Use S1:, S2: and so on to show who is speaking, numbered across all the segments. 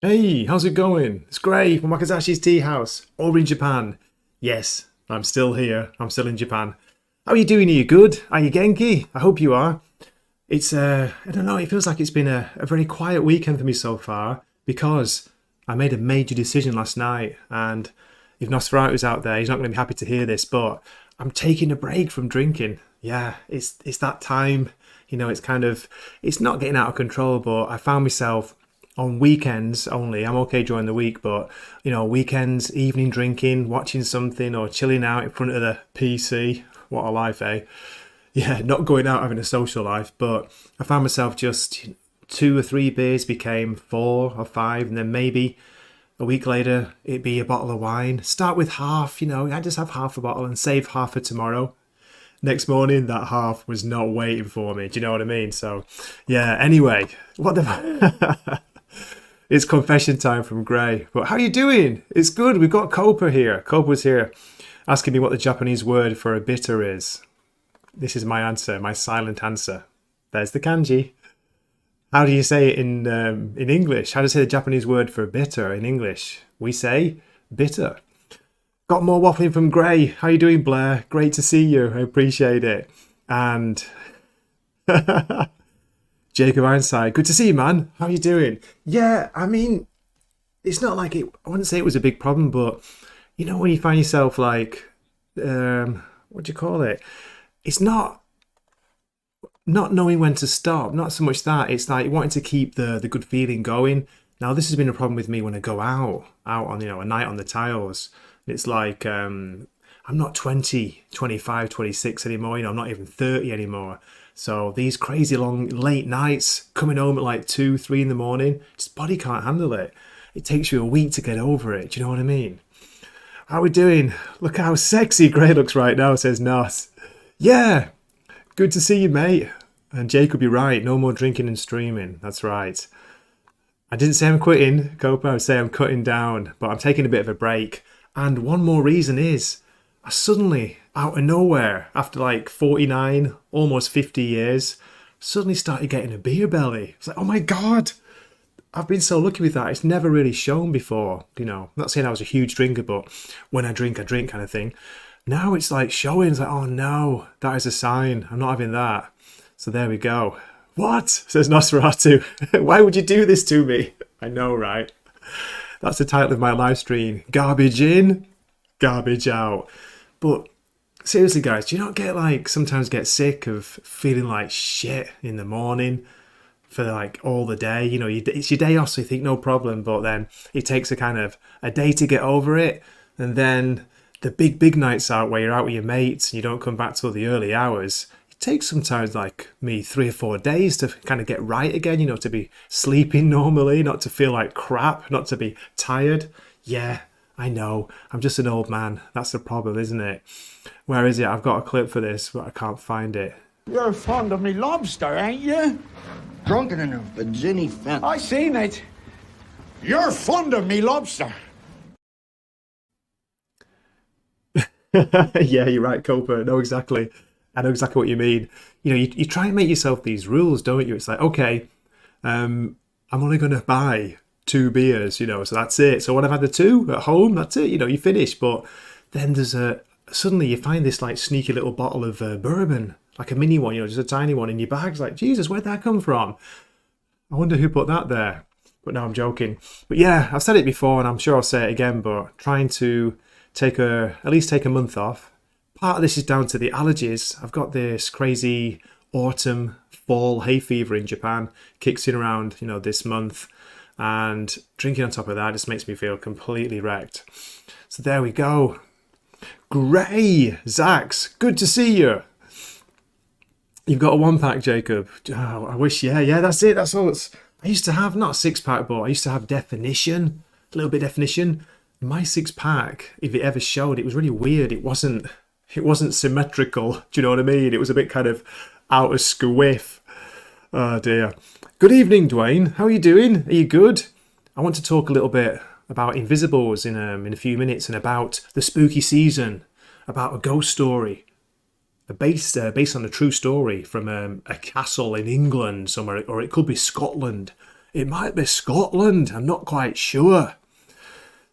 S1: Hey, how's it going? It's Gray from Wakizashi's Teahouse, over in Japan. Yes, I'm still here. I'm still in Japan. How are you doing? Are you good? Are you Genki? I hope you are. I don't know, it feels like it's been a very quiet weekend for me so far because I made a major decision last night. And if Nosferatu's out there, he's not going to be happy to hear this, but I'm taking a break from drinking. Yeah, it's that time. It's it's not getting out of control, but I found myself on weekends only. I'm okay during the week, but weekends, evening drinking, watching something, or chilling out in front of the PC. What a life, eh? Yeah, not going out having a social life, but I found myself just two or three beers became four or five, and then maybe a week later it'd be a bottle of wine. Start with half, I just have half a bottle and save half for tomorrow. Next morning, that half was not waiting for me. Do you know what I mean? So, yeah, anyway, what the... It's confession time from Gray. But how are you doing? It's good. We've got Copa here. Copa's here asking me what the Japanese word for a bitter is. This is my answer, my silent answer. There's the kanji. How do you say it in English? How do you say the Japanese word for bitter in English? We say bitter. Got more waffling from Gray. How you doing, Blair? Great to see you. I appreciate it. And Jacob Ironside. Good to see you, man. How you doing? Yeah, I mean, it's not like it... I wouldn't say it was a big problem, but when you find yourself like... what do you call it? It's not knowing when to stop. Not so much that. It's like wanting to keep the good feeling going. Now, this has been a problem with me when I go out on, a night on the tiles. It's like, I'm not 20, 25, 26 anymore. I'm not even 30 anymore. So these crazy long late nights, coming home at like 2, 3 in the morning, just body can't handle it. It takes you a week to get over it. Do you know what I mean? How we doing? Look how sexy Gray looks right now, says Nos. Yeah, good to see you, mate. And Jacob, you're right. No more drinking and streaming. That's right. I didn't say I'm quitting, Copa. I would say I'm cutting down, but I'm taking a bit of a break. And one more reason is I suddenly, out of nowhere, after like 49, almost 50 years, suddenly started getting a beer belly. It's like, oh my God, I've been so lucky with that. It's never really shown before. I'm not saying I was a huge drinker, but when I drink kind of thing. Now it's like showing. It's like, oh no, that is a sign. I'm not having that. So there we go. What? Says Nosferatu. Why would you do this to me? I know, right? That's the title of my live stream. Garbage in, garbage out. But seriously, guys, do you not sometimes get sick of feeling like shit in the morning for like all the day? It's your day off, so you think no problem, but then it takes a day to get over it. And then the big nights out where you're out with your mates and you don't come back till the early hours. It takes sometimes like me 3 or 4 days to kind of get right again, to be sleeping normally, not to feel like crap, not to be tired. Yeah, I know. I'm just an old man. That's the problem, isn't it? Where is it? I've got a clip for this, but I can't find it.
S2: You're fond of me lobster, ain't you?
S3: Drunken in a Virginia fence.
S2: I seen it. You're fond of me lobster.
S1: Yeah, you're right, Copa. I know exactly what you mean. You try and make yourself these rules, don't you? It's like, okay, I'm only going to buy 2 beers, so that's it. So when I've had the 2 at home, that's it, you finish. But then suddenly you find this like sneaky little bottle of bourbon, like a mini one, just a tiny one in your bag. It's like, Jesus, where'd that come from? I wonder who put that there. But no, I'm joking. But yeah, I've said it before and I'm sure I'll say it again, but trying to at least take a month off. Part of this is down to the allergies. I've got this crazy autumn, fall hay fever in Japan, kicks in around, this month. And drinking on top of that just makes me feel completely wrecked. So there we go. Gray, Zax, good to see you. You've got a 1-pack, Jacob. Oh, I wish, yeah, that's it. That's all. I used to have, not a 6-pack, but I used to have definition, a little bit of definition. My 6-pack, if it ever showed, it was really weird. It wasn't symmetrical. Do you know what I mean? It was a bit kind of out of squiff. Oh dear. Good evening, Dwayne. How are you doing? Are you good? I want to talk a little bit about Invisibles in a few minutes and about the spooky season, about a ghost story, based on a true story from a castle in England somewhere, or it could be Scotland. It might be Scotland. I'm not quite sure.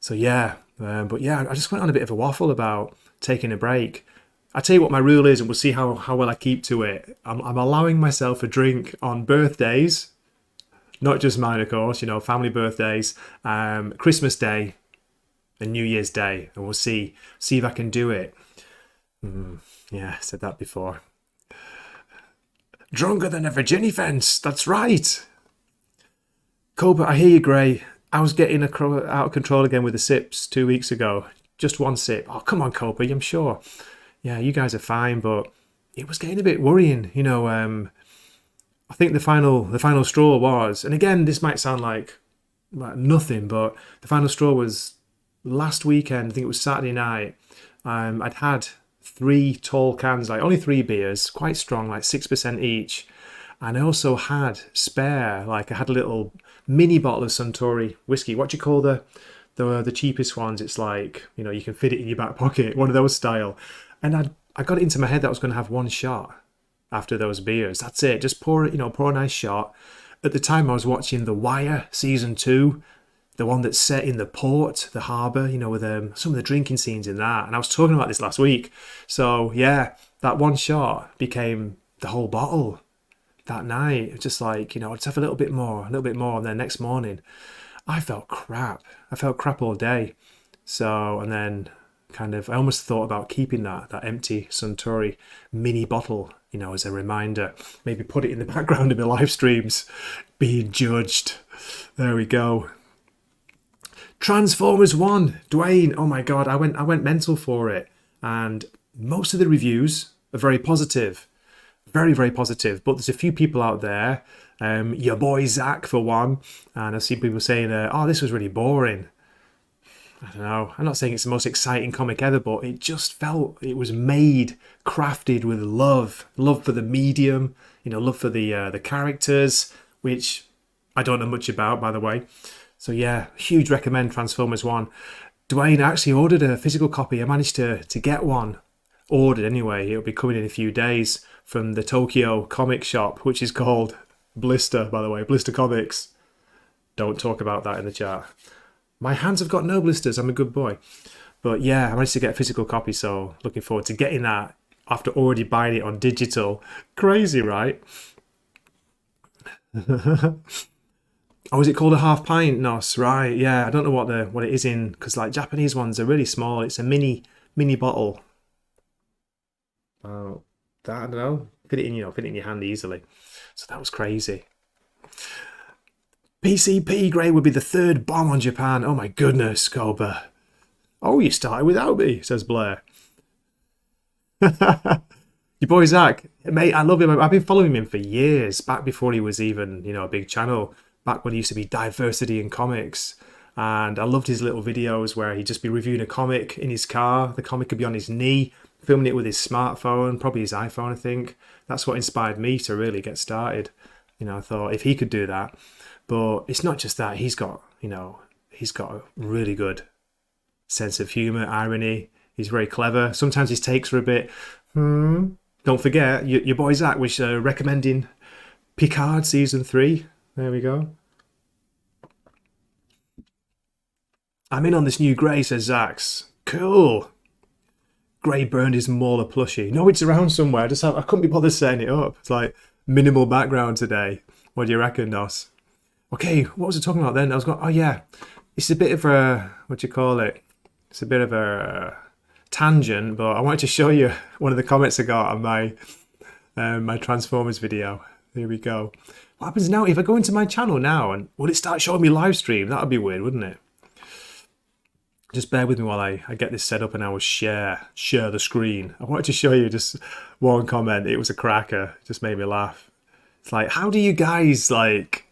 S1: So yeah, but yeah, I just went on a bit of a waffle about taking a break. I tell you what my rule is, and we'll see how well I keep to it. I'm allowing myself a drink on birthdays, not just mine, of course. You know, family birthdays, Christmas Day, and New Year's Day, and we'll see if I can do it. Yeah, I said that before. Drunker than a Virginia fence. That's right. Cobra, I hear you, Gray. I was getting out of control again with the sips 2 weeks ago. Just one sip. Oh, come on, Cobra, I'm sure. Yeah, you guys are fine, but it was getting a bit worrying. You know, I think the final straw was, and again, this might sound like nothing, but the final straw was last weekend. I think it was Saturday night. I'd had 3 tall cans, like only 3 beers, quite strong, like 6% each. And I also had spare, like I had a little mini bottle of Suntory whiskey. What do you call the cheapest ones? It's like, you know, you can fit it in your back pocket, one of those style. And I got it into my head that I was going to have one shot after those beers. That's it. Just pour a nice shot. At the time I was watching The Wire season 2, the one that's set in the port, the harbour, you know, with some of the drinking scenes in that. And I was talking about this last week. So yeah, that one shot became the whole bottle that night. It was just like, you know, I'd have a little bit more. And then next morning, I felt crap. I felt crap all day. So, and then kind of, I almost thought about keeping that empty Suntory mini bottle, you know, as a reminder. Maybe put it in the background of my live streams, being judged. There we go. Transformers 1, Dwayne. Oh my God, I went mental for it. And most of the reviews are very positive. Very, very positive. But there's a few people out there, your boy Zach for one, and I've seen people saying, oh, this was really boring. I don't know. I'm not saying it's the most exciting comic ever, but it just felt it was crafted with love for the medium, you know, love for the characters, which I don't know much about, by the way. So yeah, huge recommend Transformers 1. Dwayne, I actually ordered a physical copy. I managed to get one ordered anyway. It'll be coming in a few days from the Tokyo comic shop, which is called Blister, by the way, Blister Comics. Don't talk about that in the chat. My hands have got no blisters. I'm a good boy. But yeah, I managed to get a physical copy, so looking forward to getting that after already buying it on digital. Crazy, right? Oh, is it called a half pint, Nos? Right, yeah. I don't know what it is in, because like Japanese ones are really small. It's a mini bottle. Oh, that, I don't know. Fit it in your hand easily. So that was crazy. PCP Grey would be the 3rd bomb on Japan. Oh my goodness, Cobra. Oh, you started without me, says Blair. Your boy Zach, mate, I love him. I've been following him for years, back before he was even, you know, a big channel, back when he used to be Diversity in Comics. And I loved his little videos where he'd just be reviewing a comic in his car. The comic could be on his knee, filming it with his smartphone, probably his iPhone, I think. That's what inspired me to really get started. You know, I thought if he could do that. But it's not just that. He's got a really good sense of humour, irony. He's very clever. Sometimes his takes are a bit, Don't forget, your boy Zach was recommending Picard Season 3. There we go. I'm in on this new Grey, says Zach's. Cool. Grey burned his Mauler plushie. No, it's around somewhere. I couldn't be bothered setting it up. It's like minimal background today. What do you reckon, Nos? Okay, what was I talking about then? Oh yeah, it's a bit of a, what do you call it? It's a bit of a tangent, but I wanted to show you one of the comments I got on my Transformers video. Here we go. What happens now if I go into my channel now and will it start showing me live stream? That would be weird, wouldn't it? Just bear with me while I get this set up and I will share the screen. I wanted to show you just one comment. It was a cracker. It just made me laugh. It's like, how do you guys like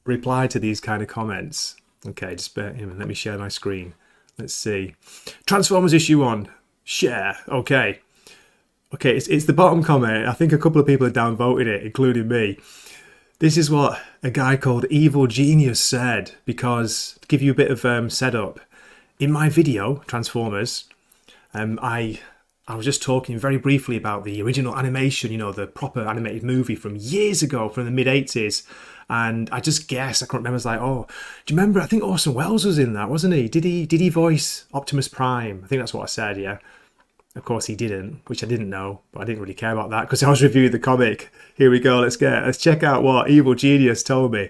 S1: reply to these kind of comments? Okay, just bear, let me share my screen. Let's see. Transformers issue 1. Share. Okay. Okay, it's the bottom comment. I think a couple of people have downvoted it, including me. This is what a guy called Evil Genius said, because to give you a bit of setup, in my video, Transformers, I I was just talking very briefly about the original animation, you know, the proper animated movie from years ago, from the mid-80s. And I just guessed, I can't remember, I was like, oh, do you remember, I think Orson Welles was in that, wasn't he? Did he voice Optimus Prime? I think that's what I said, yeah. Of course he didn't, which I didn't know, but I didn't really care about that because I was reviewing the comic. Here we go, let's check out what Evil Genius told me.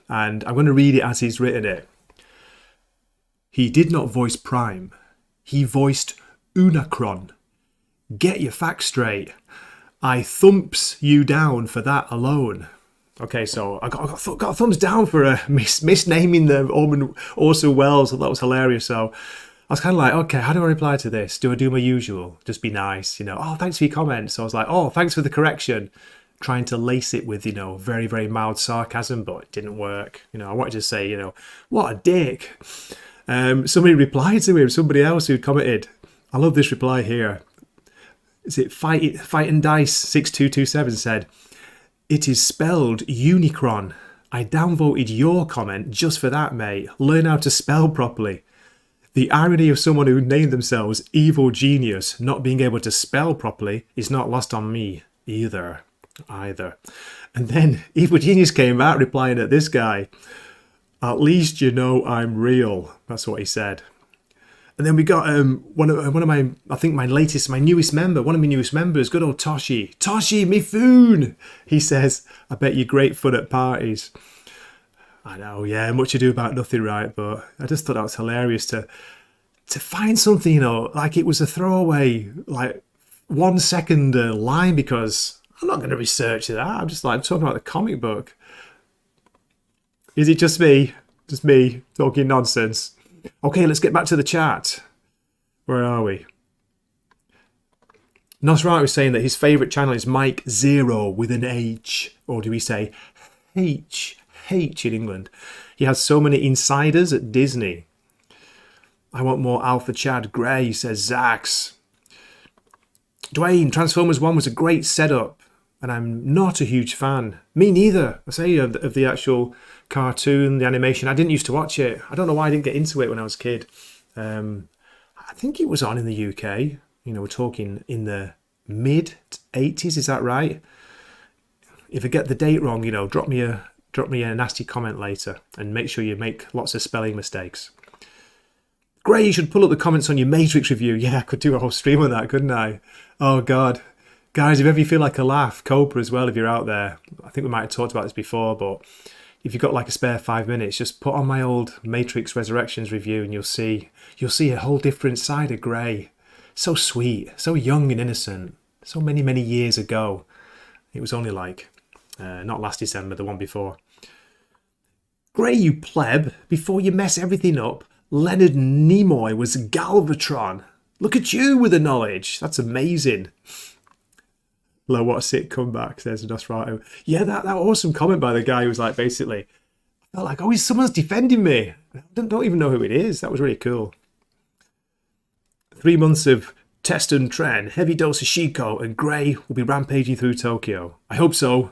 S1: And I'm going to read it as he's written it. He did not voice Prime. He voiced Unicron. Get your facts straight. I thumps you down for that alone. Okay, so I got a thumbs down for misnaming the Orson Welles. I thought that was hilarious. So I was kind of like, okay, how do I reply to this? Do I do my usual? Just be nice, you know. Oh, thanks for your comments. So I was like, oh, thanks for the correction. Trying to lace it with, you know, very, very mild sarcasm, but it didn't work. You know, I wanted to say, you know, what a dick. Somebody replied to him, somebody else who commented. I love this reply here. Is it Fight and Dice 6227 said, it is spelled Unicron. I downvoted your comment just for that, mate. Learn how to spell properly. The irony of someone who named themselves Evil Genius not being able to spell properly is not lost on me either. And then Evil Genius came out replying at this guy. At least you know I'm real. That's what he said. And then we got one of my, I think my newest member, one of my newest members, good old Toshi. Toshi, me foon! He says, I bet you're great fun at parties. I know, yeah, much ado about nothing, right? But I just thought that was hilarious to find something, you know, like it was a throwaway, like 1 second line, because I'm not going to research that. I'm just like talking about the comic book. Is it just me? Just me talking nonsense? Okay, let's get back to the chat. Where are we? Nosferatu was saying that his favourite channel is Mike Zero with an H. Or do we say H? H in England. He has so many insiders at Disney. I want more Alpha Chad Gray, says Zax. Dwayne, Transformers 1 was a great setup, and I'm not a huge fan. Me neither. I say of the actual cartoon, the animation. I didn't used to watch it. I don't know why I didn't get into it when I was a kid. I think it was on in the UK. You know, we're talking in the mid 80s. Is that right? If I get the date wrong, you know, drop me a nasty comment later, and make sure you make lots of spelling mistakes. Gray, you should pull up the comments on your Matrix review. Yeah, I could do a whole stream on that, couldn't I? Oh, God. Guys, if ever you feel like a laugh, Cobra as well, if you're out there. I think we might have talked about this before, but if you've got like a spare 5 minutes, just put on my old Matrix Resurrections review and you'll see a whole different side of Gray. So sweet, so young and innocent, so many, many years ago. It was only like, not last December, the one before. Gray, you pleb, before you mess everything up, Leonard Nimoy was Galvatron. Look at you with the knowledge. That's amazing. Lo, what a sick comeback, says Nosferatu. Yeah, that awesome comment by the guy who was like, basically, I felt like, oh, someone's defending me. I don't even know who it is. That was really cool. 3 months of Test and Tren, heavy dose of Shiko, and Gray will be rampaging through Tokyo. I hope so.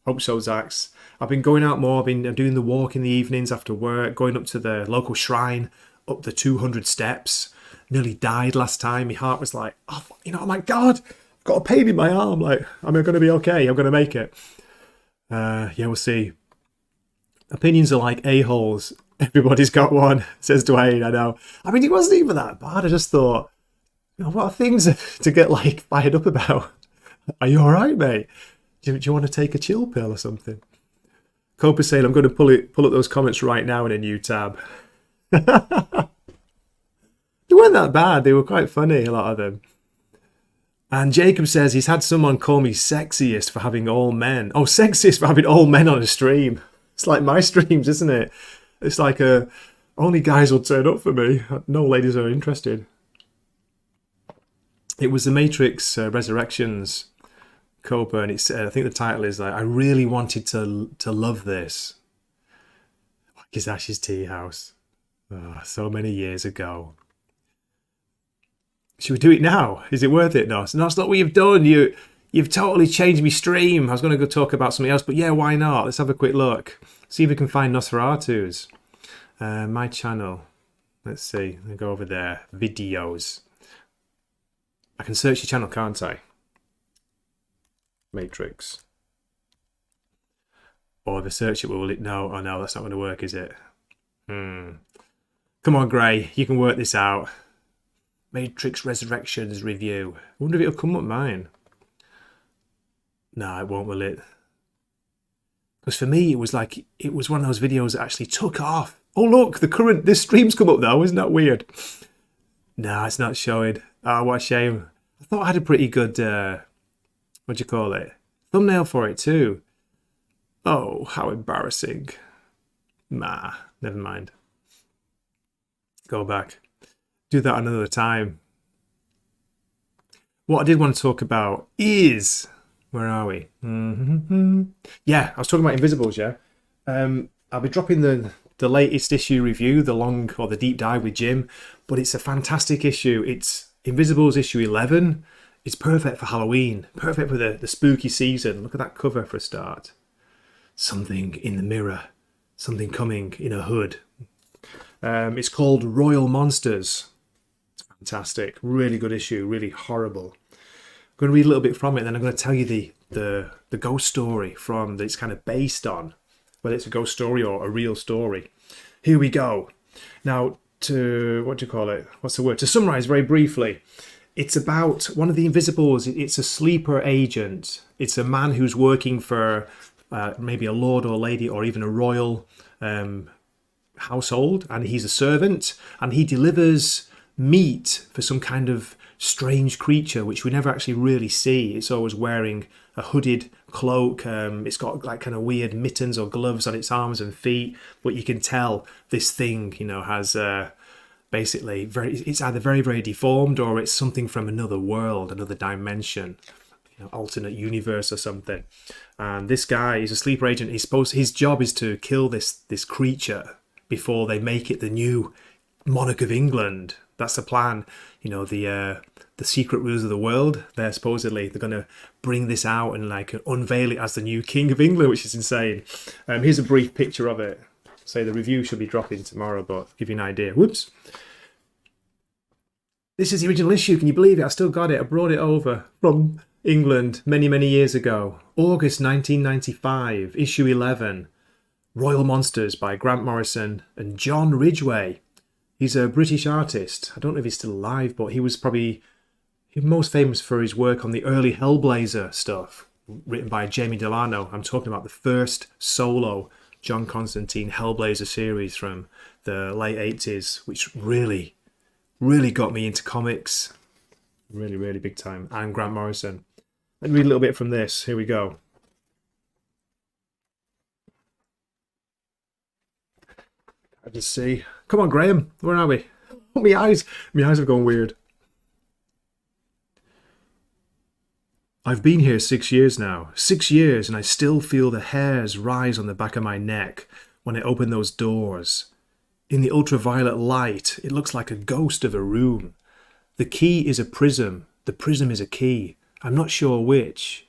S1: Hope so, Zax. I've been going out more. I'm doing the walk in the evenings after work, going up to the local shrine, up the 200 steps. Nearly died last time. My heart was like, oh, you know, oh my God, I've got a pain in my arm. Like, am I going to be okay? I'm going to make it. Yeah, we'll see. Opinions are like a-holes. Everybody's got one, says Dwayne. I know. I mean, it wasn't even that bad. I just thought, you know, what are things to get like fired up about? Are you all right, mate? Do you want to take a chill pill or something? Copa's saying, I'm going to pull up those comments right now in a new tab. They weren't that bad. They were quite funny, a lot of them. And Jacob says he's had someone call me sexiest for having all men. Oh, sexiest for having all men on a stream. It's like my streams, isn't it? It's like only guys will turn up for me. No ladies are interested. It was the Matrix Resurrections, Copa, and it's I think the title is like, I really wanted to love this. Wakizashi's Teahouse. Oh, so many years ago. Should we do it now? Is it worth it? No, it's not what you've done. You've totally changed me stream. I was going to go talk about something else, but yeah, why not? Let's have a quick look. See if we can find Nosferatu's. My channel. Let's see. I'll go over there. Videos. I can search your channel, can't I? Matrix. Or if I search it, will it? No, oh no, that's not going to work, is it? Come on, Gray, you can work this out. Matrix Resurrections review. I wonder if it'll come up mine. No, it won't, will it? Because for me, it was like, it was one of those videos that actually took off. Oh look, this stream's come up though, isn't that weird? No, it's not showing. Oh, what a shame. I thought I had a pretty good, what do you call it? Thumbnail for it too. Oh, how embarrassing. Nah, never mind. Go back. Do that another time. What I did want to talk about is... Where are we? Yeah, I was talking about Invisibles, yeah? I'll be dropping the latest issue review, the long or the deep dive with Jim, but it's a fantastic issue. It's Invisibles issue 11. It's perfect for Halloween, perfect for the spooky season. Look at that cover for a start. Something in the mirror, something coming in a hood. It's called Royal Monsters. It's fantastic, really good issue, really horrible. I'm going to read a little bit from it, and then I'm going to tell you the ghost story that it's kind of based on, whether it's a ghost story or a real story. Here we go. Now, what's the word? To summarize very briefly, it's about one of the Invisibles. It's a sleeper agent. It's a man who's working for maybe a lord or lady or even a royal household, and he's a servant, and he delivers meat for some kind of strange creature which we never actually really see. It's always wearing a hooded cloak. It's got like kind of weird mittens or gloves on its arms and feet, but you can tell this thing, has basically it's either very, very deformed or it's something from another world, another dimension, alternate universe or something. And this guy is a sleeper agent. His job is to kill this creature before they make it the new monarch of England. That's the plan. The secret rulers of the world, they're going to bring this out and like unveil it as the new king of England, which is insane. Here's a brief picture of it. So the review should be dropping tomorrow, but I'll give you an idea. Whoops. This is the original issue. Can you believe it? I still got it. I brought it over from England many, many years ago. August 1995, issue 11. Royal Monsters by Grant Morrison and John Ridgway. He's a British artist. I don't know if he's still alive, but he was probably most famous for his work on the early Hellblazer stuff, written by Jamie Delano. I'm talking about the first solo John Constantine Hellblazer series from the late 80s, which really, really got me into comics. Really, really big time. And Grant Morrison. Let me read a little bit from this. Here we go. I just see. Come on, Graham. Where are we? Oh, my eyes have gone weird. I've been here 6 years now. 6 years, and I still feel the hairs rise on the back of my neck when I open those doors. In the ultraviolet light, it looks like a ghost of a room. The key is a prism. The prism is a key. I'm not sure which.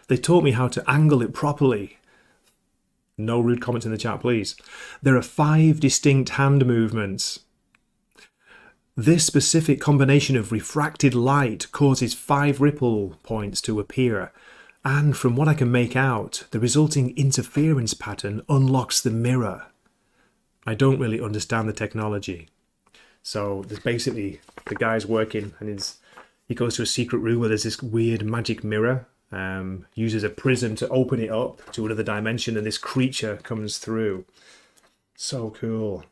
S1: They taught me how to angle it properly. No rude comments in the chat, please. There are 5 distinct hand movements. This specific combination of refracted light causes 5 ripple points to appear, and from what I can make out, the resulting interference pattern unlocks the mirror. I don't really understand the technology. So there's basically the guy's working and he goes to a secret room where there's this weird magic mirror. Uses a prism to open it up to another dimension, and this creature comes through. So cool.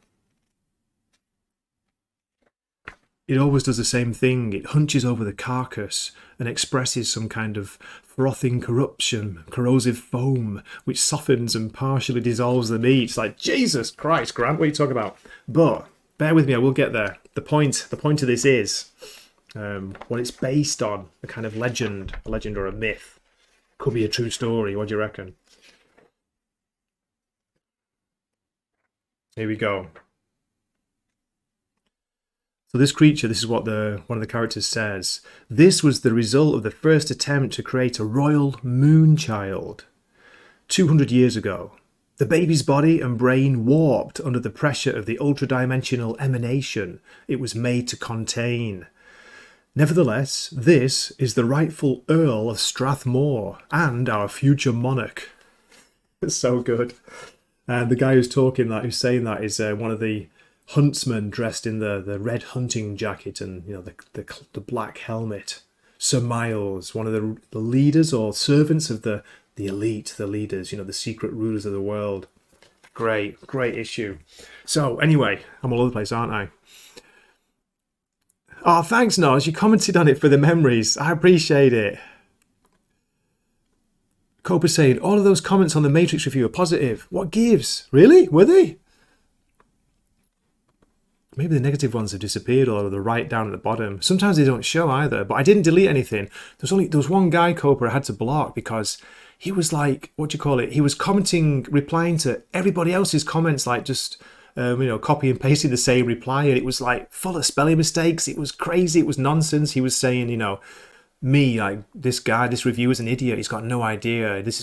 S1: It always does the same thing. It hunches over the carcass and expresses some kind of frothing corrosive foam, which softens and partially dissolves the meat. It's like, Jesus Christ, Grant, what are you talking about? But bear with me, I will get there. The point of this is what it's based on, a kind of legend or a myth. Could be a true story. What do you reckon? Here we go. So this creature, this is what one of the characters says. This was the result of the first attempt to create a royal moon child 200 years ago. The baby's body and brain warped under the pressure of the ultra-dimensional emanation it was made to contain. Nevertheless, this is the rightful Earl of Strathmore and our future monarch. It's so good. And the guy who's saying that is one of the huntsmen dressed in the red hunting jacket and the black helmet. Sir Miles, one of the leaders or servants of the elite, the leaders, the secret rulers of the world. Great issue. So anyway, I'm all over the place, aren't I? Oh, thanks, Noz. You commented on it for the memories. I appreciate it. Cobra saying, all of those comments on the Matrix review are positive. What gives? Really? Were they? Maybe the negative ones have disappeared or they're right down at the bottom. Sometimes they don't show either, but I didn't delete anything. There was one guy, Cobra, I had to block because he was like, he was commenting, replying to everybody else's comments, like just, copy and pasting the same reply. And it was like full of spelling mistakes. It was crazy. It was nonsense. He was saying, me, like this guy, this reviewer's an idiot. He's got no idea. This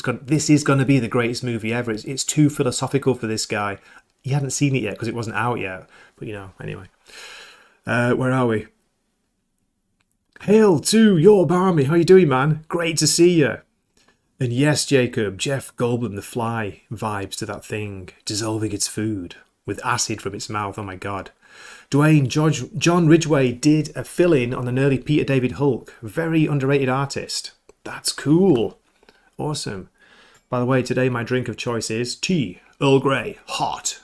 S1: is going to be the greatest movie ever. It's too philosophical for this guy. He hadn't seen it yet because it wasn't out yet. But anyway. Where are we? Hail to your barmy. How you doing, man? Great to see you. And yes, Jacob, Jeff Goldblum the Fly vibes to that thing, dissolving its food with acid from its mouth. Oh my God. Dwayne, John Ridgway did a fill-in on an early Peter David Hulk. Very underrated artist. That's cool. Awesome. By the way, today my drink of choice is tea, Earl Grey, hot.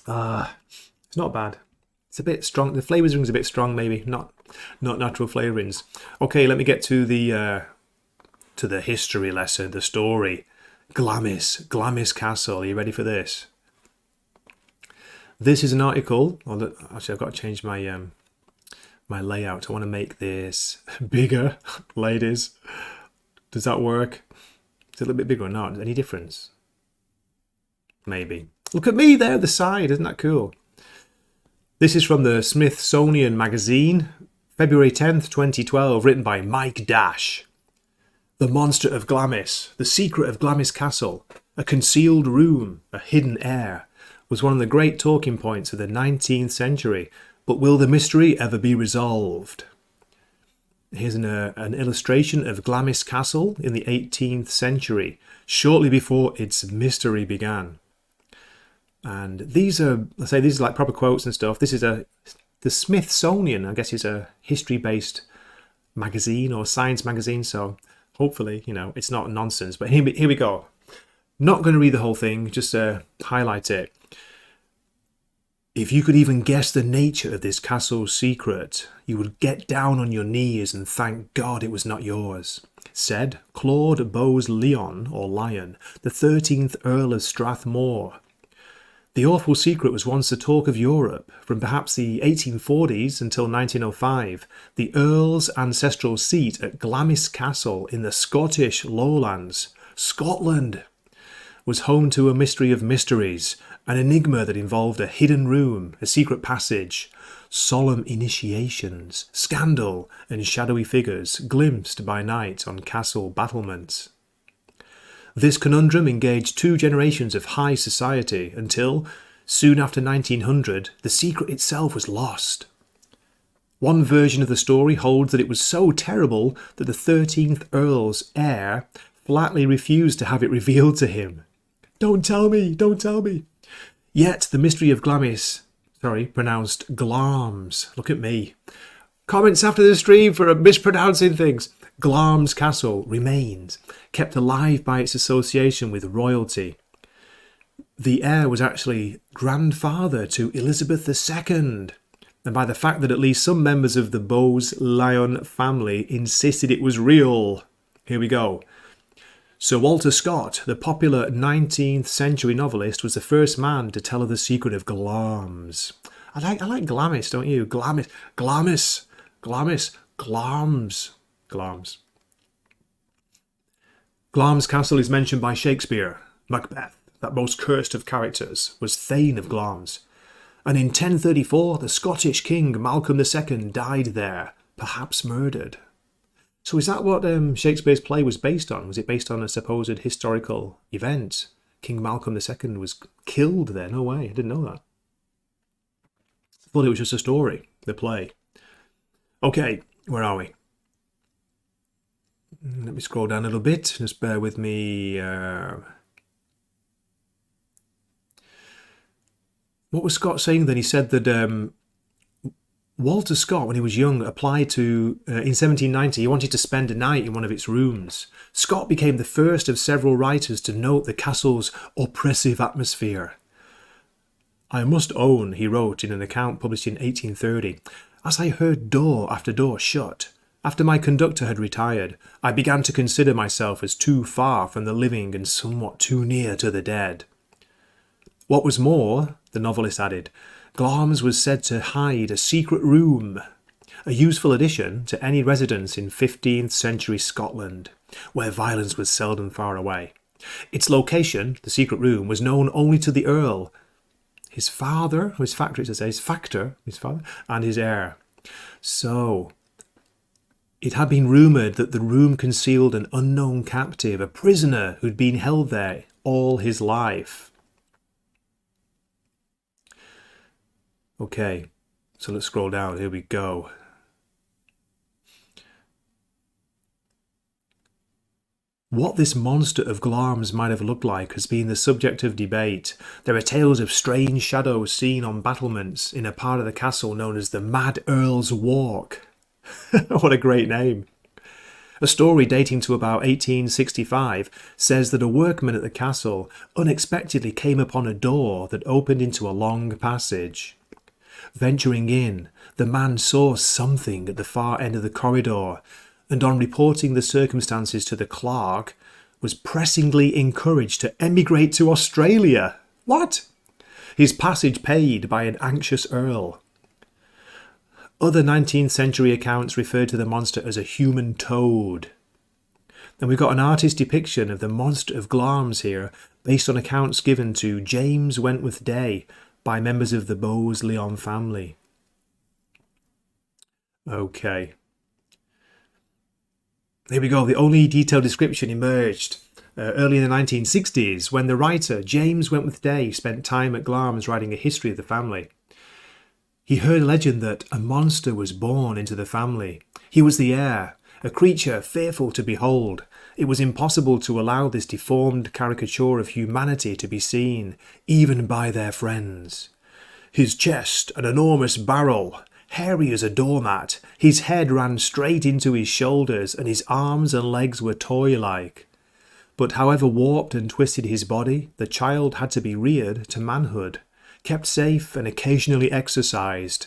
S1: It's not bad. It's a bit strong. The flavorings a bit strong, maybe. Not natural flavorings. Okay, let me get to the history lesson, the story. Glamis Castle. Are you ready for this? This is an article. Actually, I've got to change my my layout. I want to make this bigger, ladies. Does that work? Is it a little bit bigger or not? Any difference? Maybe. Look at me there, the side. Isn't that cool? This is from the Smithsonian Magazine, February 10th, 2012, written by Mike Dash. The Monster of Glamis, the secret of Glamis Castle, a concealed room, a hidden heir, was one of the great talking points of the 19th century. But will the mystery ever be resolved? Here's an illustration of Glamis Castle in the 18th century, shortly before its mystery began. And these are like proper quotes and stuff. This is the Smithsonian, I guess, is a history-based magazine or science magazine. So hopefully, it's not nonsense. But here we go. Not going to read the whole thing, just highlight it. If you could even guess the nature of this castle's secret, you would get down on your knees and thank God it was not yours, said Claude Bowes-Lyon, or Lion, the 13th Earl of Strathmore. The awful secret was once the talk of Europe. From perhaps the 1840s until 1905, the Earl's ancestral seat at Glamis Castle in the Scottish Lowlands, Scotland, was home to a mystery of mysteries, an enigma that involved a hidden room, a secret passage, solemn initiations, scandal, and shadowy figures glimpsed by night on castle battlements. This conundrum engaged two generations of high society until, soon after 1900, the secret itself was lost. One version of the story holds that it was so terrible that the 13th Earl's heir flatly refused to have it revealed to him. Don't tell me, don't tell me. Yet the mystery of pronounced Glams. Look at me. Comments after the stream for mispronouncing things. Glamis Castle remains, kept alive by its association with royalty. The heir was actually grandfather to Elizabeth II, and by the fact that at least some members of the Bowes-Lyon family insisted it was real. Here we go. Sir Walter Scott, the popular 19th century novelist, was the first man to tell of the secret of Glams. I like Glamis, don't you? Glamis. Glams. Glamis Castle is mentioned by Shakespeare. Macbeth, that most cursed of characters, was Thane of Glamis. And in 1034, the Scottish king Malcolm II died there, perhaps murdered. So is that what Shakespeare's play was based on? Was it based on a supposed historical event? King Malcolm II was killed there? No way, I didn't know that. thought it was just a story, the play. Okay, where are we? Let me scroll down a little bit. Just bear with me. What was Scott saying then? He said that Walter Scott, when he was young, applied to, in 1790, he wanted to spend a night in one of its rooms. Scott became the first of several writers to note the castle's oppressive atmosphere. I must own, he wrote in an account published in 1830, as I heard door after door shut, after my conductor had retired, I began to consider myself as too far from the living and somewhat too near to the dead. What was more, the novelist added, Glamis was said to hide a secret room, a useful addition to any residence in 15th century Scotland, where violence was seldom far away. Its location, the secret room, was known only to the Earl, his father, and his heir. So, it had been rumoured that the room concealed an unknown captive, a prisoner who'd been held there all his life. Okay, so let's scroll down. Here we go. What this monster of Glamis might have looked like has been the subject of debate. There are tales of strange shadows seen on battlements in a part of the castle known as the Mad Earl's Walk. What a great name. A story dating to about 1865 says that a workman at the castle unexpectedly came upon a door that opened into a long passage. Venturing in, the man saw something at the far end of the corridor, and on reporting the circumstances to the clerk, was pressingly encouraged to emigrate to Australia. What? His passage paid by an anxious earl. Other 19th century accounts refer to the monster as a human toad. And we've got an artist depiction of the Monster of Glamis here, based on accounts given to James Wentworth Day by members of the Bowes-Lyon family. Okay. Here we go. The only detailed description emerged early in the 1960s when the writer James Wentworth Day spent time at Glamis writing a history of the family. He heard a legend that a monster was born into the family. He was the heir, a creature fearful to behold. It was impossible to allow this deformed caricature of humanity to be seen, even by their friends. His chest, an enormous barrel, hairy as a doormat, his head ran straight into his shoulders, and his arms and legs were toy-like. But however warped and twisted his body, the child had to be reared to manhood, kept safe and occasionally exercised.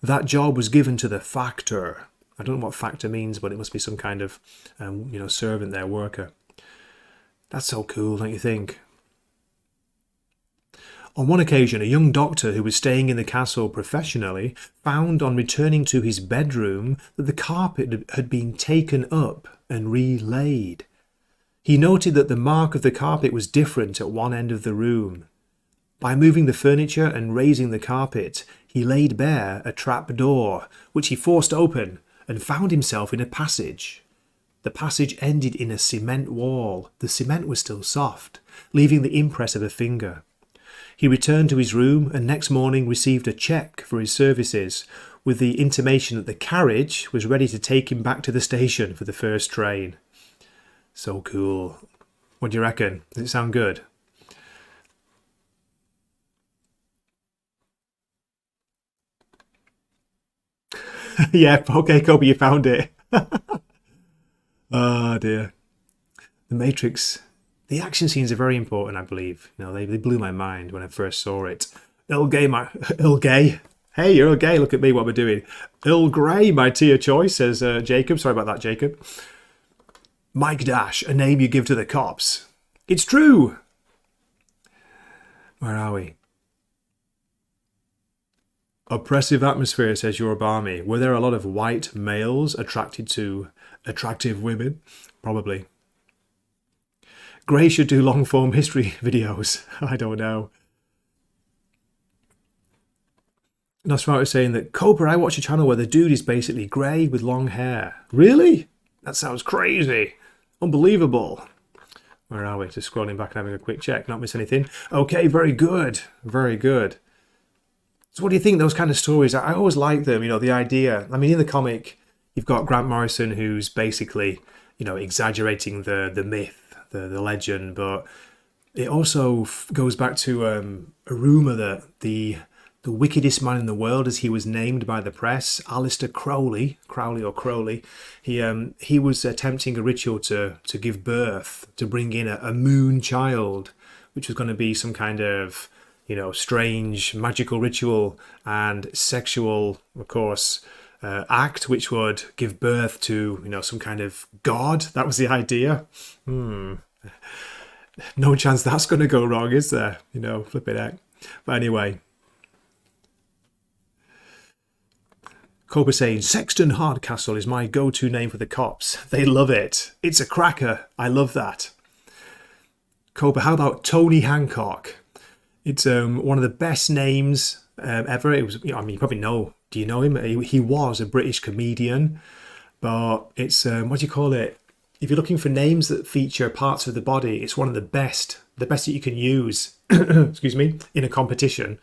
S1: That job was given to the factor. I don't know what factor means, but it must be some kind of, servant there, worker. That's so cool, don't you think? On one occasion, a young doctor who was staying in the castle professionally found on returning to his bedroom that the carpet had been taken up and relaid. He noted that the mark of the carpet was different at one end of the room. By moving the furniture and raising the carpet, he laid bare a trap door, which he forced open and found himself in a passage. The passage ended in a cement wall. The cement was still soft, leaving the impress of a finger. He returned to his room and next morning received a cheque for his services, with the intimation that the carriage was ready to take him back to the station for the first train. So cool. What do you reckon? Does it sound good? Yeah, okay, Kobe, you found it. Oh dear. The Matrix. The action scenes are very important, I believe. They blew my mind when I first saw it. Earl Grey. Hey, you're Earl Grey. Look at me, what we're doing. Earl Grey, my tea of choice, says Jacob. Sorry about that, Jacob. Mike Dash, a name you give to the cops. It's true. Where are we? Oppressive atmosphere, says your Barmy. Were there a lot of white males attracted to attractive women? Probably. Grey should do long-form history videos. I don't know. Nosferatu is saying that, Cobra, I watch a channel where the dude is basically grey with long hair. Really? That sounds crazy. Unbelievable. Where are we? Just scrolling back and having a quick check. Not miss anything. Okay, very good. Very good. So what do you think of those kind of stories? I always like them, you know, the idea. I mean, in the comic, you've got Grant Morrison who's basically, you know, exaggerating the myth, the legend, but it also goes back to a rumour that the wickedest man in the world, as he was named by the press, Alistair Crowley, he was attempting a ritual to give birth, to bring in a moon child, which was going to be some kind of, you know, strange magical ritual and sexual, of course, act, which would give birth to, you know, some kind of god. That was the idea. No chance that's going to go wrong, is there? You know, flip it heck. But anyway. Cobra saying, Sexton Hardcastle is my go-to name for the cops. They love it. It's a cracker. I love that. Cobra, how about Tony Hancock? It's one of the best names ever. It was, you know, I mean, you probably know. Do you know him? He was a British comedian, but it's what do you call it? If you're looking for names that feature parts of the body, it's one of the best that you can use. Excuse me, in a competition.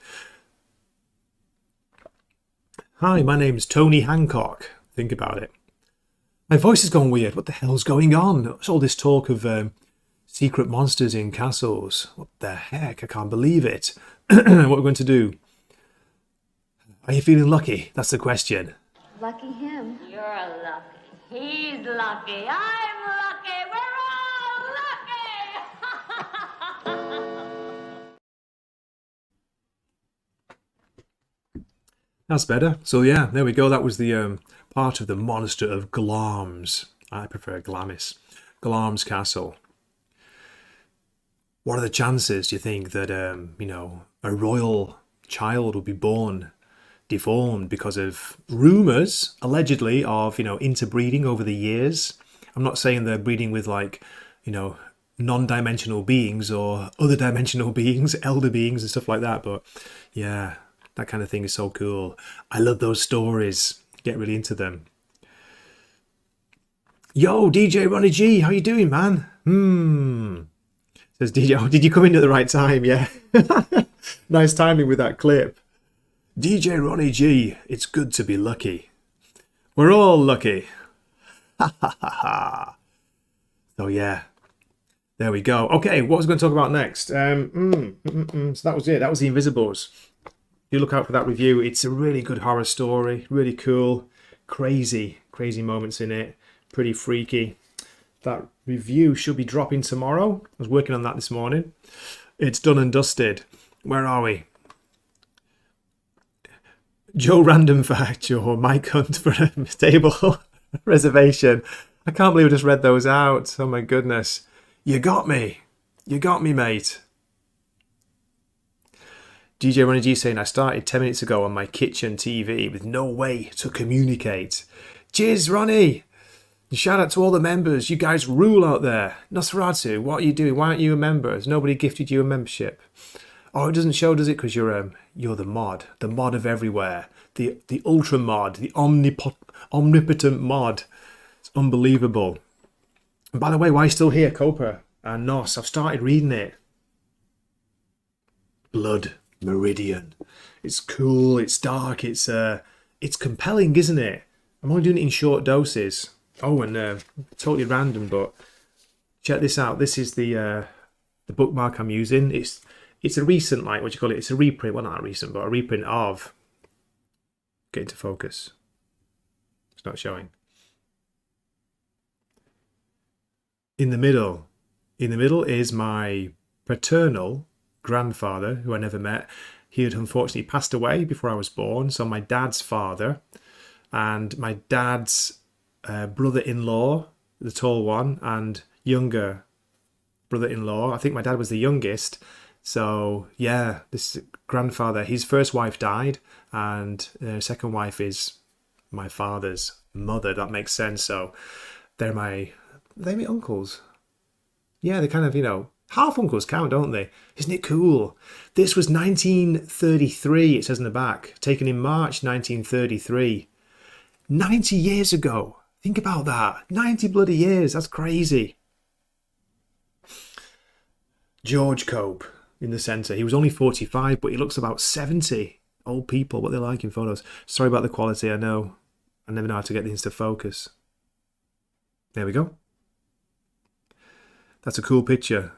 S1: Hi, my name's Tony Hancock. Think about it. My voice has gone weird. What the hell's going on? It's all this talk of secret monsters in castles. What the heck? I can't believe it. What are we going to do? Are you feeling lucky? That's the question.
S4: Lucky him.
S5: You're lucky. He's lucky. I'm lucky. We're all lucky.
S1: That's better. So yeah, there we go. That was the part of the Monster of Glamis. I prefer Glamis. Glamis Castle. What are the chances, do you think, that you know, a royal child will be born deformed because of rumours, allegedly, of, you know, interbreeding over the years? I'm not saying they're breeding with, like, you know, non-dimensional beings or other dimensional beings, elder beings and stuff like that, but yeah, that kind of thing is so cool. I love those stories. Get really into them. Yo, DJ Ronnie G, how you doing, man? Says DJ, oh, did you come in at the right time? Yeah. Nice timing with that clip. DJ Ronnie G, it's good to be lucky. We're all lucky. Ha ha ha ha. So yeah, there we go. Okay, what was I going to talk about next? So that was it. That was The Invisibles. You look out for that review. It's a really good horror story. Really cool. Crazy moments in it. Pretty freaky. That review should be dropping tomorrow. I was working on that this morning. It's done and dusted. Where are we? Joe Random Fact or Mike Hunt for a table reservation. I can't believe I just read those out. Oh my goodness. You got me. You got me, mate. DJ Ronnie G saying, I started 10 minutes ago on my kitchen TV with no way to communicate. Cheers, Ronnie. And shout out to all the members. You guys rule out there. Nosferatu, what are you doing? Why aren't you a member? Has nobody gifted you a membership? Oh, it doesn't show, does it? Because you're the mod of everywhere, the ultra mod, the omnipotent mod. It's unbelievable. And by the way, why are you still here, Copa and Nos? I've started reading it. Blood Meridian. It's cool. It's dark. It's compelling, isn't it? I'm only doing it in short doses. Oh, and totally random, but check this out. This is the bookmark I'm using. It's a recent, like, what do you call it? It's a reprint. Well, not recent, but a reprint of. Get into focus. It's not showing. In the middle is my paternal grandfather, who I never met. He had unfortunately passed away before I was born. So my dad's father and my dad's brother-in-law, the tall one, and younger brother-in-law. I think my dad was the youngest. So yeah, this grandfather, his first wife died, and second wife is my father's mother. That makes sense. So they're my uncles. Yeah, they kind of, you know, half uncles count, don't they? Isn't it cool? This was 1933, it says in the back, taken in March 1933. 90 years ago. Think about that. 90 bloody years. That's crazy. George Cope in the centre. He was only 45, but he looks about 70. Old people, what they like in photos. Sorry about the quality, I know. I never know how to get these to focus. There we go. That's a cool picture.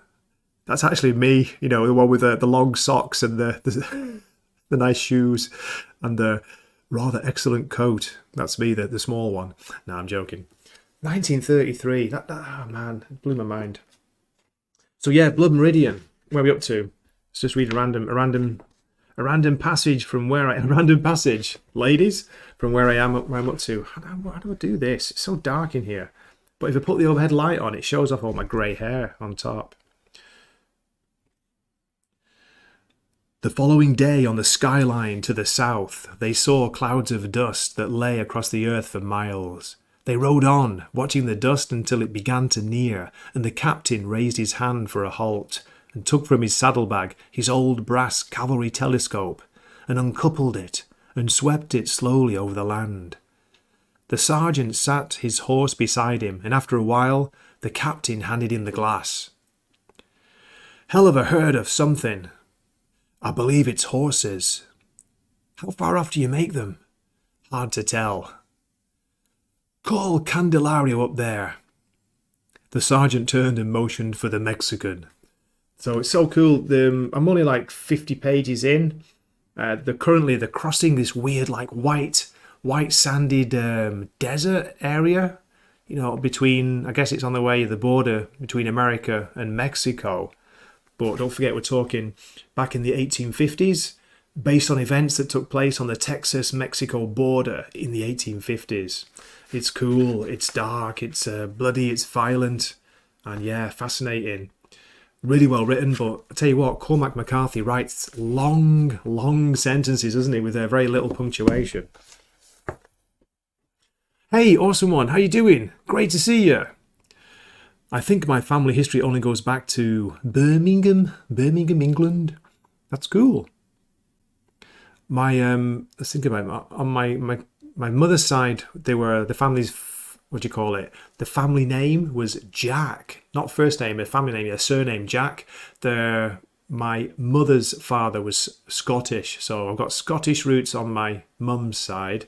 S1: That's actually me, you know, the one with the long socks and the nice shoes and the rather excellent coat. That's me, the small one. No, I'm joking. 1933. Oh man, it blew my mind. So yeah, Blood Meridian. Where are we up to? Let's just read a random passage from where I am. Random passage, ladies, from where I'm up to. How do I do this? It's so dark in here. But if I put the overhead light on, it shows off all my grey hair on top. The following day on the skyline to the south, they saw clouds of dust that lay across the earth for miles. They rode on, watching the dust until it began to near, and the captain raised his hand for a halt, and took from his saddlebag his old brass cavalry telescope, and uncoupled it, and swept it slowly over the land. The sergeant sat his horse beside him, and after a while, the captain handed him the glass. "Hell of a herd of something. I believe it's horses. How far off do you make them?" "Hard to tell." "Call Candelario up there." The sergeant turned and motioned for the Mexican. So it's so cool. I'm only like 50 pages in. They're crossing this weird like white sanded desert area. You know, between, I guess it's on the way, the border between America and Mexico. But don't forget, we're talking back in the 1850s, based on events that took place on the Texas-Mexico border in the 1850s. It's cool, it's dark, it's bloody, it's violent, and yeah, fascinating. Really well written, but I tell you what, Cormac McCarthy writes long sentences, doesn't he, with very little punctuation. Hey, awesome one, how you doing? Great to see you. I think my family history only goes back to Birmingham, England. That's cool. Let's think about it. On my mother's side, the family name was Jack. Not first name, a family name, a surname Jack. My mother's father was Scottish, so I've got Scottish roots on my mum's side.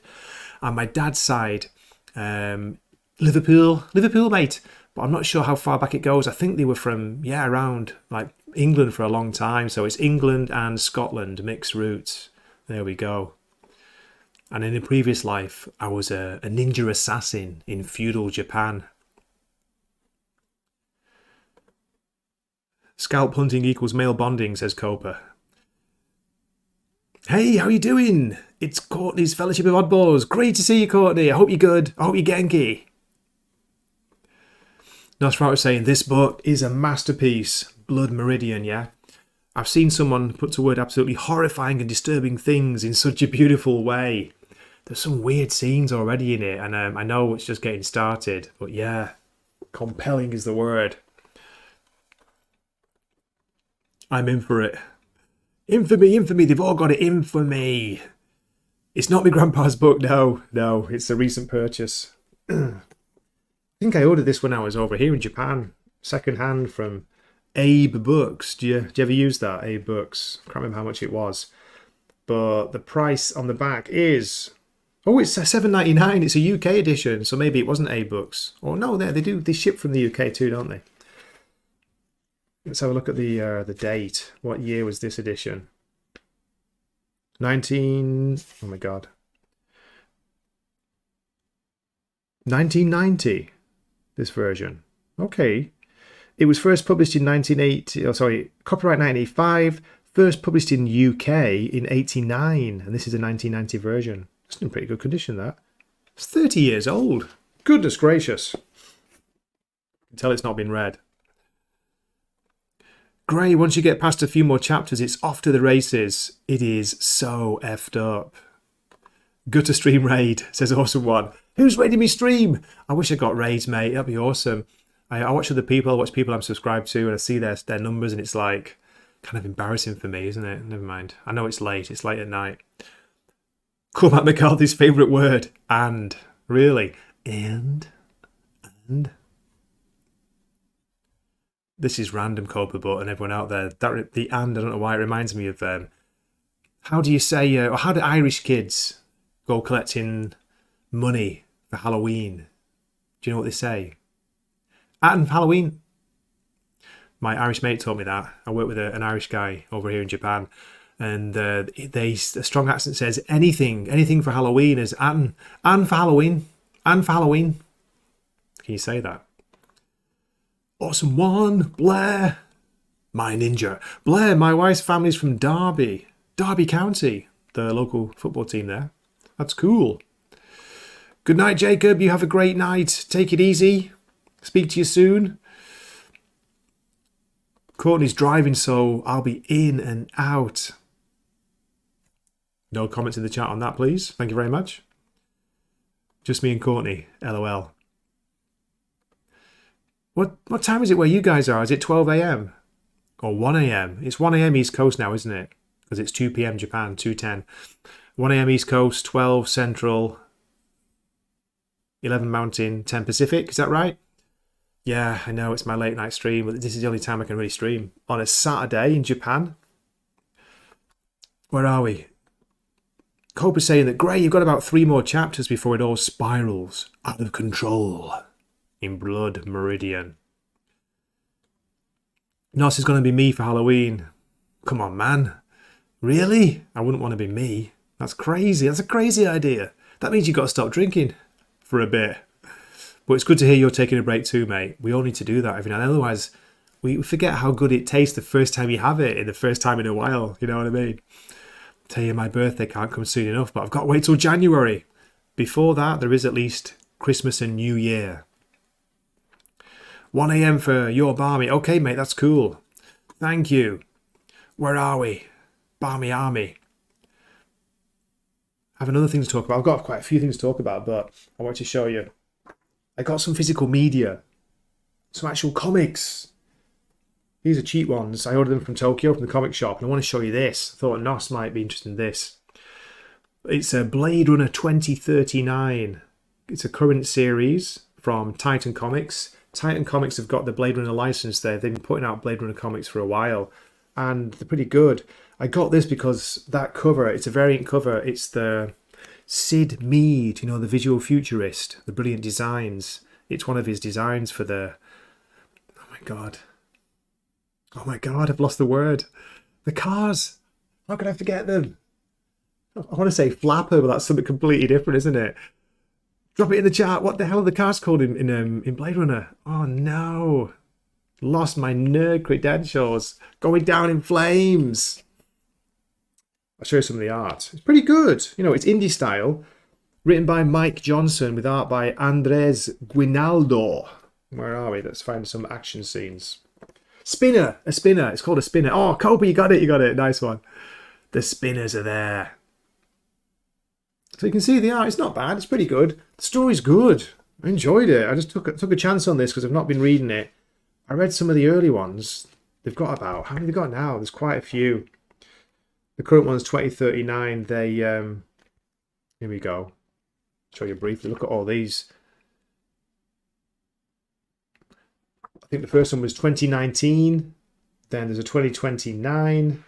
S1: And my dad's side, Liverpool, mate. But I'm not sure how far back it goes. I think they were from, around like England for a long time. So it's England and Scotland, mixed roots. There we go. And in a previous life, I was a ninja assassin in feudal Japan. Scalp hunting equals male bonding, says Copa. Hey, how you doing? It's Courtney's Fellowship of Oddballs. Great to see you, Courtney. I hope you're good. I hope you're Genki. Nosferatu saying this book is a masterpiece. Blood Meridian, yeah? I've seen someone put to word absolutely horrifying and disturbing things in such a beautiful way. There's some weird scenes already in it, and I know it's just getting started, but yeah, compelling is the word. I'm in for it. Infamy, they've all got it in for me. It's not my grandpa's book, no, it's a recent purchase. I think I ordered this when I was over here in Japan, second hand from Abe Books. Do you ever use that, Abe Books? I can't remember how much it was. But the price on the back is... Oh, it's $7.99. It's a UK edition, so maybe it wasn't Abe Books. Or no, they ship from the UK too, don't they? Let's have a look at the date. What year was this edition? Oh my God. 1990. This version. Okay. It was first published in copyright 1985, first published in UK in 89, and this is a 1990 version. It's in pretty good condition, that. It's 30 years old. Goodness gracious. You can tell it's not been read. Gray, once you get past a few more chapters, it's off to the races. It is so effed up. Gutter stream raid, says Awesome One. Who's raiding me stream? I wish I got raids, mate. That'd be awesome. I watch other people, I watch people I'm subscribed to, and I see their numbers, and it's like kind of embarrassing for me, isn't it? Never mind. I know it's late. It's late at night. Cormac McCarthy's favourite word. And. Really? And. This is random, Copa, but and everyone out there. The and, I don't know why, it reminds me of How do you say, or how do Irish kids go collecting money for Halloween? Do you know what they say? At Halloween? My Irish mate told me that. I work with an Irish guy over here in Japan, and a strong accent says anything for Halloween is and for Halloween, and for Halloween. Can you say that? Awesome one, Blair. My ninja. Blair, my wife's family's from Derby County, the local football team there. That's cool. Good night, Jacob. You have a great night. Take it easy. Speak to you soon. Courtney's driving, so I'll be in and out. No comments in the chat on that, please. Thank you very much. Just me and Courtney. LOL. What time is it where you guys are? Is it 12 a.m. or 1 a.m.? It's 1 a.m. East Coast now, isn't it? Because it's 2 p.m. Japan, 2:10. 1 a.m. East Coast, 12 Central, 11 Mountain, 10 Pacific. Is that right? Yeah, I know it's my late night stream, but this is the only time I can really stream. On a Saturday in Japan. Where are we? Cope is saying that, Gray, you've got about 3 more chapters before it all spirals out of control in Blood Meridian. Nos is going to be me for Halloween. Come on, man. Really? I wouldn't want to be me. That's crazy. That's a crazy idea. That means you've got to stop drinking for a bit. But it's good to hear you're taking a break too, mate. We all need to do that every now and then. Otherwise, we forget how good it tastes the first time you have it, in the first time in a while. You know what I mean? Tell you my birthday can't come soon enough, but I've got to wait till January. Before that, there is at least Christmas and New Year. 1 a.m. for your Barmy. Okay, mate, that's cool. Thank you. Where are we? Barmy Army. I have another thing to talk about. I've got quite a few things to talk about, but I want to show you. I got some physical media. Some actual comics. These are cheap ones. I ordered them from Tokyo, from the comic shop, and I want to show you this. I thought Nos might be interested in this. It's a Blade Runner 2039. It's a current series from Titan Comics. Titan Comics have got the Blade Runner license there. They've been putting out Blade Runner comics for a while, and they're pretty good. I got this because that cover, it's a variant cover. It's the Sid Mead, you know, the visual futurist, the brilliant designs. It's one of his designs for the... Oh my God, I've lost the word. The cars. How could I forget them? I want to say flapper, but that's something completely different, isn't it? Drop it in the chat. What the hell are the cars called in Blade Runner? Oh no. Lost my nerd credentials. Going down in flames. I'll show you some of the art. It's pretty good. You know, it's indie style. Written by Mike Johnson with art by Andres Guinaldo. Where are we? Let's find some action scenes. Spinner. A spinner. It's called a spinner. Oh, Kobe, you got it. Nice one. The spinners are there. So you can see the art. It's not bad. It's pretty good. The story's good. I enjoyed it. I just took a chance on this because I've not been reading it. I read some of the early ones. They've got about... How many have they got now? There's quite a few. The current one's 2039. They... Here we go. Show you briefly. Look at all these. I think the first one was 2019. Then there's a 2029.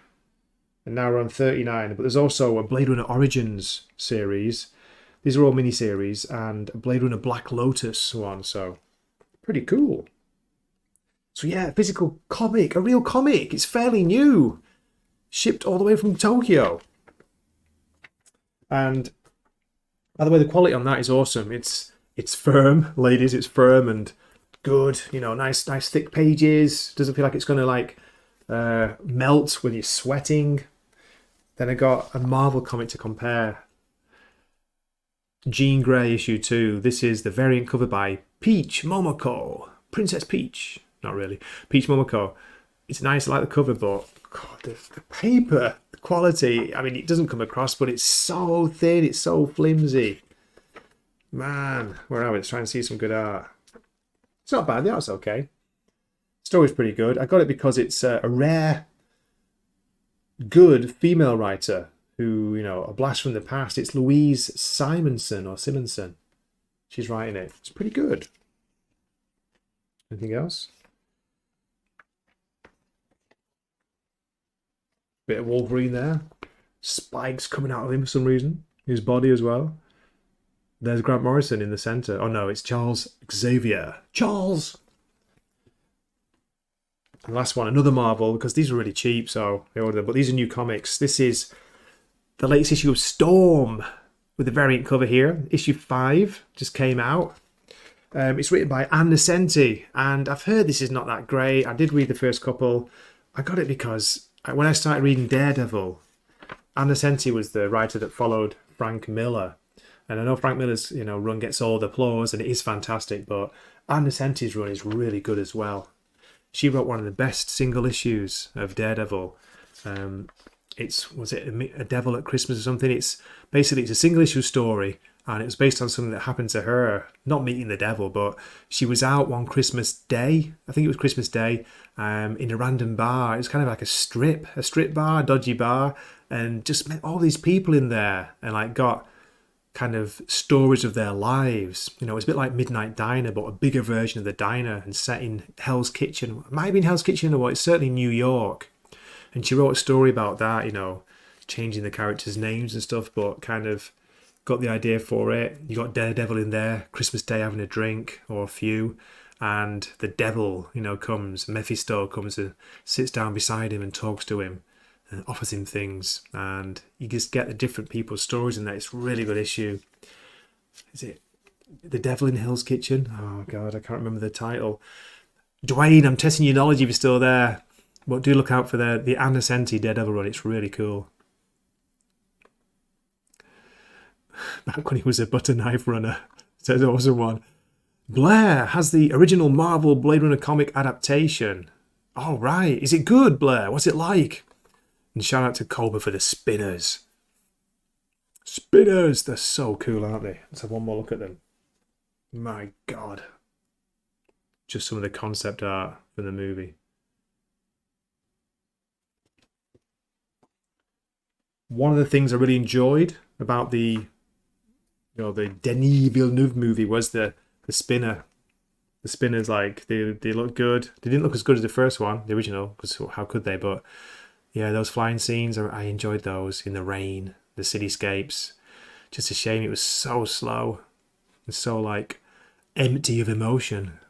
S1: And now we're on 39. But there's also a Blade Runner Origins series. These are all mini-series. And a Blade Runner Black Lotus one. So, pretty cool. So yeah, physical comic. A real comic. It's fairly new. Shipped all the way from Tokyo. And, by the way, the quality on that is awesome. It's firm, ladies. It's firm and good. You know, nice thick pages. Doesn't feel like it's going to, like, melt when you're sweating. Then I got a Marvel comic to compare. Jean Grey issue 2. This is the variant cover by Peach Momoko. Princess Peach. Not really. Peach Momoko. It's nice, I like the cover, but God, the paper, the quality, I mean, it doesn't come across, but it's so thin, it's so flimsy. Man, where are we? Let's try and see some good art. It's not bad, the art's okay. Story's pretty good. I got it because it's a rare, good female writer who, you know, a blast from the past. It's Louise Simonson. She's writing it. It's pretty good. Anything else? Bit of Wolverine there. spikes coming out of him for some reason. His body as well. There's Grant Morrison in the centre. Oh no, it's Charles Xavier. Charles! And last one, another Marvel, because these are really cheap, so I ordered them. But these are new comics. This is the latest issue of Storm, with the variant cover here. Issue 5 just came out. It's written by Ann Nocenti, and I've heard this is not that great. I did read the first couple. I got it because when I started reading Daredevil, Ann Nocenti was the writer that followed Frank Miller. And I know Frank Miller's run gets all the applause, and it is fantastic, but Ann Nocenti's run is really good as well. She wrote one of the best single issues of Daredevil. Was it A Devil at Christmas or something? It's a single issue story, and it was based on something that happened to her, not meeting the devil, but she was out one Christmas day, I think it was Christmas Day, in a random bar. It was kind of like a strip bar, a dodgy bar, and just met all these people in there, and like got kind of stories of their lives. It's a bit like Midnight Diner, but a bigger version of the diner, and set in Hell's Kitchen. It might have been Hell's Kitchen, or what? It's certainly New York. And she wrote a story about that, changing the characters' names and stuff, but kind of got the idea for it. You got Daredevil in there, Christmas Day having a drink or a few, and the devil, comes, Mephisto comes and sits down beside him and talks to him and offers him things, and you just get the different people's stories in there. It's a really good issue. Is it The Devil in Hell's Kitchen? Oh God, I can't remember the title. Dwayne, I'm testing your knowledge if you're still there. But do look out for the Ann Nocenti Daredevil run. It's really cool. Back when he was a butter knife runner. Says awesome one. Blair has the original Marvel Blade Runner comic adaptation. All right. Is it good, Blair? What's it like? And shout out to Cobra for the spinners. Spinners! They're so cool, aren't they? Let's have one more look at them. My God. Just some of the concept art from the movie. One of the things I really enjoyed about the Denis Villeneuve movie was the spinner. The spinners, like, they look good. They didn't look as good as the first one, the original, because how could they? But yeah, those flying scenes, I enjoyed those in the rain, the cityscapes. Just a shame it was so slow and so, like, empty of emotion.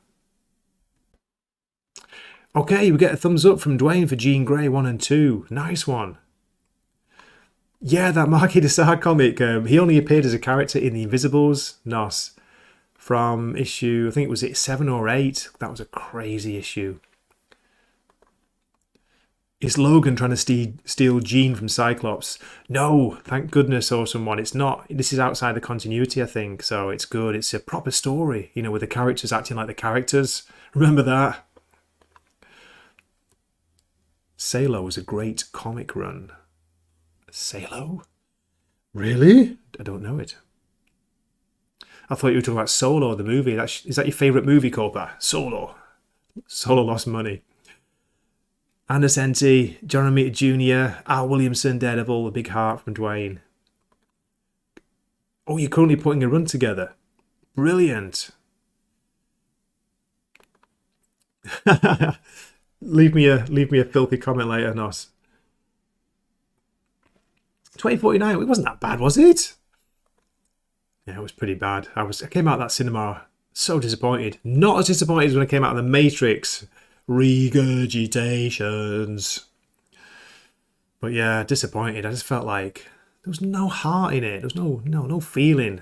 S1: Okay, we get a thumbs up from Dwayne for Jean Grey 1 and 2. Nice one. Yeah, that Marquis de Sade comic, he only appeared as a character in The Invisibles, Nos, from issue, I think it was 7 or 8. That was a crazy issue. Is Logan trying to steal Jean from Cyclops? No, thank goodness, awesome one. It's not. This is outside the continuity, I think, so it's good. It's a proper story, with the characters acting like the characters. Remember that? Salo was a great comic run. Salo? Really? I don't know it. I thought you were talking about Solo, the movie. Is that your favourite movie, Copa? Solo. Solo lost money. Ann Nocenti, John Romita Jr., Al Williamson, Daredevil, a big heart from Dwayne. Oh, you're currently putting a run together. Brilliant. leave me a filthy comment later, Nos. 2049, it wasn't that bad, was it? Yeah, it was pretty bad. I came out of that cinema so disappointed. Not as disappointed as when I came out of The Matrix. Regurgitations. But yeah, disappointed. I just felt like there was no heart in it. There was no feeling.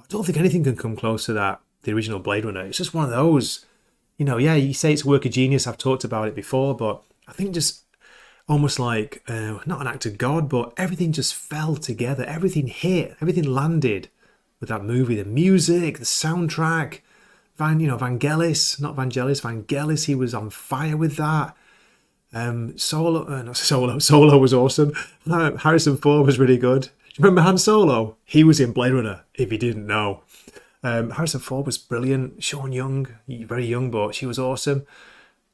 S1: I don't think anything can come close to that, the original Blade Runner. It's just one of those, yeah, you say it's a work of genius. I've talked about it before, but I think just almost like, not an act of God, but everything just fell together. Everything hit. Everything landed with that movie. The music, the soundtrack. Vangelis, he was on fire with that. Solo was awesome. Harrison Ford was really good. Do you remember Han Solo? He was in Blade Runner, if you didn't know. Harrison Ford was brilliant. Sean Young, very young, but she was awesome.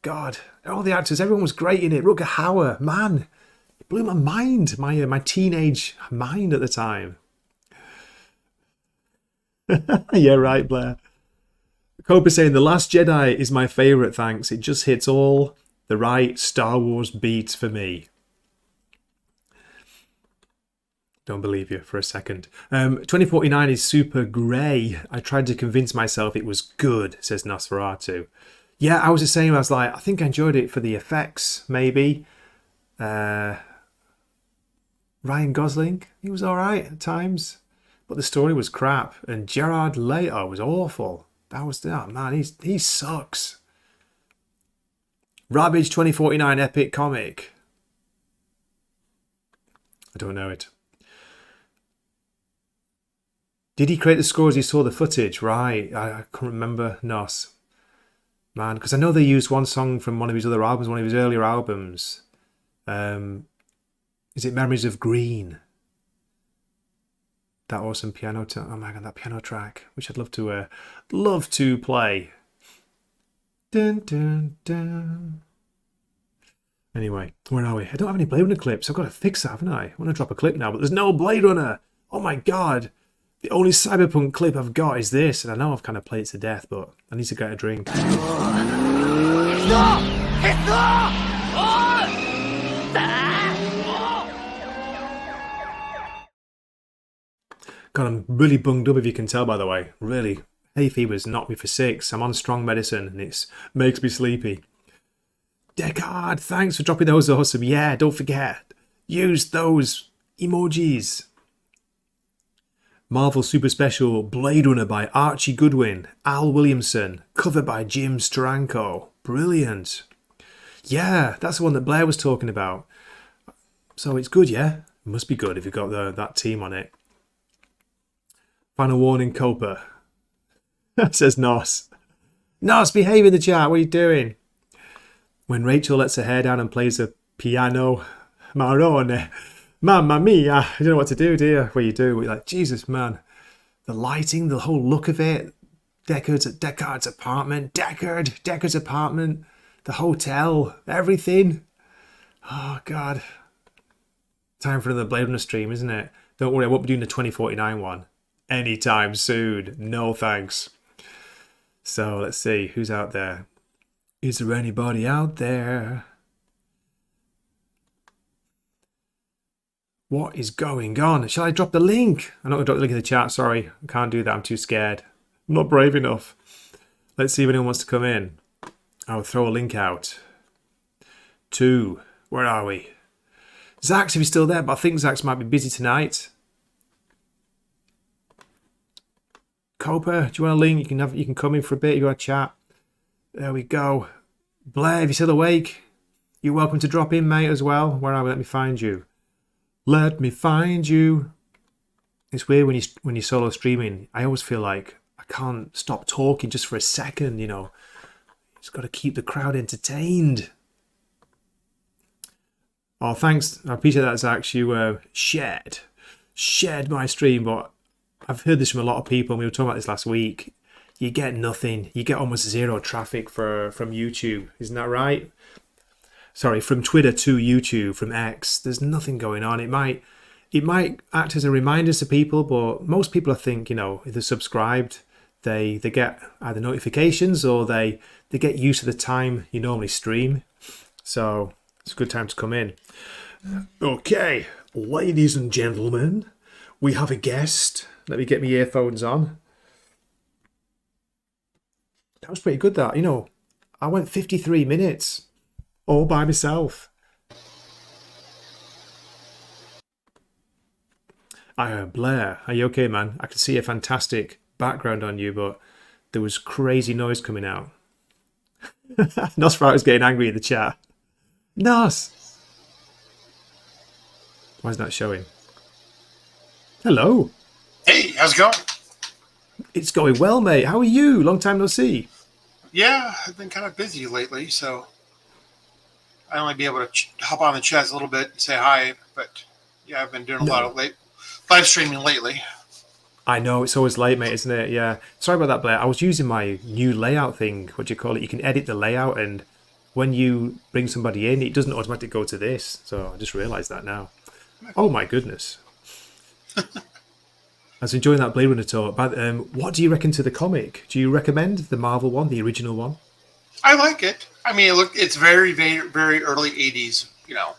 S1: God, all the actors, everyone was great in it. Rutger Hauer, man, it blew my mind, my teenage mind at the time. Yeah, right, Blair. Cobra saying, The Last Jedi is my favourite, thanks. It just hits all the right Star Wars beats for me. Don't believe you for a second. 2049 is super grey. I tried to convince myself it was good, says Nosferatu. Yeah, I was the same. I was like, I think I enjoyed it for the effects, maybe. Ryan Gosling, he was all right at times. But the story was crap. And Gerard Leto was awful. Man, he sucks. Ravage 2049 epic comic. I don't know it. Did he create the score as he saw the footage? Right, I can't remember. Nos. Man, because I know they used one song from one of his other albums, one of his earlier albums. Is it Memories of Green? That awesome piano. Oh my god, that piano track, which I'd love to play. Dun dun dun. Anyway, where are we? I don't have any Blade Runner clips. I've got to fix that, haven't I? I want to drop a clip now, but there's no Blade Runner. Oh my god. The only Cyberpunk clip I've got is this, and I know I've kind of played it to death, but I need to get a drink. God, I'm really bunged up if you can tell, by the way. Really. Hay fever's knocked me for 6. I'm on strong medicine, and it makes me sleepy. Deckard, thanks for dropping those awesome. Yeah, don't forget. Use those emojis. Marvel Super Special Blade Runner by Archie Goodwin, Al Williamson, cover by Jim Steranko. Brilliant. Yeah, that's the one that Blair was talking about. So it's good, yeah? It must be good if you've got that team on it. Final warning, Copa. Says Nos. Nos, behave in the chat. What are you doing? When Rachel lets her hair down and plays a piano, Marone. Mamma mia, you don't know what to do, you? Well, you do. You're like, Jesus, man. The lighting, the whole look of it. Deckard's apartment. Deckard's apartment. The hotel. Everything. Oh, God. Time for another Blade Runner stream, isn't it? Don't worry, I won't be doing the 2049 one anytime soon. No thanks. So, let's see. Who's out there? Is there anybody out there? What is going on? Shall I drop the link? I'm not going to drop the link in the chat. Sorry. I can't do that. I'm too scared. I'm not brave enough. Let's see if anyone wants to come in. I'll throw a link out. 2. Where are we? Zax, if you're still there, but I think Zax might be busy tonight. Copa, do you want a link? You can come in for a bit. You want to chat. There we go. Blair, if you're still awake, you're welcome to drop in, mate, as well. Where are we? Let me find you. Let me find you. It's weird when you're solo streaming. I always feel like I can't stop talking just for a second, you know. Just got to keep the crowd entertained. Oh, thanks. I appreciate that, Zach. You shared my stream, but I've heard this from a lot of people, and we were talking about this last week. You get nothing. You get almost zero traffic from YouTube. Isn't that right? Sorry, from Twitter to YouTube, from X. There's nothing going on. It might act as a reminder to people, but most people, I think, you know, if they're subscribed, they get either notifications or they get used to the time you normally stream. So it's a good time to come in. Okay, ladies and gentlemen, we have a guest. Let me get my earphones on. That was pretty good, that. You know, I went 53 minutes all by myself. Blair, are you okay, man? I can see a fantastic background on you, but there was crazy noise coming out. Nosferatu's getting angry in the chat. Nos! Why is that showing? Hello.
S4: Hey, how's it going?
S1: It's going well, mate. How are you? Long time no see.
S4: Yeah, I've been kind of busy lately, so I only be able to hop on the chat a little bit and say hi, but yeah, I've been doing a lot of live streaming lately.
S1: I know, it's always late, mate, isn't it? Yeah. Sorry about that, Blair. I was using my new layout thing. What do you call it? You can edit the layout, and when you bring somebody in, it doesn't automatically go to this. So I just realised that now. Oh, my goodness. I was enjoying that Blade Runner talk. But what do you reckon to the comic? Do you recommend the Marvel one, the original one?
S4: I like it. I mean, it's very, very, very early 80s, you know.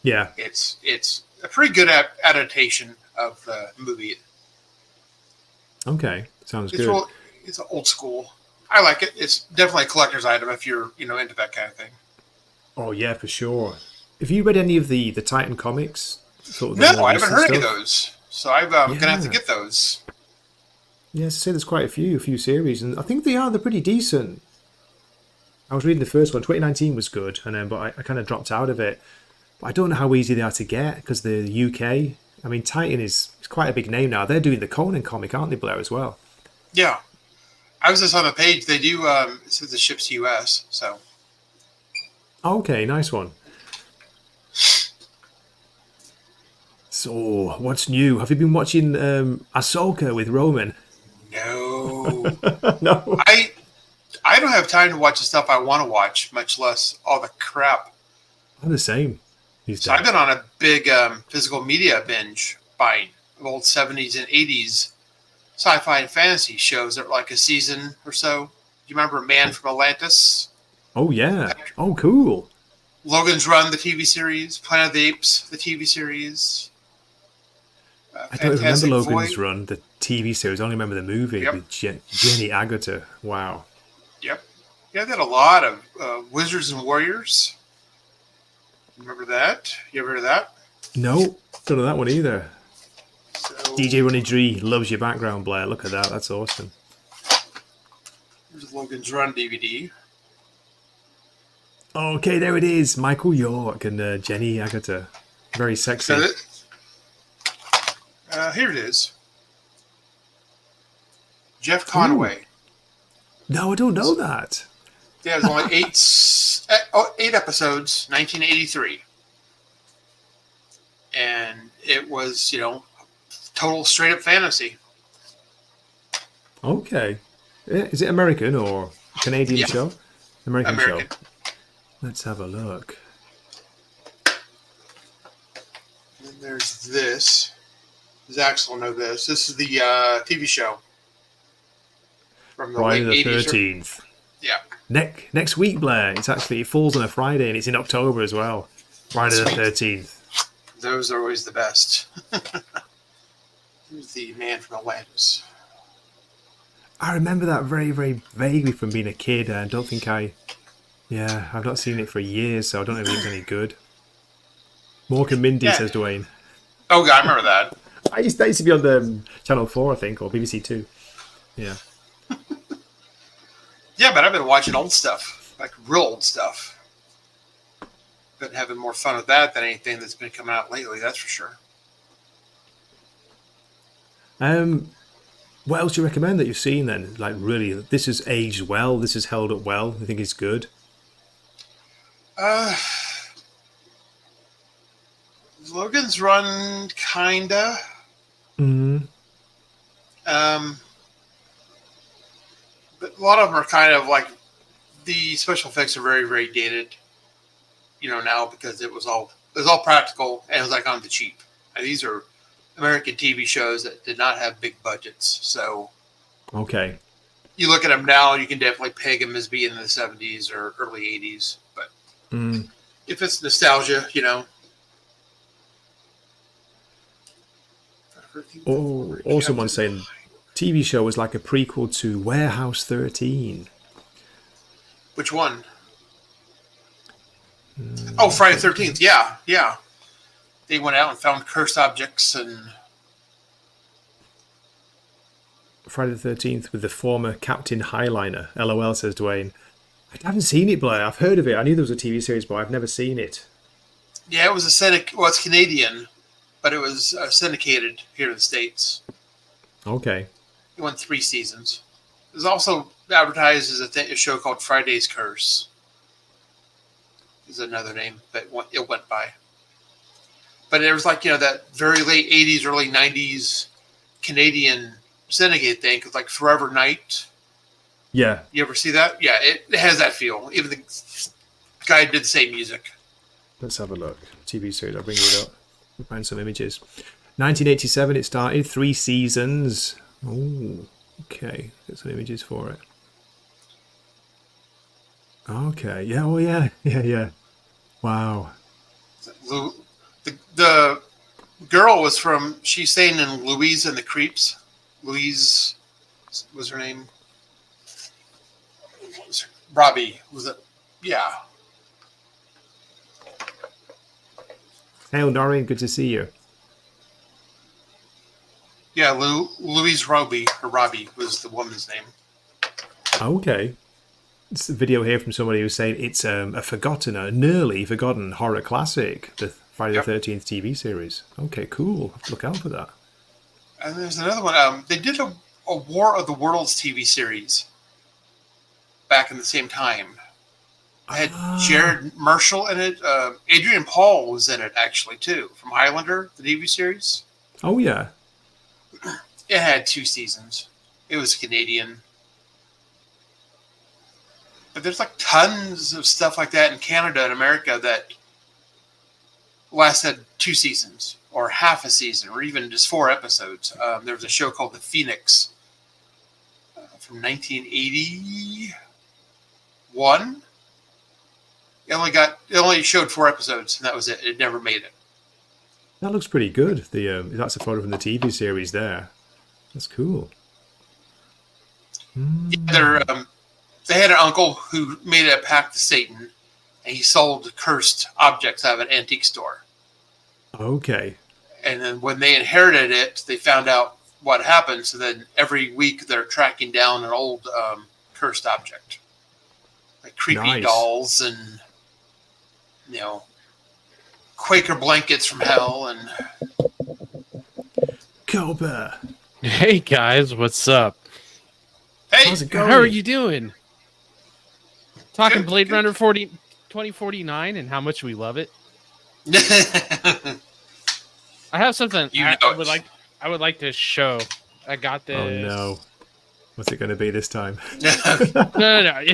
S1: Yeah.
S4: It's a pretty good adaptation of the movie.
S1: Okay, sounds
S4: It's
S1: good.
S4: real. It's old school. I like it. It's definitely a collector's item if you're into that kind of thing.
S1: Oh yeah, for sure. Have you read any of the Titan comics? Sort of the
S4: No,
S1: more
S4: I haven't
S1: recent
S4: heard any of
S1: stuff?
S4: those, so I'm gonna have to
S1: Yeah.
S4: get those.
S1: Yeah, so there's quite a few series, and I think they're pretty decent. I was reading the first one. 2019 was good, and then but I kind of dropped out of it. But I don't know how easy they are to get because the UK. I mean, Titan is quite a big name now. They're doing the Conan comic, aren't they, Blair, as well?
S4: Yeah, I was just on the page. They do. It says it ships to US. So
S1: Okay, nice one. So, what's new? Have you been watching Ahsoka with Roman?
S4: no,
S1: No.
S4: I don't have time to watch the stuff I want to watch, much less all the crap.
S1: I'm the same these
S4: So I've
S1: days.
S4: been on a big physical media binge buying of old 70s and 80s sci-fi and fantasy shows that are like a season or so. Do you remember Man from Atlantis?
S1: Oh, yeah. Oh, cool.
S4: Logan's Run, the TV series. Planet of the Apes, the TV series.
S1: I don't remember
S4: Fantastic
S1: Logan's
S4: Void.
S1: Run, the TV series. I only remember the movie
S4: Yep.
S1: with Jenny Agutter. Wow.
S4: Yep. Yeah, they had a lot of Wizards and Warriors. Remember that? You ever heard of that?
S1: No, don't know that one either.
S4: So,
S1: DJ Ronnie Dree loves your background, Blair. Look at that. That's awesome.
S4: here's Logan's Run DVD.
S1: Okay, there it is. Michael York and Jenny Agutter. Very sexy.
S4: So here it is. Jeff Conaway.
S1: No, I don't know that.
S4: Yeah, it was only eight episodes, 1983. And it was, total straight up fantasy.
S1: Okay. Is it American or Canadian
S4: Yeah.
S1: show? American
S4: American.
S1: show. Let's have a look.
S4: And then there's this. Zach's will know this. This is the TV show from the
S1: Friday
S4: late
S1: the
S4: 80s.
S1: 13th.
S4: Yeah.
S1: Next week, Blair. It falls on a Friday and it's in October as well. Friday the
S4: Sweet.
S1: 13th.
S4: Those are always the best. Here's the Man from Atlantis.
S1: I remember that very, very vaguely from being a kid. I don't think I've not seen it for years, so I don't know if it's any good. Mork and Mindy,
S4: Yeah.
S1: says Dwayne.
S4: Oh, God, I remember that.
S1: That used to be on the Channel 4, I think, or BBC 2. Yeah.
S4: Yeah, but I've been watching old stuff, like real old stuff. Been having more fun with that than anything that's been coming out lately, that's for sure.
S1: What else do you recommend that you've seen then? Like, really, this has aged well. This has held up well. I think it's good.
S4: Logan's Run, kinda.
S1: Mm-hmm.
S4: But a lot of them are kind of like the special effects are very, very dated. Now because it was all practical and it was like on the cheap. And these are American TV shows that did not have big budgets, so
S1: Okay.
S4: you look at them now, you can definitely peg them as being in the 70s or early 80s. But
S1: Mm.
S4: if it's nostalgia,
S1: Oh, also one saying TV show was like a prequel to Warehouse 13.
S4: Which one? Oh, Friday the 13th. Yeah, yeah. They went out and found cursed objects and
S1: Friday the 13th with the former Captain Highliner. LOL, says Dwayne. I haven't seen it, Blair. I've heard of it. I knew there was a TV series, but I've never seen it.
S4: yeah, it was it's Canadian, but it was syndicated here in the States.
S1: Okay.
S4: It went 3 seasons. It was also advertised as a show called Friday's Curse. Is another name that it went by. But it was like, that very late 80s, early 90s Canadian syndicate thing. It was like Forever Night.
S1: Yeah.
S4: You ever see that? Yeah, it has that feel. Even the guy did the same music.
S1: Let's have a look. TV series. I'll bring it up. We'll find some images. 1987 it started. 3 seasons. Oh, okay. Get some images for it. Okay. Yeah. Oh, yeah. Yeah. Yeah. Wow.
S4: The girl was from, she's staying in Louise and the Creeps. Louise was her name. What was her? Robbie was it? Yeah.
S1: Hey, Noreen, good to see you.
S4: Yeah, Louise Robbie, or Robbie was the woman's name.
S1: Okay. It's a video here from somebody who's saying it's a forgotten, a nearly forgotten horror classic, the Friday the 13th TV series. Okay, cool. Have to look out for that.
S4: And there's another one. They did a War of the Worlds TV series back in the same time. I had Jared Marshall in it. Adrian Paul was in it, actually, too, from Highlander, the TV series.
S1: Oh, yeah.
S4: It had 2 seasons. It was Canadian. But there's like tons of stuff like that in Canada and America that lasted 2 seasons or half a season or even just 4 episodes. There was a show called The Phoenix from 1981. It only showed 4 episodes, and that was it. It never made it.
S1: That looks pretty good. That's a photo from the TV series there. That's cool.
S4: Yeah, they had an uncle who made a pact to Satan, and he sold cursed objects out of an antique store.
S1: Okay.
S4: And then when they inherited it, they found out what happened. So then every week they're tracking down an old cursed object, like creepy dolls and Quaker blankets from hell and.
S1: Cobra.
S6: Hey guys, what's up?
S4: Hey,
S1: how's it going?
S6: How are you doing? Talking Blade Runner 2049 and how much we love it. I have something I would like to show. I got this.
S1: Oh no. What's it going to be this time?
S6: No.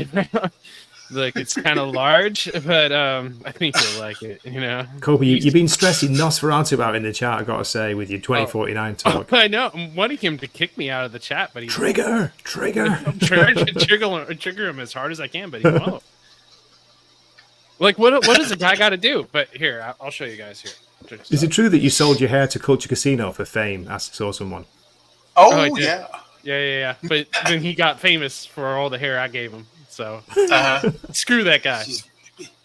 S6: Look, it's kind of large, but I think you'll like it,
S1: Kobe, you've been stressing Nosferatu out in the chat, I got to say, with your 2049 talk.
S6: I know. I'm wanting him to kick me out of the chat, but he's
S1: Trigger!
S6: I'm trying to trigger him as hard as I can, but he won't. Like, what does a guy got to do? But here, I'll show you guys here.
S1: Is it true that you sold your hair to Culture Casino for fame? Saw someone.
S4: Oh yeah.
S6: Yeah. But then he got famous for all the hair I gave him. So screw that guy.
S4: He's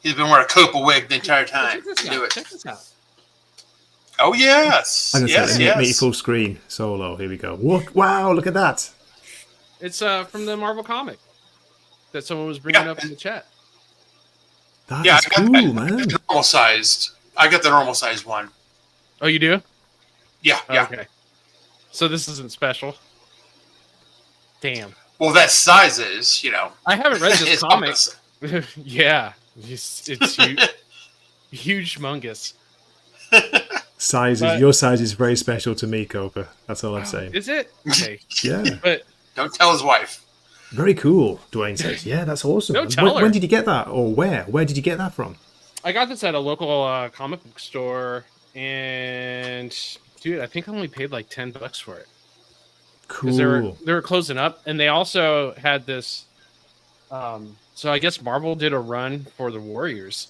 S4: been wearing a Copa wig the entire time.
S6: Check this out.
S4: Oh yes. Yes.
S1: Me full screen solo. Here we go. Wow! Look at that.
S6: It's from the Marvel comic that someone was bringing up in the chat.
S1: That's cool, man.
S4: Normal sized. I got the normal sized one.
S6: Oh, you do?
S4: Yeah.
S6: Okay. So this isn't special. Damn.
S4: Well, that size is,
S6: I haven't read this comic.
S4: Opposite.
S6: Yeah, it's huge, huge, humongous.
S1: Your size is very special to me, Copa. That's all I'm saying.
S6: Is it? Okay.
S1: Yeah.
S6: But
S4: don't tell his wife.
S1: Very cool, Dwayne says. Yeah, that's awesome.
S6: No, tell her.
S1: When did you get that, or where? Where did you get that from?
S6: I got this at a local comic book store, and dude, I think I only paid like $10 for it.
S1: Cool.
S6: They were closing up, and they also had this. So I guess Marvel did a run for the Warriors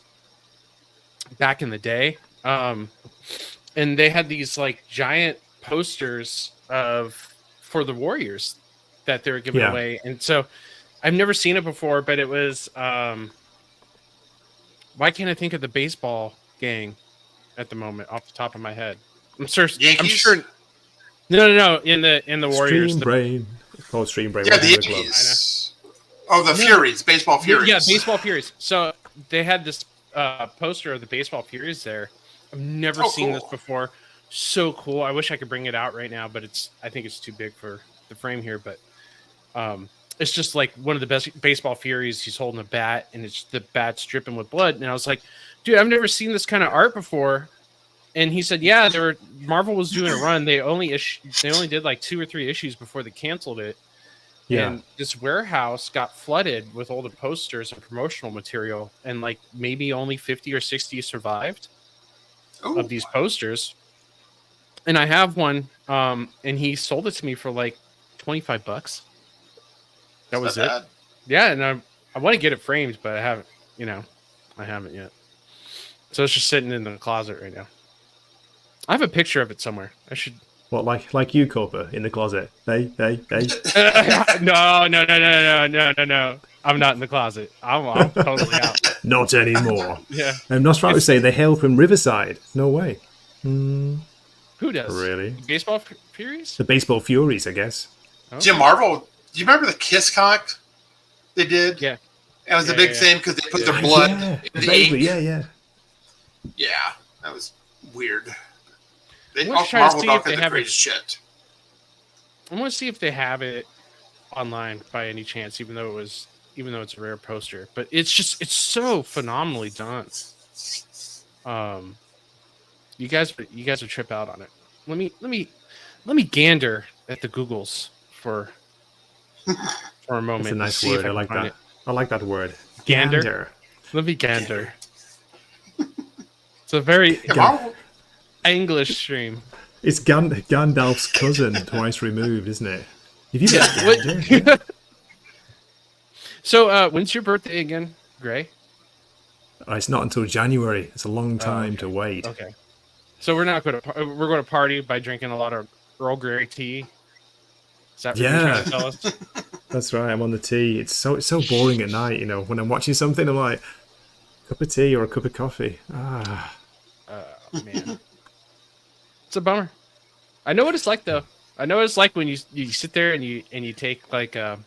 S6: back in the day, and they had these like giant posters for the Warriors that they were giving away, and so I've never seen it before, but it was. Why can't I think of the baseball gang at the moment off the top of my head? I'm sure.
S4: Yankees?
S6: I'm sure. No. In the Warriors.
S1: Stream Brain. It's called Stream Brain.
S4: Yeah, the Yankees. Oh, the Furies. Baseball Furies.
S6: Yeah, Baseball Furies. So they had this poster of the Baseball Furies there. I've never seen this before. So cool. I wish I could bring it out right now, but I think it's too big for the frame here. But it's just like one of the best Baseball Furies. He's holding a bat, and it's the bat's dripping with blood. And I was like, dude, I've never seen this kind of art before. And he said, yeah, Marvel was doing a run. They only did like 2 or 3 issues before they canceled it. Yeah. And this warehouse got flooded with all the posters and promotional material, and like maybe only 50 or 60 survived of these posters. And I have one, and he sold it to me for like $25. That was it. Bad. Yeah, and I want to get it framed, but I haven't yet. So it's just sitting in the closet right now. I have a picture of it somewhere. I should.
S1: What, like you, Cooper, in the closet? Hey.
S6: No. I'm not in the closet. I'm totally out.
S1: Not anymore.
S6: Yeah.
S1: Nosferatu say they hail from Riverside. No way.
S6: Who does?
S1: Really?
S6: Baseball Furies?
S1: The Baseball Furies, I guess.
S6: Oh.
S4: Jim Marvel, do you remember the Kiss comic they did?
S6: Yeah.
S4: It was a big thing because they put their blood in the
S1: vaguely,
S4: ink.
S1: Yeah.
S4: Yeah, that was weird.
S6: I'm
S4: Marvel
S6: trying to see if
S4: Doc
S6: they
S4: had the
S6: have it.
S4: greatest shit.
S6: I want to see if they have it online by any chance, even though it's a rare poster. But it's so phenomenally done. You guys would trip out on it. Let me gander at the Googles for a moment.
S1: That's a nice
S6: see if
S1: word. I like
S6: can find
S1: that. I like that word.
S6: Gander? Let me gander. It's a very
S4: Marvel,
S6: English stream.
S1: It's Gandalf's cousin, twice removed, isn't it? Have you got Gander?
S6: So, when's your birthday again, Gray?
S1: It's not until January. It's a long time to wait.
S6: Okay. So we're going to party by drinking a lot of Earl Grey tea. Is that what you're trying to tell us?
S1: That's right. I'm on the tea. It's so boring at night. You know, when I'm watching something, I'm like, cup of tea or a cup of coffee.
S6: Man, it's a bummer. I know what it's like though. I know what it's like when you sit there and you take like a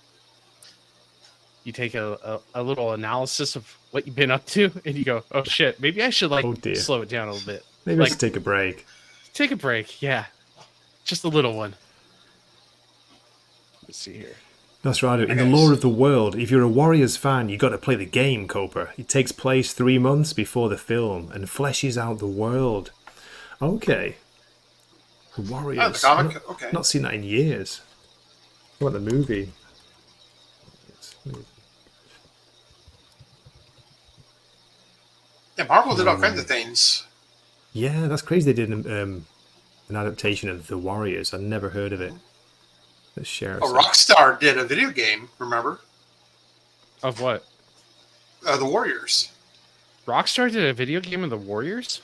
S6: little analysis of what you've been up to, and you go, oh shit, maybe I should slow it down a little bit.
S1: Maybe I should take a break.
S6: Take a break, yeah, just a little one. Let's see here.
S1: Nosferatu, in the lore of the world, if you're a Warriors fan, you got to play the game, Cooper. It takes place 3 months before the film and fleshes out the world. Okay. The Warriors.
S4: Oh, the comic? Okay.
S1: Not seen that in years. What the movie?
S4: Yeah, Marvel did all kinds of things.
S1: Yeah, that's crazy. They did an adaptation of The Warriors. I'd never heard of it. Let's share it.
S4: Rockstar did a video game, remember?
S6: Of what?
S4: The Warriors.
S6: Rockstar did a video game of the Warriors?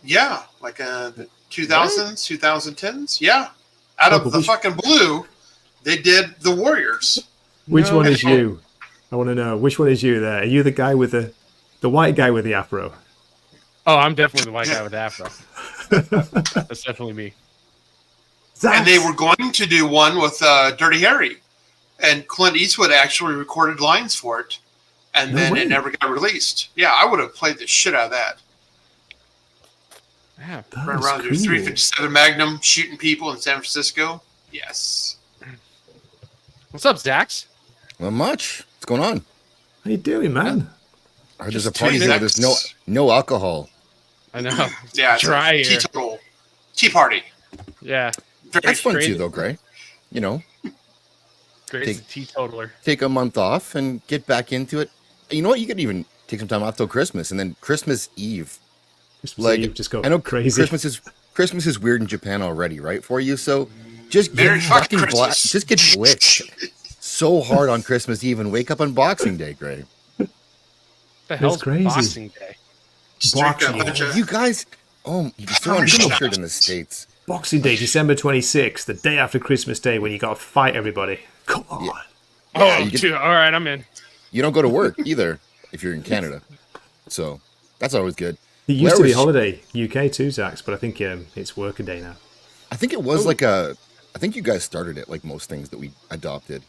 S4: Yeah, like the 2000s, 2010s. Yeah. Out of the fucking blue, they did the Warriors.
S1: Which one is you? I want to know. Which one is you there? Are you the guy with the white guy with the afro?
S6: Oh, I'm definitely the white guy with the afro. That's definitely me.
S4: And they were going to do one with Dirty Harry. And Clint Eastwood actually recorded lines for it. And then it never got released. Yeah, I would have played the shit out of that.
S6: Yeah,
S4: Running around your 357 Magnum, shooting people in San Francisco. Yes.
S6: What's up, Zax?
S7: Not much. What's going on?
S1: How you doing, man?
S7: I heard there's a party here where there's no alcohol.
S6: I know.
S4: Yeah,
S6: dry here.
S4: Teetotal. Tea party.
S6: Yeah.
S7: That's fun too, though, Gray. You know,
S6: Gray's a teetotaler.
S7: Take a month off and get back into it. You know what? You could even take some time off till Christmas, and then Christmas Eve.
S1: Just go.
S7: I know
S1: crazy.
S7: Christmas is weird in Japan already, right? For you, so just
S4: Merry
S7: get
S4: fucking
S7: fucking
S4: Christmas.
S7: just get blitzed so hard on Christmas Eve and wake up on Boxing Day, Gray.
S6: The hell's
S1: crazy.
S6: Boxing Day?
S7: You guys, you're so uncultured in the States.
S1: Boxing Day, December 26th, the day after Christmas Day, when you got to fight everybody. Come on.
S7: Yeah.
S6: All right, I'm in.
S7: You don't go to work either if you're in Canada, so that's always good.
S1: It used to be holiday UK too, Zax, but I think it's working day now.
S7: I think it was I think you guys started it like most things that we adopted.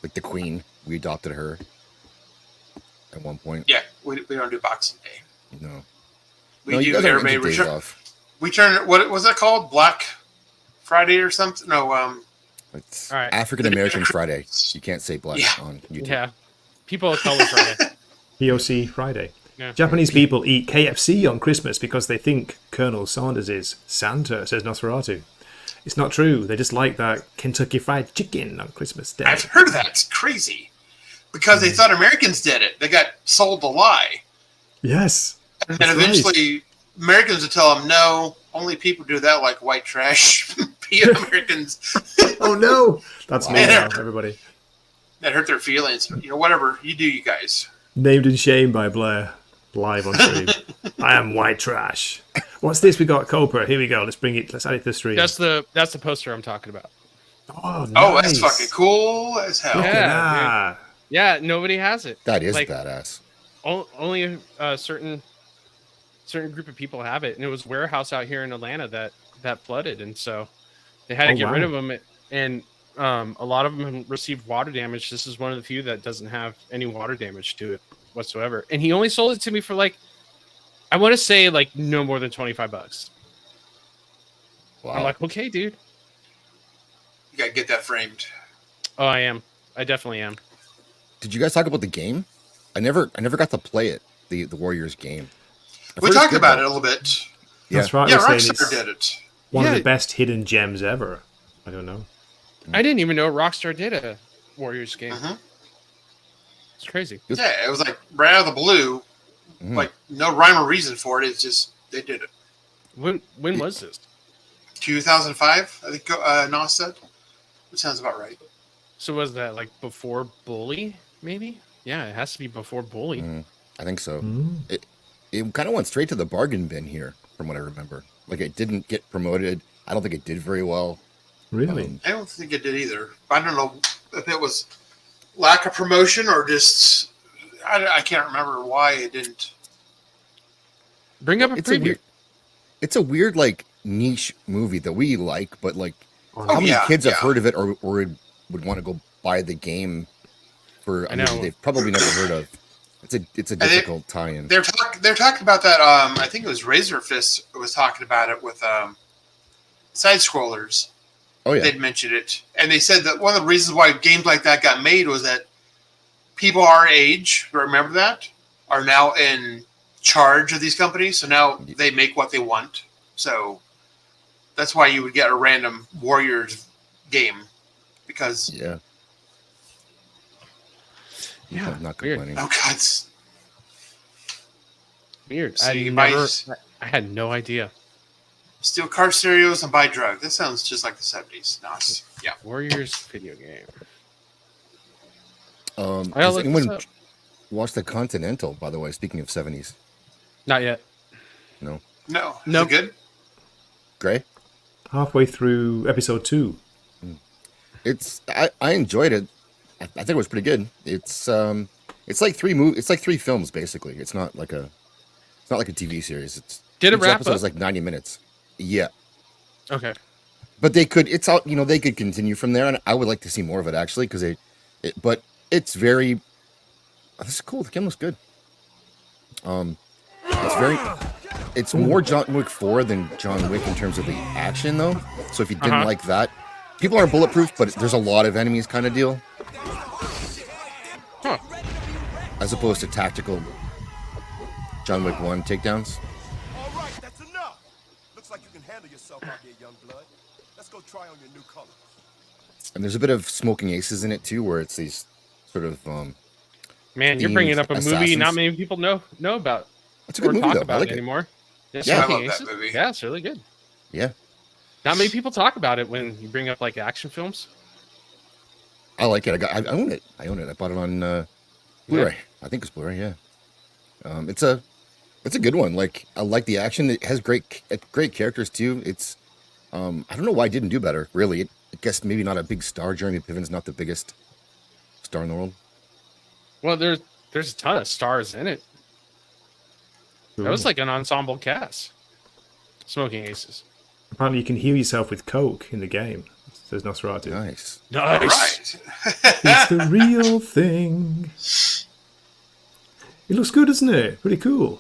S7: Like the Queen, we adopted her at one point.
S4: Yeah, we don't do Boxing Day.
S7: No.
S4: We do everybody return.
S7: Off.
S4: We turn, what was that called? Black Friday or something? No,
S7: It's
S6: All right.
S7: African American Friday. You can't say black on YouTube.
S6: Yeah. People of color Friday.
S1: POC Friday.
S6: Yeah.
S1: Japanese people eat KFC on Christmas because they think Colonel Sanders is Santa, says Nosferatu. It's not true. They just like that Kentucky Fried Chicken on Christmas Day.
S4: I've heard that. It's crazy. Because they thought Americans did it. They got sold a lie.
S1: Yes.
S4: And then eventually Americans would tell them, no, only people do that like white trash Americans.
S1: Oh, no. That's me now, everybody.
S4: That hurt their feelings. You know, whatever. You do, you guys.
S1: Named and shamed by Blair. live on stream. I am white trash. What's this? We got Cobra. Here we go. Let's bring it. Let's add it to the stream.
S6: That's the poster I'm talking about.
S1: Oh, nice.
S4: Oh, that's fucking cool as hell.
S1: Look
S6: Yeah,
S1: at that.
S6: Yeah, nobody has it.
S7: That is
S6: Like,
S7: badass.
S6: Only a certain group of people have it, and it was a warehouse out here in Atlanta that flooded, and so they had to get rid of them. And a lot of them received water damage. This is one of the few that doesn't have any water damage to it whatsoever. And he only sold it to me for like, I want to say like no more than $25.
S7: Wow.
S6: I'm like, okay, dude.
S4: You gotta get that framed.
S6: Oh, I am. I definitely am.
S7: Did you guys talk about the game? I never got to play it. The Warriors game.
S4: We talked about it a little bit.
S1: That's right.
S4: Yeah,
S1: we're saying
S4: Rockstar
S1: it's
S4: did it.
S1: one of
S6: Yeah.
S1: the best hidden gems ever. I don't know.
S6: I didn't even know Rockstar did a Warriors game. It's crazy.
S4: Yeah, it was like right out of the blue. Like no rhyme or reason for it. It's just they did it.
S6: When was this?
S4: 2005, I think Nas said. It sounds about right.
S6: So was that like before Bully? Maybe. Yeah, it has to be before Bully.
S7: I think so. It kind of went straight to the bargain bin here, from what I remember. Like it didn't get promoted. I don't think it did very well.
S1: Really?
S4: I don't think it did either. I don't know if it was lack of promotion or just I can't remember why it didn't.
S6: Bring up a preview.
S7: It's a weird like niche movie that we like, but like
S1: Oh,
S7: how many
S4: yeah,
S7: kids have
S4: yeah.
S7: heard of it or would want to go buy the game for a movie they've probably never heard of? It's a difficult tie-in.
S4: They're talking about that. I think it was Razor Fist was talking about it with side scrollers.
S7: Oh yeah.
S4: They'd mentioned it, and they said that one of the reasons why games like that got made was that people our age, remember that, are now in charge of these companies. So now they make what they want. So that's why you would get a random Warriors game because
S7: Yeah.
S6: Yeah,
S7: I'm not
S6: weird.
S7: complaining.
S4: oh god, it's-
S6: Weird.
S4: So you buy-
S6: I had no idea.
S4: steal car stereos and buy drugs. That sounds just like the 70s. Nice. Yeah.
S6: Warriors video game.
S7: Does
S6: look this
S7: anyone
S6: up.
S7: watch the Continental, by the way, speaking of 70s?
S6: Not yet.
S7: No.
S4: No. Is
S6: Nope.
S4: it good?
S7: Gray?
S1: Halfway through episode 2.
S7: I enjoyed it. I think it was pretty good. It's like three films basically. It's not like a TV series.
S6: Did it
S7: each
S6: wrap
S7: episode
S6: up?
S7: is like 90 minutes. Yeah.
S6: Okay.
S7: But they could they could continue from there, and I would like to see more of it actually because but it's very this is cool. The game looks good. It's more John Wick 4 than John Wick in terms of the action though. So if you didn't like that, people are bulletproof, but there's a lot of enemies kind of deal.
S6: Huh.
S7: As opposed to tactical John Wick 1 takedowns.
S8: All right, that's enough. Looks like you can handle yourself out here, young blood. Let's go try on your new colors.
S7: And there's a bit of Smoking Aces in it too, where it's these sort of
S6: Man, you're bringing up a movie
S7: assassins.
S6: not many people know about.
S7: It's a good
S6: or
S7: movie
S6: talk
S7: though. I
S6: about
S7: like
S6: it
S7: it.
S6: anymore.
S7: Yeah,
S4: I
S6: Smoking
S4: love that
S6: Aces?
S4: movie.
S6: Yeah, it's really good.
S7: Yeah,
S6: Not many people talk about it when you bring up like action films.
S7: I like it. I own it. I bought it on Blu-ray. I think it's Blu-ray. Yeah. It's a good one. Like I like the action. It has great characters too. It's I don't know why it didn't do better. Really, I guess maybe not a big star. Jeremy Piven's not the biggest star in the world.
S6: Well, there's a ton of stars in it. That was like an ensemble cast. Smoking Aces.
S1: Apparently, you can heal yourself with Coke in the game, says Nosferatu.
S7: Nice.
S6: Nice.
S4: Right.
S1: It's the real thing. It looks good, doesn't it? Pretty cool.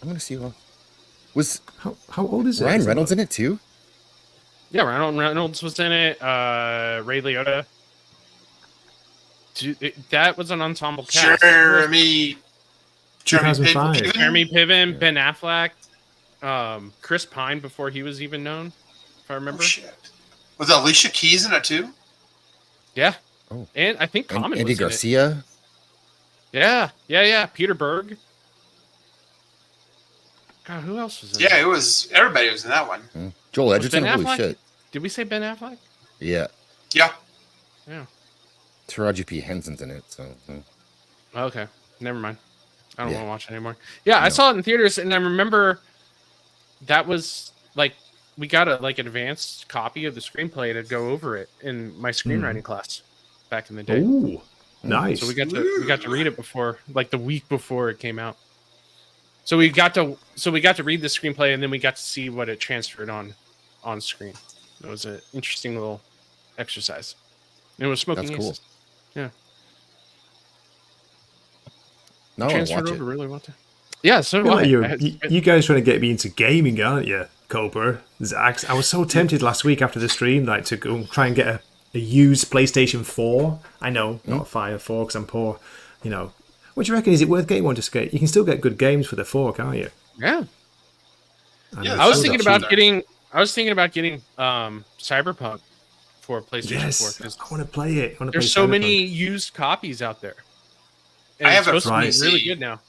S7: I'm gonna see. Was
S1: How old is it?
S7: Ryan Reynolds in it too?
S6: Yeah, Ryan Reynolds was in it. Ray Liotta. That was an ensemble cast.
S4: Jeremy
S1: 2005.
S4: Piven?
S6: Jeremy Piven, Ben Affleck, Chris Pine before he was even known, if I
S4: Oh,
S6: remember.
S4: shit. Was Alicia Keys in it too?
S6: Yeah.
S7: Oh.
S6: And I think Common
S7: Andy
S6: was in it.
S7: Garcia.
S6: Yeah. Peter Berg. God, who else was in it?
S4: Yeah, it was. Everybody was in that one.
S7: Joel
S6: Was
S7: Edgerton.
S6: Ben
S7: Holy
S6: Affleck?
S7: shit.
S6: Did we say Ben Affleck?
S7: Yeah.
S4: Yeah.
S6: Yeah.
S7: Taraji P Henson's in it. So
S6: Okay. Never mind. I don't
S7: Yeah.
S6: want to watch it anymore. Yeah, I
S7: No.
S6: saw it in theaters, and I remember that was like we got an advanced copy of the screenplay to go over it in my screenwriting class back in the day.
S1: Ooh, nice.
S6: So we got to read it before, like the week before it came out. So we got to read the screenplay, and then we got to see what it transferred on screen. It was an interesting little exercise. And it was Smoking
S7: That's cool.
S6: Aces. Yeah,
S7: Now I want to
S6: transferred
S7: watch
S6: over
S7: it.
S6: really well. Yeah, so
S1: I
S6: do
S1: feel
S6: I.
S1: like
S6: I had-
S1: you guys trying to get me into gaming, aren't you, Cobra? Zach, I was so tempted last week after the stream, like to go try and get a used PlayStation 4. I know, not a 5 4 because I'm poor. You know, what do you reckon? Is it worth getting one? Just get. You can still get good games for the 4, can't you?
S6: yeah.
S4: Yeah,
S6: I was
S4: so
S6: thinking
S4: that's
S6: about
S4: cheap.
S6: getting. I was thinking about getting Cyberpunk for PlayStation 4
S1: Yes,
S6: because
S1: I want to play it. I want to play
S6: there's so
S1: Cyberpunk.
S6: many used copies out there. And
S4: I have
S6: it's
S4: a
S6: supposed to be really
S4: PC.
S6: good now.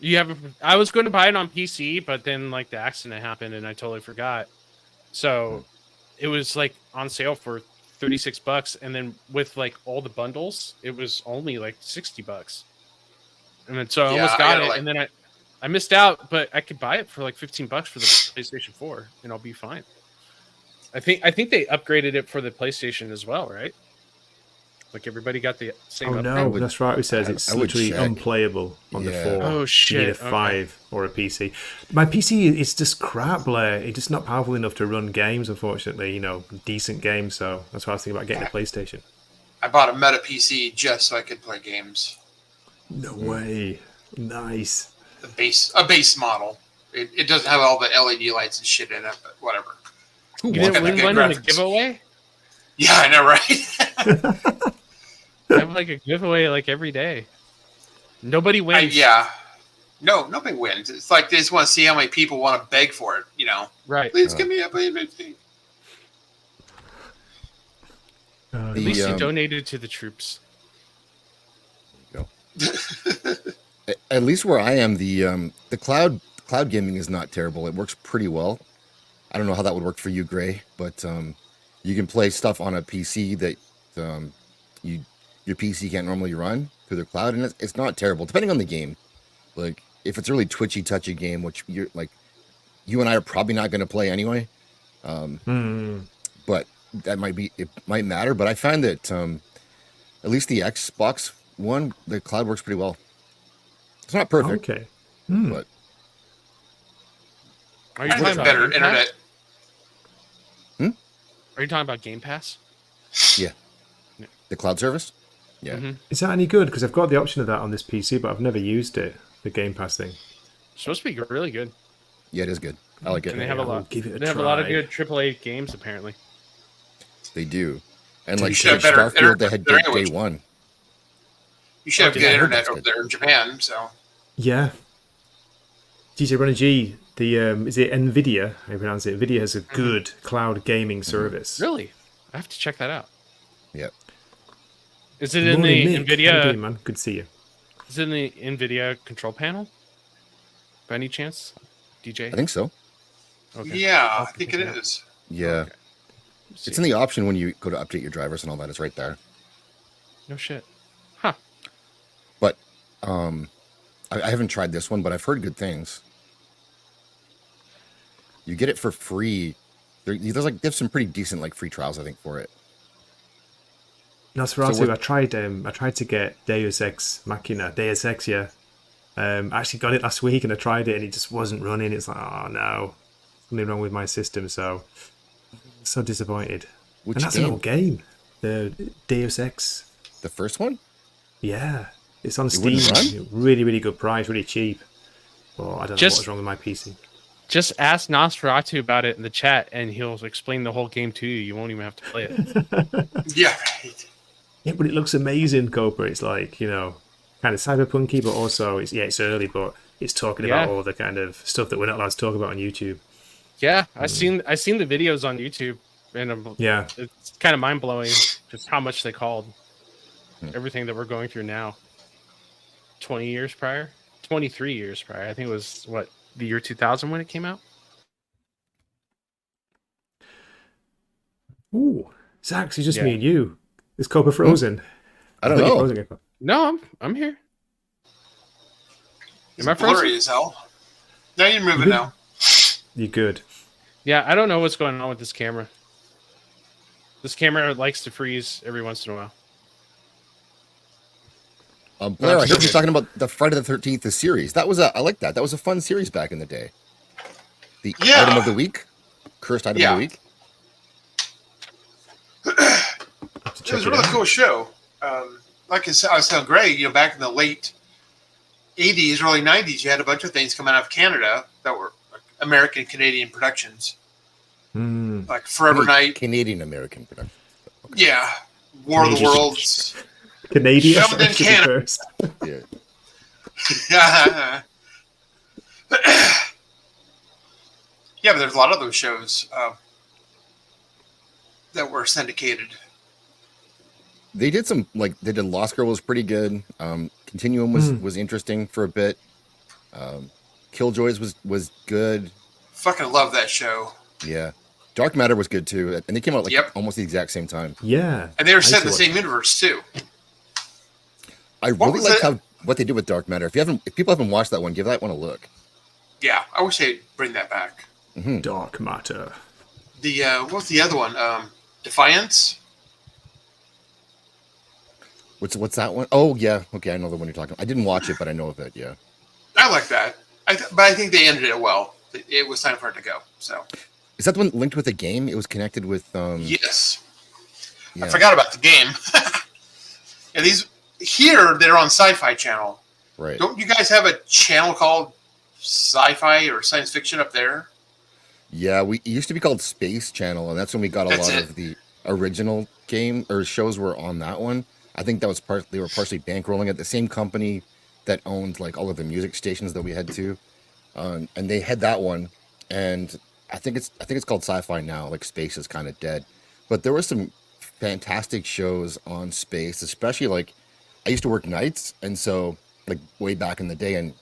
S6: You have. I was going to buy it on PC, but then like the accident happened and I totally forgot. So it was like on sale for $36, and then with like all the bundles, it was only like $60. And then so I
S4: Yeah,
S6: almost
S4: I
S6: got
S4: gotta,
S6: it,
S4: like-
S6: and then I missed out, but I could buy it for like $15 for the PlayStation 4, and I'll be fine. I think they upgraded it for the PlayStation as well, right? Like everybody got the same.
S1: Oh
S6: upgrade?
S1: no,
S7: would-
S1: that's right. It says it's
S7: I would
S1: literally
S7: check.
S1: unplayable on
S7: Yeah.
S1: the 4.
S6: Oh,
S1: You need
S6: shit,
S1: a
S6: okay.
S1: 5 or a PC. My PC is just crap, Blair. It's just not powerful enough to run games, unfortunately. You know, decent games. So that's why I was thinking about getting a PlayStation.
S4: I bought a Meta PC just so I could play games.
S1: No way. Nice.
S4: A base model. It doesn't have all the LED lights and shit in it, but whatever.
S7: Who
S6: You
S7: wants
S6: didn't
S7: that?
S6: win
S4: good
S6: one in the
S4: graphics.
S6: giveaway?
S4: Yeah, I know, right?
S6: I have like a giveaway like every day. Nobody wins.
S4: Yeah. No, nobody wins. It's like they just want to see how many people want to beg for it. You know,
S6: Right.
S4: please give me a PlayStation.
S6: At least you
S7: The,
S6: donated to the troops.
S7: at least where I am, the cloud gaming is not terrible. It works pretty well. I don't know how that would work for you, Gray, but you can play stuff on a PC that your PC can't normally run through the cloud, and it's not terrible, depending on the game. Like if it's a really twitchy, touchy game, which you and I are probably not going to play anyway. But it might matter. But I find that at least the Xbox One, the cloud works pretty well. It's not perfect,
S1: Okay.
S7: but
S6: Are you
S4: I
S6: talking
S4: have
S6: about
S4: better
S6: Game Pass?
S4: internet.
S6: Are you talking about Game Pass?
S7: yeah, the cloud service. Yeah,
S6: Mhm.
S1: Is that any good? Because I've got the option of that on this PC, but I've never used it. The Game Pass thing.
S6: It's supposed to be really good.
S7: yeah, it is good. I like
S6: And they
S7: it.
S6: have a
S1: I'll
S6: lot.
S1: give it a
S6: They have a lot of
S1: try.
S6: good AAA games apparently.
S7: They do, and
S1: You
S7: like
S4: should have better
S7: Starfield, they had
S4: internet
S7: day
S4: there
S7: one.
S4: You should have
S6: Oh,
S4: good
S6: yeah, I heard
S4: internet
S7: that's
S4: over
S7: good.
S4: there in Japan. So
S1: Yeah. DJ Runner G, the is it Nvidia? I pronounce it. Nvidia has a good cloud gaming service.
S6: Really, I have to check that out.
S7: Yeah,
S6: Is it in
S1: Morning,
S6: the
S1: Nick. How you
S6: Nvidia?
S1: doing, man? Good to see you.
S6: Is it in the Nvidia control panel? By any chance, DJ?
S7: I think so.
S6: Okay.
S4: yeah,
S6: I'll
S4: I think
S6: pick
S4: it
S6: out.
S4: is.
S7: Yeah,
S6: Okay.
S7: it's in the option when you go to update your drivers and all that. It's right there.
S6: No shit. Huh.
S7: But I haven't tried this one, but I've heard good things. You get it for free. There's some pretty decent like free trials, I think, for it.
S1: Nosferatu,
S7: what-
S1: I tried to get Deus Ex Machina. Deus Ex, yeah. I actually got it last week and I tried it and it just wasn't running. It's like, oh no. Something wrong with my system, so disappointed.
S7: Which
S1: and that's
S7: game?
S1: an old game. The Deus Ex.
S7: The first one?
S1: Yeah. It's on
S7: It
S1: Steam.
S7: wouldn't
S1: Really, really good price, really cheap. But I don't know
S6: Just-
S1: what's wrong with my PC.
S6: Just ask Nosferatu about it in the chat, and he'll explain the whole game to you. You won't even have to play it.
S4: Yeah, right.
S1: Yeah, but it looks amazing, Cobra. It's like, you know, kind of cyberpunky, but also it's early, but it's talking about
S6: Yeah.
S1: all the kind of stuff that we're not allowed to talk about on YouTube.
S6: Yeah, I seen the videos on YouTube, and
S1: Yeah.
S6: it's kind of mind blowing just how much they called everything that we're going through now. 20 years prior, 23 years prior. I think it was what, the year 2000 when it came out.
S1: Ooh, Zax, it's just
S6: Yeah.
S1: me and you. Is Cobra frozen?
S7: I don't
S1: thought you
S7: know.
S1: frozen again.
S6: No, I'm here.
S4: It's
S6: Am I frozen?
S4: blurry as hell. Now you're moving now.
S1: You good?
S6: Yeah, I don't know what's going on with this camera. This camera likes to freeze every once in a while.
S7: Blair, I heard you
S6: Okay.
S7: talking about the Friday the 13th series. That was I like that. That was a fun series back in the day. The
S4: Yeah.
S7: item of the week, cursed item of the week.
S4: It was a really cool show. Like I was telling Greg, back in the late 80s, early 90s, you had a bunch of things coming out of Canada that were like American Canadian productions, like Forever Night,
S7: Canadian American production.
S4: yeah, War of the Worlds.
S1: Canadian.
S4: Shoved in Canada.
S1: First.
S7: Yeah.
S4: Yeah, but there's a lot of those shows that were syndicated.
S7: They did some they did Lost Girl was pretty good. Continuum was interesting for a bit. Killjoys was good.
S4: Fucking love that show.
S7: Yeah. Dark Matter was good too. And they came out almost the exact same time.
S1: Yeah.
S4: And they were set in the same universe too.
S7: I really like what they did with Dark Matter. If people haven't watched that one, give that one a look.
S4: Yeah, I wish they'd bring that back.
S1: Dark Matter.
S4: The what's the other one? Defiance.
S7: What's that one? Oh yeah, okay, I know the one you're talking about. I didn't watch it, but I know of it. Yeah,
S4: I like that. But I think they ended it well. It was time for it to go. So
S7: is that the one linked with a game? It was connected with.
S4: Yes,
S7: yeah.
S4: I forgot about the game. Yeah, these here they're on Sci-Fi Channel.
S7: Right.
S4: Don't you guys have a channel called Sci-Fi or Science Fiction up there?
S7: Yeah, it used to be called Space Channel, and that's when we got a lot of the original game or shows were on that one. I think that was they were partially bankrolling it. The same company that owned like all of the music stations that we had too, and they had that one. And I think it's called Sci-Fi now. Like Space is kind of dead, but there were some fantastic shows on Space, especially like I used to work nights, and so like way back in the day, and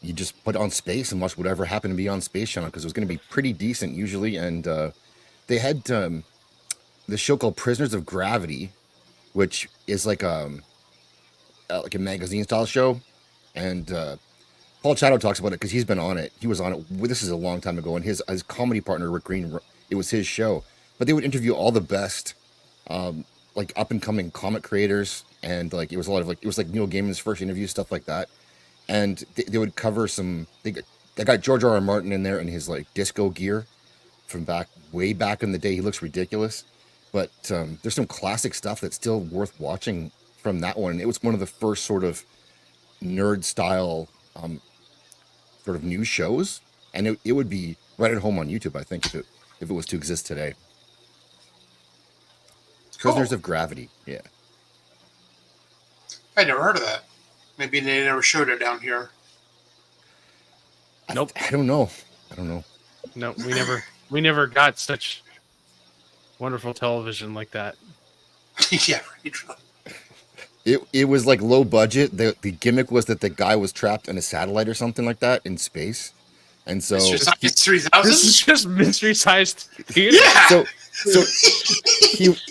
S7: you just put on Space and watch whatever happened to be on Space Channel because it was going to be pretty decent usually. And they had this show called Prisoners of Gravity, which is like a magazine style show, and Paul Chato talks about it because he's been on it. He was on it. This is a long time ago, and his comedy partner Rick Green, it was his show. But they would interview all the best, like up and coming comic creators, and like it was a lot of it was like Neil Gaiman's first interview, stuff like that. And they would cover some. They got George R.R. Martin in there in his like disco gear from way back in the day. He looks ridiculous. But there's some classic stuff that's still worth watching from that one. It was one of the first sort of nerd style sort of news shows, and it would be right at home on YouTube, I think, if it was to exist today.
S4: Cool.
S7: Prisoners of Gravity, yeah.
S4: I never heard of that. Maybe they never showed it down here.
S6: Nope.
S7: I don't know.
S6: No, we never got such wonderful television like that.
S4: Yeah, right.
S7: It was like low budget. The gimmick was that the guy was trapped in a satellite or something like that in space, and so
S4: Mystery Science 3000.
S6: This is just mystery sized theater.
S4: Yeah.
S7: So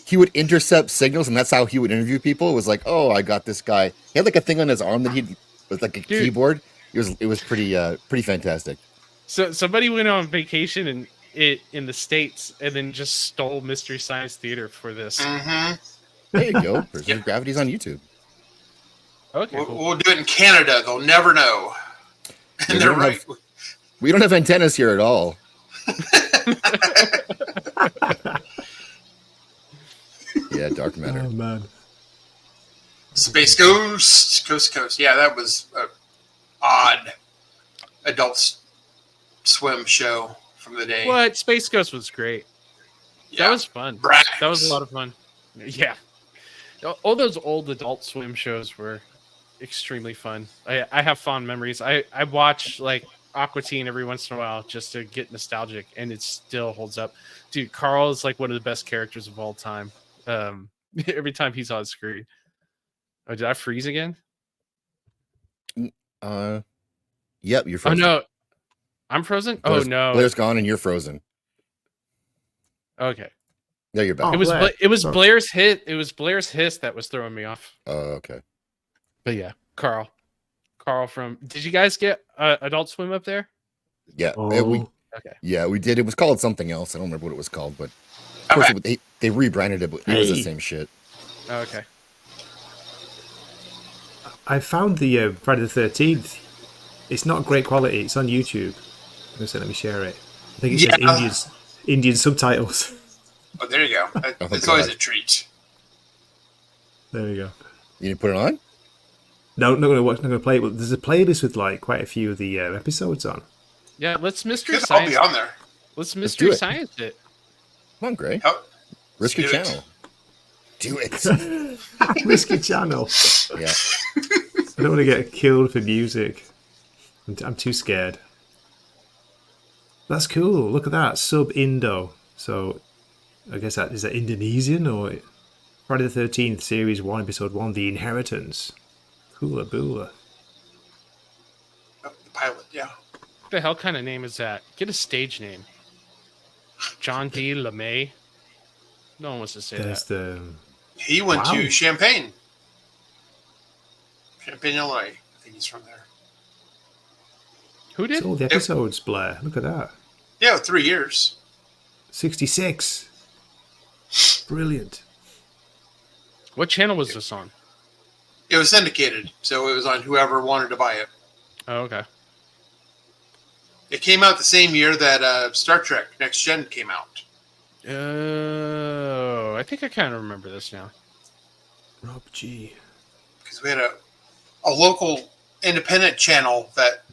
S7: he would intercept signals, and that's how he would interview people. It was like, oh, I got this guy. He had like a thing on his arm that with like a keyboard. It was pretty fantastic.
S6: So somebody went on vacation in the States and then just stole Mystery Science Theater for this.
S4: Mm-hmm.
S7: There you go. Prisoners of Gravity's on YouTube.
S6: Okay, cool.
S4: We'll do it in Canada. They'll never know. And they're right.
S7: We don't have antennas here at all. Yeah, Dark Matter.
S1: Oh man.
S4: Space Ghost, Coast to Coast. Yeah, that was an odd Adult Swim show from the day.
S6: What? Space Ghost was great.
S4: Yeah.
S6: That was fun.
S4: Brax.
S6: That was a lot of fun. Yeah. All those old Adult Swim shows were extremely fun. I have fond memories. I watch like Aqua Teen every once in a while just to get nostalgic, and it still holds up. Dude, Carl is like one of the best characters of all time. Every time he's on screen. Oh, did I freeze again?
S7: Yep, you're
S6: Oh
S7: frozen.
S6: no. I'm frozen?
S7: Blair's,
S6: oh no.
S7: Blair's gone and you're frozen.
S6: Okay.
S7: There you're back.
S1: Oh,
S6: It was
S1: Blair.
S6: it was
S1: Sorry.
S6: Blair's hit. It was Blair's hiss that was throwing me off.
S7: Oh, okay.
S6: But yeah, Carl from. Did you guys get Adult Swim up there?
S7: Yeah,
S1: Oh,
S7: we did. It was called something else. I don't remember what it was called, but of course they rebranded it. But it was the
S1: Hey.
S7: same shit.
S6: Okay.
S1: I found the Friday the 13th. It's not great quality. It's on YouTube. Let me share it. I think it says Indian subtitles.
S4: Oh, there you go. It's
S7: God.
S4: always a treat.
S1: There we go.
S7: You didn't put it on?
S1: No, not gonna watch. Not gonna play it. But there's a playlist with like quite a few of the episodes on.
S6: Yeah, let's mystery
S4: I'll
S6: science.
S4: be on there.
S6: Let's mystery
S7: do it.
S6: science it.
S7: Come on, Gray.
S4: Oh,
S7: Risk your
S4: do it.
S7: channel. Do it.
S1: Risky channel.
S7: Yeah.
S1: I don't want to get killed for music. I'm too scared. That's cool. Look at that. Sub-Indo. So, I guess is that Indonesian or Friday the 13th, Series 1, Episode 1, The Inheritance. Hula boola.
S4: Oh, the pilot, yeah.
S6: What the hell kind of name is that? Get a stage name. John D. LeMay. No one wants to say
S1: There's
S6: that.
S1: the...
S4: He went
S1: Wow.
S4: to Champaign, Illinois. I think he's from there.
S6: Who did?
S1: It's all the episodes, Blair. Look at that.
S4: Yeah, 3 years.
S1: 66. Brilliant.
S6: What channel was this on?
S4: It was syndicated, so it was on whoever wanted to buy it.
S6: Oh, okay.
S4: It came out the same year that Star Trek Next Gen came out.
S6: Oh, I think I kind of remember this now.
S1: Rob G.
S4: Because we had a local independent channel that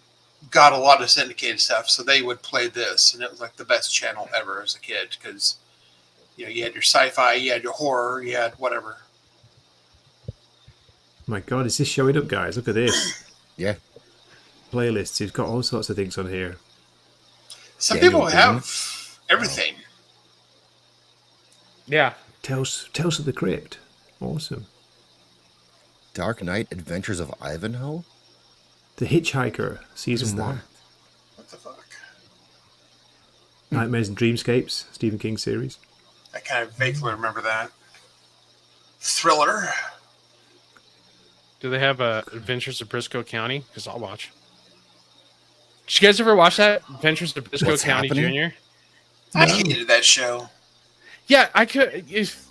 S4: got a lot of syndicated stuff, so they would play this, and it was like the best channel ever as a kid because you had your sci-fi, you had your horror, you had whatever.
S1: My God, is this showing up, guys? Look at this.
S7: Yeah.
S1: Playlists. You've got all sorts of things on here.
S4: Some
S7: Daniel
S4: people have everything.
S6: Yeah.
S1: Tales of the Crypt. Awesome.
S7: Dark Knight Adventures of Ivanhoe?
S1: The Hitchhiker, Season
S7: What is
S1: 1.
S7: that?
S4: What the fuck?
S1: Nightmares and Dreamscapes, Stephen King series.
S4: I kind of vaguely remember that. Thriller.
S6: Do they have Adventures of Briscoe County? Because I'll watch. Did you guys ever watch that? Adventures of Briscoe
S7: What's
S6: County
S7: happening?
S6: Jr.?
S4: I hated that show.
S6: Yeah, I could.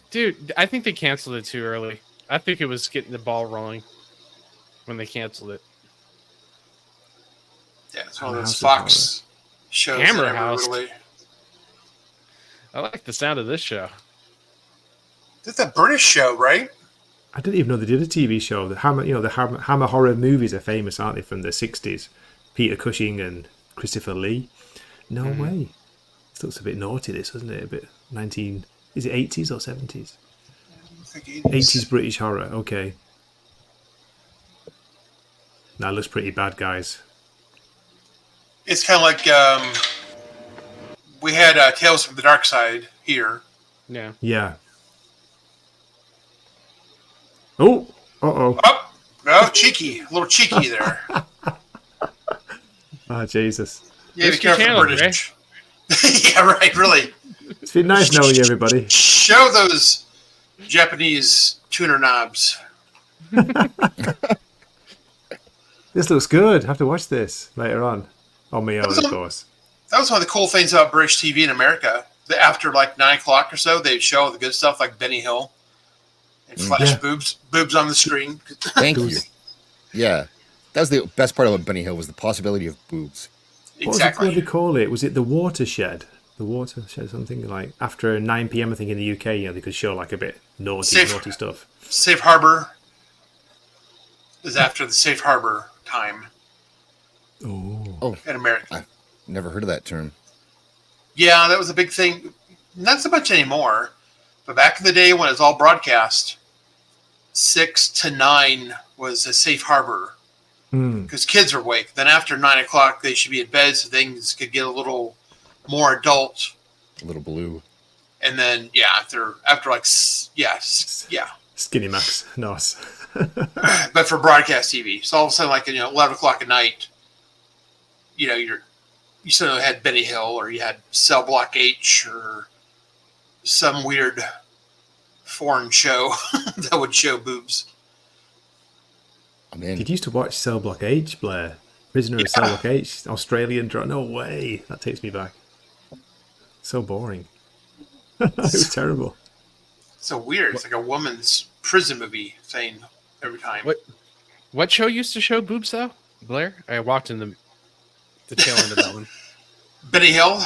S6: Dude, I think they canceled it too early. I think it was getting the ball rolling when they canceled it.
S4: Yeah, it's one of
S1: Hammer
S4: those
S1: House
S4: Fox shows.
S6: Hammer
S4: that never
S6: House.
S4: Really...
S6: I like the sound of this show.
S4: It's a British show, right?
S1: I didn't even know they did a TV show. The Hammer horror movies are famous, aren't they, from the 60s? Peter Cushing and Christopher Lee. No way. This looks a bit naughty, this, doesn't it? A bit 19... Is it 80s or 70s?
S4: I think
S1: 80s British horror, okay. That looks pretty bad, guys.
S4: It's kind of like we had Tales from the Dark Side here.
S6: Yeah.
S1: Yeah. Oh! Uh-oh.
S4: Oh, no, cheeky. A little cheeky there.
S1: Ah, Jesus.
S4: Yeah, be
S6: Risky channel,
S4: careful, British. Yeah, right, really.
S1: It's been nice knowing you, everybody.
S4: Show those Japanese tuner knobs.
S1: This looks good. I have to watch this later on my own, of course.
S4: That was one of the cool things about British TV in America. That after like 9 o'clock or so, they'd show all the good stuff like Benny Hill and flash
S1: Yeah.
S4: boobs on the screen.
S7: Thank you. Yeah. That was the best part about Benny Hill was the possibility of boobs.
S1: What
S4: Exactly.
S1: did they call it? Was it the Watershed? The Watershed, something like after 9 p.m. I think in the UK, they could show like a bit naughty stuff.
S4: Safe Harbor is after the Safe Harbor time
S1: Oh,
S4: in America.
S7: Never heard of that term.
S4: Yeah, that was a big thing. Not so much anymore, but back in the day when it was all broadcast, 6 to 9 was a safe harbor because kids were awake. Then after 9 o'clock, they should be in bed so things could get a little more adult.
S7: A little blue.
S4: And then after like yeah.
S1: Skinny Max, nice.
S4: But for broadcast TV, so all of a sudden, like 11 o'clock at night, you suddenly had Benny Hill, or you had Cell Block H, or some weird foreign show that would show boobs.
S7: I'm in.
S1: Did you used to watch Cell Block H, Blair? Prisoner of Cell Block H, Australian drama. No way. That takes me back. So boring. It was terrible.
S4: So weird. It's like a woman's prison movie thing every time.
S6: What show used to show boobs though, Blair? I walked in the tail end of that one.
S4: Benny Hill.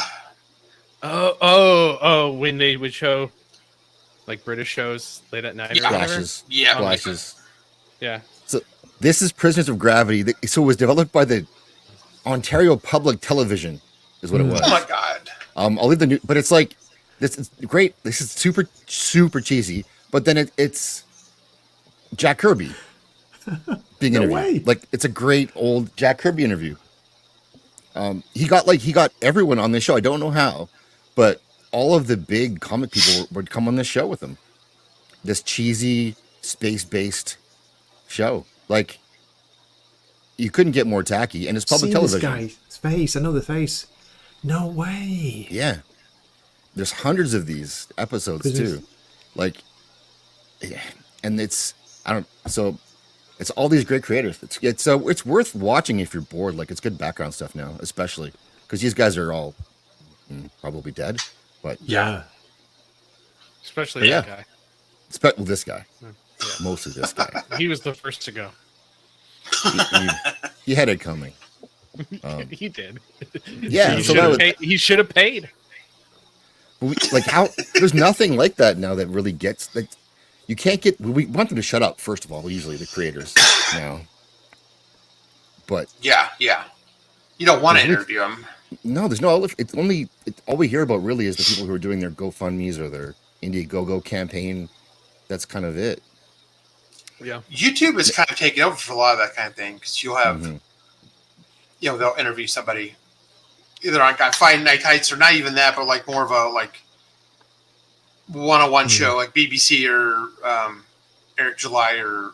S6: Oh! When they would show like British shows late at night or whatever.
S7: Flashes.
S4: Yeah.
S7: Flashes.
S6: Yeah.
S7: So this is Prisoners of Gravity. So it was developed by the Ontario Public Television, is what it was.
S4: Oh my god.
S7: I'll leave the new, but it's like this is great. This is super cheesy, but then it's Jack Kirby being
S1: No
S7: interviewed.
S1: way.
S7: Like it's a great old Jack Kirby interview. He got everyone on this show. I don't know how, but all of the big comic people would come on this show with him. This cheesy space-based show, like you couldn't get more tacky, and it's public television.
S1: This guy's face. I know the face. No way.
S7: Yeah, there's hundreds of these episodes too, like, yeah, and it's all these great creators. It's worth watching if you're bored. Like it's good background stuff now, especially because these guys are all probably dead, but
S1: Yeah.
S6: Especially
S7: Yeah.
S6: that
S7: well, this guy, mostly this guy.
S6: guy. He was the first to go.
S7: He had it coming.
S6: He did.
S7: Yeah,
S6: He
S7: so
S6: should
S7: that
S6: have
S7: was
S6: paid. He should have paid.
S7: like how there's nothing like that now that really gets like you can't get. We want them to shut up first of all. Usually the creators now, but
S4: Yeah. You don't want to interview him.
S7: no, there's no. It's all we hear about really is the people who are doing their GoFundMe's or their Indiegogo campaign. That's kind of it.
S6: Yeah.
S4: YouTube is kind of taking over for a lot of that kind of thing because you'll have,
S7: Mhm.
S4: they'll interview somebody either on Fighting Night Heights or not even that, but like more of a like one-on-one show like BBC or Eric July or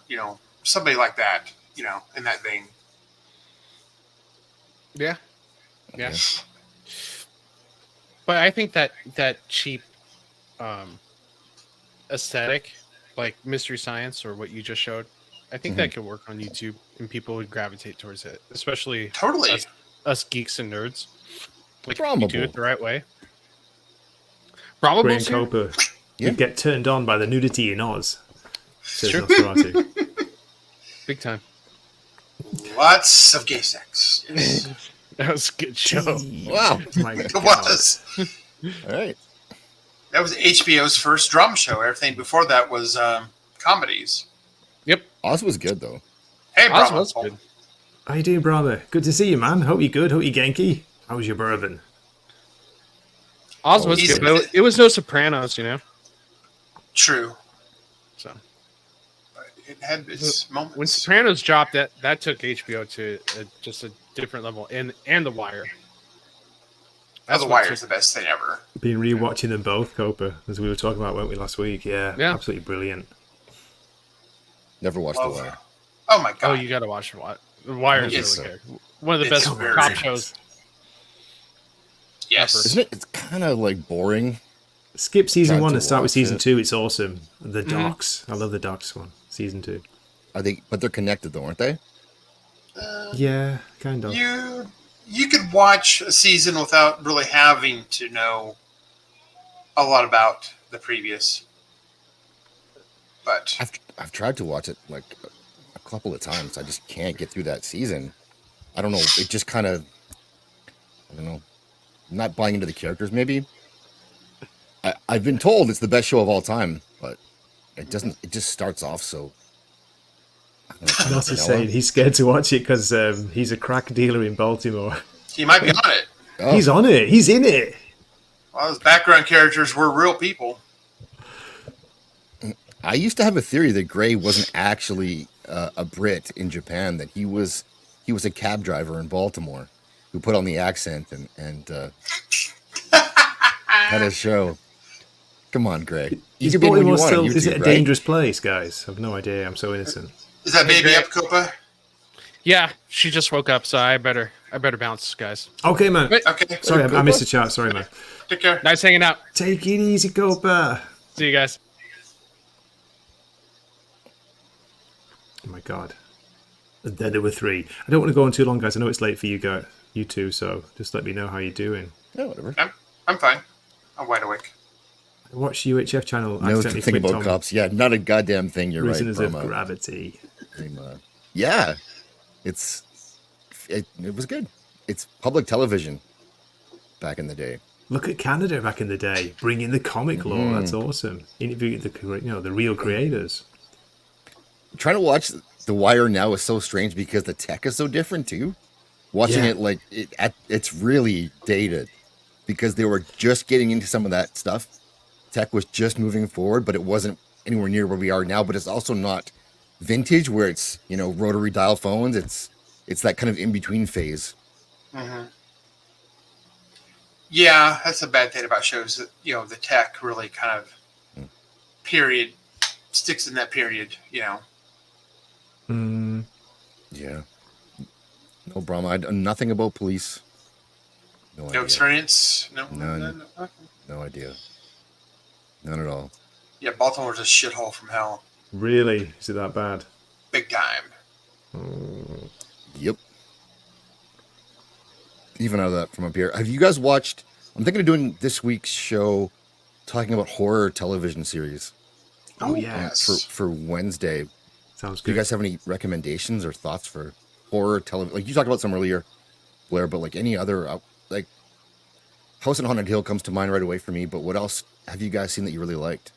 S4: somebody like that, in that vein.
S6: Yeah. But I think that cheap aesthetic, like Mystery Science or what you just showed, I think that could work on YouTube and people would gravitate towards it, especially
S4: Totally.
S6: us geeks and nerds. Like if you
S7: Probable.
S6: do it the right way. Probable.
S1: Graham
S6: too.
S1: Coper.
S7: Yeah.
S1: You get turned on by the nudity in Oz. Says
S6: True.
S1: Nosferatu.
S6: Big time.
S4: Lots of gay sex. Yes.
S6: That was a good show.
S7: Wow.
S1: My
S4: It
S1: God.
S4: was.
S7: All right.
S4: That was HBO's first drama show. Everything before that was comedies.
S6: Yep.
S7: Oz was good though.
S4: Hey,
S6: Oz
S4: Brahma.
S6: was good.
S1: How you doing, brother? Good to see you, man. Hope you're good. Hope you're Genki. How was your bourbon?
S6: Oz was
S4: He's-
S6: good, but it was no Sopranos,
S4: True.
S6: So
S4: But it had its moments.
S6: when Sopranos dropped, that took HBO to just a different level, and The Wire.
S4: The
S6: what
S4: Wire
S6: took-
S4: is the best thing ever.
S1: Been rewatching them both, Coper, as we were talking about, weren't we, last week? Yeah.
S6: Yeah.
S1: Absolutely brilliant.
S7: Never watched
S4: Love
S7: The Wire.
S4: Oh my god.
S6: Oh, you got to watch The Wire is
S4: Yes.
S6: really good. One of the
S4: It's
S6: best
S4: very
S6: cop
S4: good.
S6: shows.
S4: Yes.
S7: Isn't it? It's kind of like boring.
S1: Skip season
S7: Tried
S1: 1
S7: to
S1: and start with
S7: watch
S1: season
S7: it.
S1: 2. It's awesome. The Docs. I love the Docs one. Season 2.
S7: Are they? But they're connected though, aren't they?
S1: Yeah, kind of.
S4: You could watch a season without really having to know a lot about the previous. But
S7: I've tried to watch it like a couple of times. I just can't get through that season. I don't know. It just kind of. I don't know. I'm not buying into the characters. Maybe. I've been told it's the best show of all time, but it doesn't. It just starts off so.
S1: Not to say he's scared to watch it because he's a crack dealer in Baltimore.
S4: he might be on it.
S7: Oh,
S1: He's on it. He's in it.
S4: Well, those background characters were real people.
S7: I used to have a theory that Gray wasn't actually a Brit in Japan. That he was a cab driver in Baltimore who put on the accent and had a show. Come on, Gray. You
S1: Is
S7: can be when you
S1: Baltimore
S7: want on
S1: still? Is it a
S7: YouTube, right?
S1: dangerous place, guys? I've no idea. I'm so innocent.
S4: Is that baby
S6: Greg.
S4: up, Copa?
S6: Yeah, she just woke up, so I better bounce, guys.
S1: Okay, man.
S6: Wait.
S4: Okay.
S1: Sorry, I missed the chat. Sorry, man.
S4: Take care.
S6: Nice hanging out.
S1: Take it easy, Copa.
S6: See you guys.
S1: Oh my God. And then there were 3. I don't want to go on too long, guys. I know it's late for you two, so just let me know how you're doing.
S7: Yeah, whatever.
S4: I'm fine. I'm wide awake.
S1: I watched UHF channel.
S7: No
S1: Accidentally
S7: thing
S1: clicked
S7: about
S1: on
S7: cops. Yeah, not a goddamn thing. You're
S1: Prisoners
S7: right,
S1: of
S7: Brahma.
S1: Gravity.
S7: Yeah, it was good. It's public television back in the day.
S1: Look at Canada back in the day, bringing the comic lore. That's awesome. Interviewing the real creators.
S7: Trying to watch The Wire now is so strange because the tech is so different too. Watching
S1: Yeah.
S7: it like it's really dated because they were just getting into some of that stuff. Tech was just moving forward, but it wasn't anywhere near where we are now. But it's also not vintage where it's rotary dial phones. It's that kind of in between phase.
S4: Mm-hmm. Yeah, that's a bad thing about shows that the tech really kind of period sticks in that period.
S7: Yeah. No Brahma. I know nothing about police. No idea.
S4: Experience.
S7: None. No idea. None at all.
S4: Yeah, Baltimore's a shithole from hell.
S1: Really? Is it that bad?
S4: Big time.
S7: Yep. Even out of that from up here. Have you guys watched? I'm thinking of doing this week's show talking about horror television series.
S1: Oh, yes.
S7: For Wednesday.
S1: Sounds
S7: Do you
S1: good.
S7: guys have any recommendations or thoughts for horror television? Like you talked about some earlier, Blair, but like any other, like House on Haunted Hill comes to mind right away for me. But what else have you guys seen that you really liked?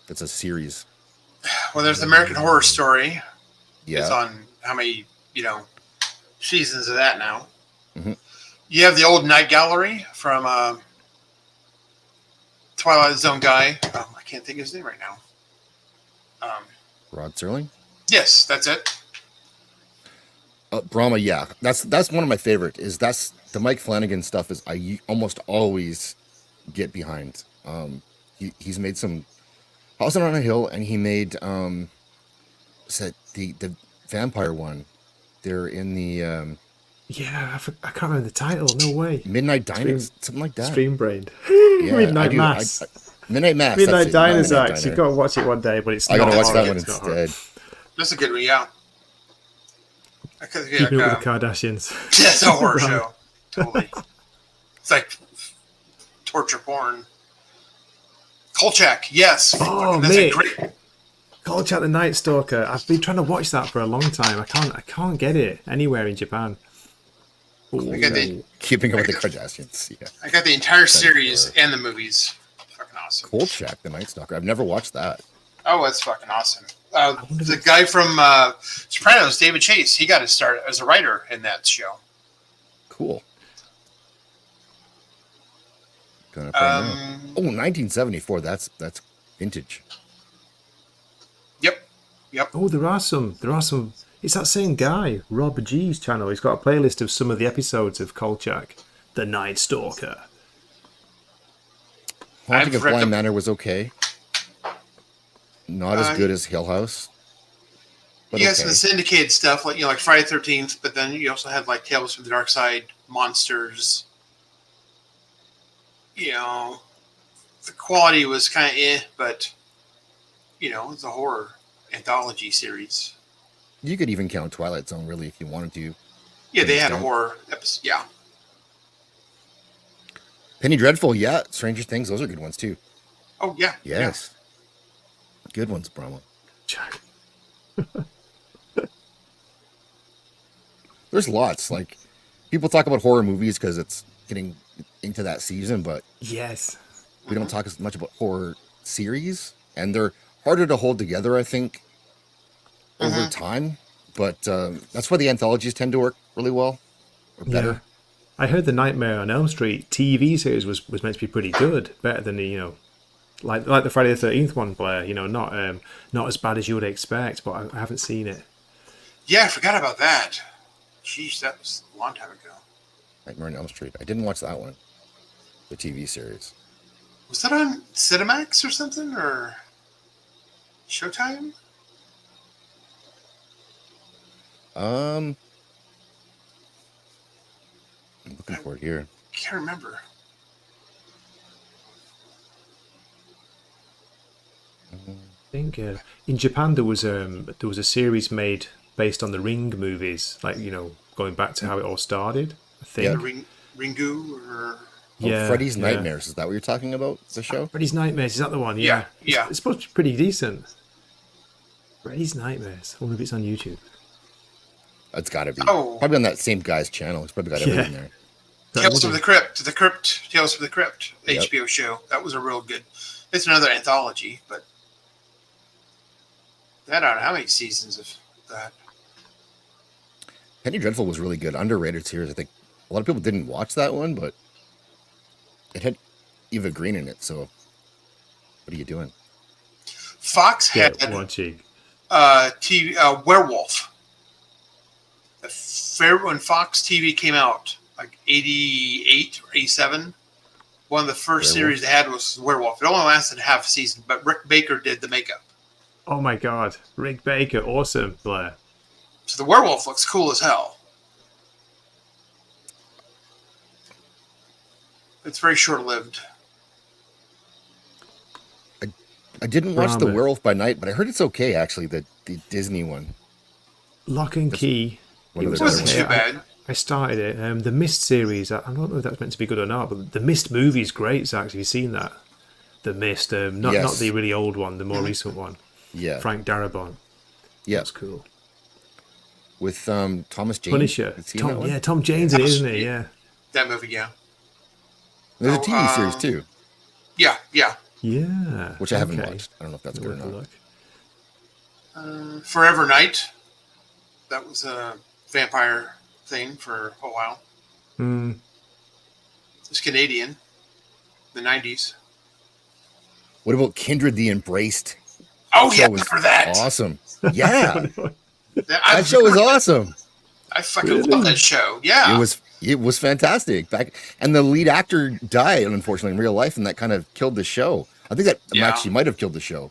S7: That's a series.
S4: Well, there's American Horror Story.
S7: Yeah.
S4: It's on how many seasons of that now.
S7: Mhm.
S4: You have the old Night Gallery from Twilight Zone guy. I can't think of his name right now.
S7: Rod Serling?
S4: Yes, that's it.
S7: Brahma, yeah. That's one of my favorite. That's the Mike Flanagan stuff is I almost always get behind. He's made some House on a Hill, and he made the vampire one. They're in the
S1: Yeah, I can't remember the title. No way.
S7: Midnight Diners, something like that.
S1: Stream brained.
S7: Yeah,
S1: Midnight
S7: I do.
S1: Mass.
S7: Midnight Mass.
S1: Midnight
S7: that's it, not
S1: Diners,
S7: Midnight
S1: Axe.
S7: Diner.
S1: You've got to watch it one day, but it's
S7: I
S1: not
S7: gotta watch that
S1: horror.
S7: one
S1: It's not horror.
S7: instead.
S4: That's a good one, yeah.
S1: Keeping up with the Kardashians.
S4: Yeah, it's a horror
S1: Right.
S4: show. Totally. It's like torture porn. Kolchak, yes.
S1: Oh,
S4: That's
S1: mate.
S4: a great.
S1: Kolchak the Night Stalker. I've been trying to watch that for a long time. I can't get it anywhere in Japan.
S4: I got the
S7: Keeping up with the Kardashians. Yeah.
S4: I got the entire series and the movies. Fucking awesome.
S7: Cold Shack, the Night Stalker. I've never watched that.
S4: Oh, it's fucking awesome. The guy from Sopranos, David Chase, he got his start as a writer in that show.
S7: Cool. Gonna find out. Oh, 1974. That's vintage.
S4: Yep.
S1: Oh, there are some. It's that same guy, Rob G's channel. He's got a playlist of some of the episodes of Kolchak, the Night Stalker.
S7: Haunting of
S4: read
S7: Bly
S4: the-
S7: Manor was okay. Not as good as Hill House. But
S4: You got
S7: okay.
S4: some syndicated stuff like Friday the 13th, but then you also had like Tales from the Dark Side, Monsters. The quality was kind of but it's a horror anthology series.
S7: You could even count Twilight Zone, really, if you wanted to.
S4: Yeah, they had a
S7: extent.
S4: horror episode. Yeah.
S7: Penny Dreadful, yeah. Stranger Things, those are good ones, too.
S4: Oh, yeah.
S7: Yes. Good ones, Brahma.
S1: Jack.
S7: There's lots. Like, people talk about horror movies because it's getting into that season, but
S1: Yes.
S7: we don't talk as much about horror series. And they're harder to hold together, I think, over time. But that's why the anthologies tend to work really well, or better.
S1: Yeah. I heard the Nightmare on Elm Street TV series was meant to be pretty good, better than the like the Friday the 13th one, Blair. Not as bad as you would expect, but I haven't seen it.
S4: Yeah, I forgot about that. Jeez, that was a long time ago.
S7: Nightmare on Elm Street. I didn't watch that one. The TV series.
S4: Was that on Cinemax or something? Or Showtime?
S7: I'm looking for it here.
S4: Can't remember.
S1: I think in Japan there was a series made based on the Ring movies, like, you know, going back to how it all started, I
S7: Yeah.
S1: think.
S4: Ringu or
S1: Yeah,
S7: Freddy's
S1: yeah.
S7: Nightmares. Is that what you're talking about? The show?
S1: Freddy's Nightmares, is that the one?
S4: Yeah,
S1: Yeah.
S4: yeah.
S1: It's supposed to be pretty decent. Freddy's Nightmares. I wonder if it's on YouTube.
S7: It's got to be.
S4: Oh.
S7: Probably on that same guy's channel. He's probably got
S1: Yeah.
S7: everything there.
S4: Tales from the Crypt, Tales from the Crypt
S7: Yep.
S4: HBO show. That was a real good. It's another anthology, but I don't know how many seasons of that.
S7: Penny Dreadful was really good. Underrated series. I think a lot of people didn't watch that one, but it had Eva Green in it. So, what are you doing?
S4: Fox had
S1: Watching.
S4: TV Werewolf. When Fox TV came out, like 88 or 87, one of the first series they had was Werewolf. It only lasted half a season, but Rick Baker did the makeup.
S1: Oh my God. Rick Baker. Awesome, Blair.
S4: So the werewolf looks cool as hell. It's very short-lived.
S7: I didn't watch The
S1: Brahma.
S7: Werewolf by Night, but I heard it's okay, actually, the Disney one.
S1: Lock and Key.
S7: One of
S1: It
S7: their
S1: was
S7: better
S4: Wasn't
S7: ones.
S4: too bad.
S1: I started it. The Mist series. I don't know if that's meant to be good or not, but the Mist movie is great. Zach, have you seen that? The Mist. Not
S7: Yes.
S1: the really old one, the more recent one.
S7: Yeah.
S1: Frank Darabont.
S7: Yeah.
S1: That's cool.
S7: With Thomas Jane.
S1: Punisher.
S7: Have you seen that one?
S1: Tom Jane's in it, isn't he? Yeah.
S4: That movie, yeah.
S7: There's a TV series, too,
S4: Yeah.
S1: Yeah.
S7: which I haven't
S1: okay.
S7: watched. I don't know if that's
S1: I'll
S7: good or
S1: have a
S7: not.
S1: look.
S4: Forever Night. That was a vampire thing for a while.
S1: Hmm.
S4: It's Canadian. The 90s.
S7: What about Kindred the Embraced?
S4: Oh, yeah,
S7: Show was
S4: for that.
S7: Awesome. Yeah.
S4: That
S7: That show was awesome.
S4: I fucking love that show. Yeah.
S7: It was fantastic. And the lead actor died, unfortunately, in real life, and that kind of killed the show. I think that actually might have killed the show.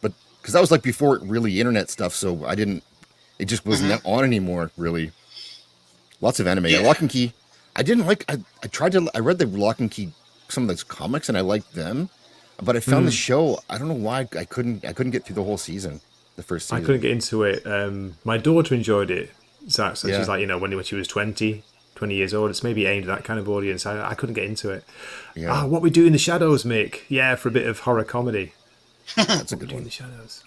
S7: But because that was like before really internet stuff, so it just wasn't on anymore, really. Lots of anime.
S4: Yeah.
S7: Lock and Key. I read the Lock and Key, some of those comics, and I liked them. But I found the show, I don't know why I couldn't get through the whole season, the first season.
S1: I couldn't get into it. My daughter enjoyed it, Zach. So
S7: Yeah.
S1: she's like, when she was 20 years old, it's maybe aimed at that kind of audience. I couldn't get into it.
S7: Yeah.
S1: What we do in the shadows, Mick. Yeah, for a bit of horror comedy.
S7: That's a
S1: What we
S7: good
S1: do in
S7: one.
S1: the shadows.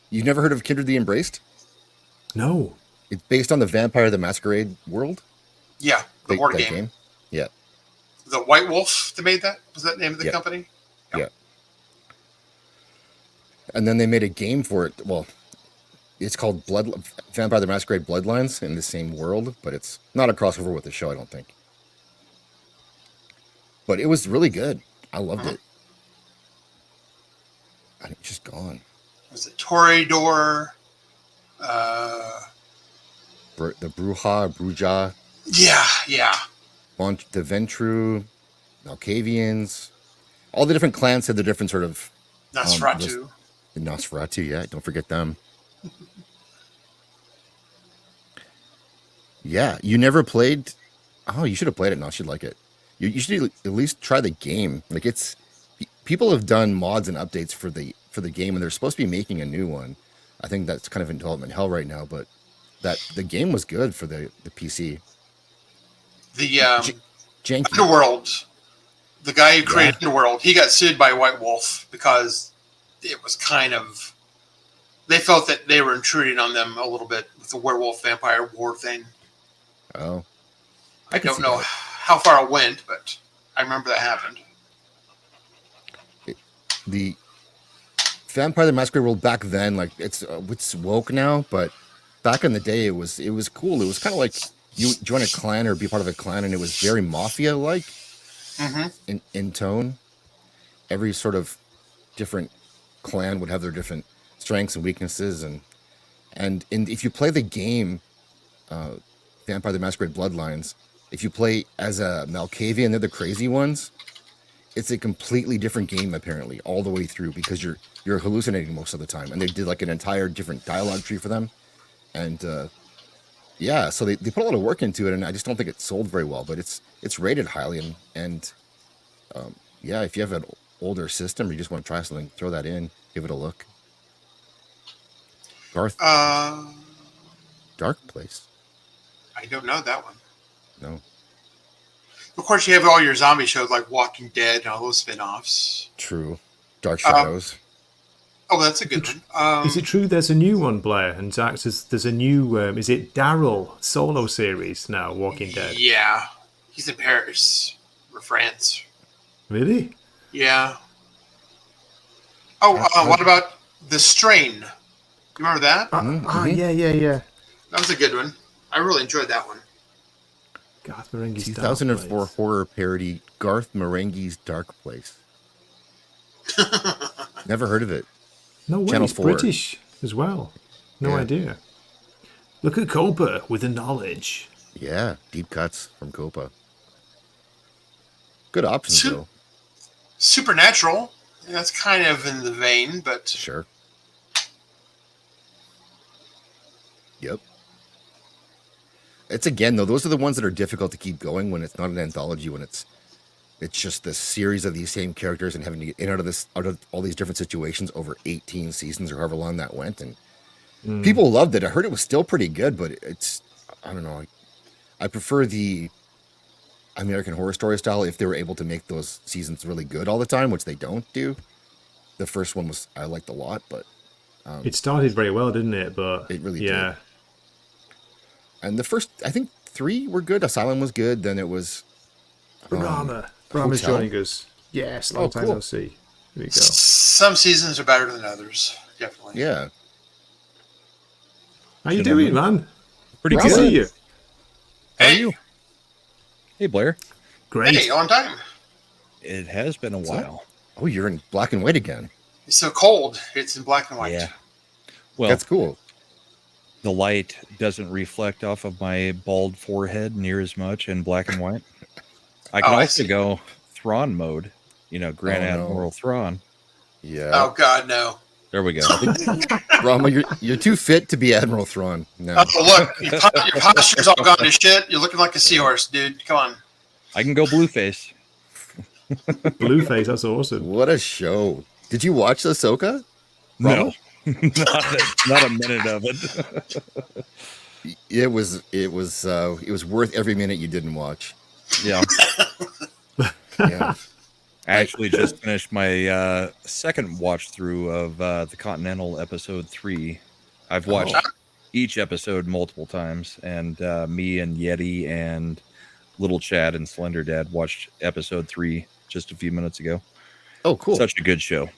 S7: You've never heard of Kindred the Embraced?
S1: No.
S7: It's based on the Vampire the Masquerade world.
S4: Yeah. The board
S7: that
S4: game.
S7: Yeah.
S4: The White Wolf that made that? Was that the name of the
S7: Yeah.
S4: company?
S7: Yeah. And then they made a game for it. Well, it's called Vampire the Masquerade Bloodlines in the same world, but it's not a crossover with the show, I don't think. But it was really good. I loved it. And it's just gone.
S4: Was it Toreador?
S7: The Bruja,
S4: Yeah.
S7: the Ventru, Malkavians. All the different clans had the different sort of...
S4: Nosferatu.
S7: The Nosferatu, yeah. Don't forget them. Yeah, you never played... Oh, you should have played it. No, you'd like it. You should at least try the game. Like, it's... People have done mods and updates for the game, and they're supposed to be making a new one. I think that's kind of in development hell right now, but the game was good for the PC.
S4: The
S7: Janky.
S4: Underworld. The guy who created Underworld, he got sued by White Wolf because it was kind of... They felt that they were intruding on them a little bit with the werewolf vampire war thing.
S7: Oh.
S4: I
S7: can
S4: don't
S7: see
S4: know
S7: that.
S4: how far it went, but I remember that happened.
S7: The Vampire the Masquerade world back then, like it's woke now, but back in the day it was cool. It was kind of like you join a clan or be part of a clan, and it was very mafia like in tone. Every sort of different clan would have their different strengths and weaknesses, and if you play the game Vampire the Masquerade Bloodlines, if you play as a Malkavian, they're the crazy ones. It's a completely different game apparently all the way through because you're hallucinating most of the time, and they did like an entire different dialogue tree for them, and so they put a lot of work into it, and I just don't think it sold very well, but it's rated highly, and if you have an older system or you just want to try something, throw that in, give it a look. Garth,
S4: Uh,
S7: Dark Place.
S4: I don't know that one.
S7: No,
S4: Of course, you have all your zombie shows like Walking Dead and all those spin-offs.
S7: true. Dark Shadows.
S4: Oh, that's a good one.
S1: Is it true there's a new one, Blair? And Zach says there's a new, is it Daryl solo series now, Walking Dead?
S4: Yeah. He's in Paris or France.
S1: Really?
S4: Yeah. Oh, what about The Strain? You remember that?
S1: Yeah.
S4: That was a good one. I really enjoyed that one.
S1: Garth Marenghi's
S7: 2004
S1: Dark Place.
S7: horror parody, Garth Marenghi's Dark Place. Never heard of it.
S1: No way,
S7: Channel
S1: it's
S7: 4.
S1: British as well. No
S7: Yeah.
S1: idea. Look at Copa with the knowledge.
S7: Yeah, deep cuts from Copa. Good options, though.
S4: Supernatural. Yeah, that's kind of in the vein, but
S7: Sure. Yep. It's again though; those are the ones that are difficult to keep going when it's not an anthology. When it's just this series of these same characters and having to get in out of all these different situations over 18 seasons or however long that went. And people loved it. I heard it was still pretty good, but I don't know. I prefer the American Horror Story style if they were able to make those seasons really good all the time, which they don't do. The first one I liked a lot, but
S1: It started very well, didn't it? But
S7: it really
S1: yeah.
S7: did. And the first, I think 3 were good. Asylum was good. Then it was
S1: Brahma's
S7: Hotel.
S1: joining us. Yes, long time
S7: cool.
S1: no see. Here we go.
S4: some seasons are better than others. Definitely.
S7: yeah.
S1: How you doing, man?
S9: Pretty
S1: Good to see
S9: good.
S1: you.
S9: How are
S4: Hey,
S9: you? Hey, Blair.
S1: Great.
S4: hey, on time.
S9: It has been a while.
S7: Oh, you're in black and white again.
S4: It's so cold. It's in black and white.
S9: Yeah. Well,
S7: That's cool.
S9: the light doesn't reflect off of my bald forehead near as much in black and white. I can
S4: Oh, I
S9: also
S4: see.
S9: go Thrawn mode, Grand
S7: Oh, no.
S9: Admiral Thrawn.
S7: Yeah.
S4: Oh God, no.
S9: There we go.
S7: Brahma, you're too fit to be Admiral Thrawn. No.
S4: Oh, look, your posture's all gone to shit. You're looking like a seahorse, dude. Come on.
S9: I can go Blueface.
S1: Blueface, that's awesome.
S7: What a show. Did you watch Ahsoka?
S9: No, not a minute of it.
S7: It was worth every minute you didn't watch.
S9: Yeah.
S7: Yeah.
S9: I actually just finished my second watch through of the Continental episode 3. I've watched each episode multiple times, and me and Yeti and Little Chad and Slender Dad watched episode 3 just a few minutes ago.
S7: Oh, cool.
S9: Such a good show.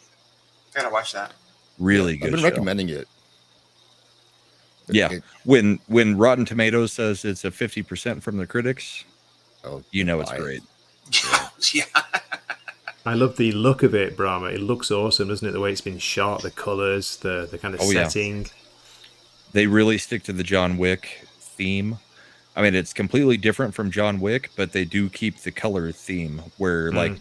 S4: Gotta watch that.
S9: Really
S7: I've
S9: good
S7: been
S9: show.
S7: recommending it.
S9: Yeah. When Rotten Tomatoes says it's a 50% from the critics, it's
S7: why?
S9: great.
S4: Yeah.
S1: I love the look of it, Brahma. It looks awesome, doesn't it? The way it's been shot, the colours, the kind of
S9: Yeah.
S1: setting.
S9: They really stick to the John Wick theme. I mean, it's completely different from John Wick, but they do keep the color theme where, like,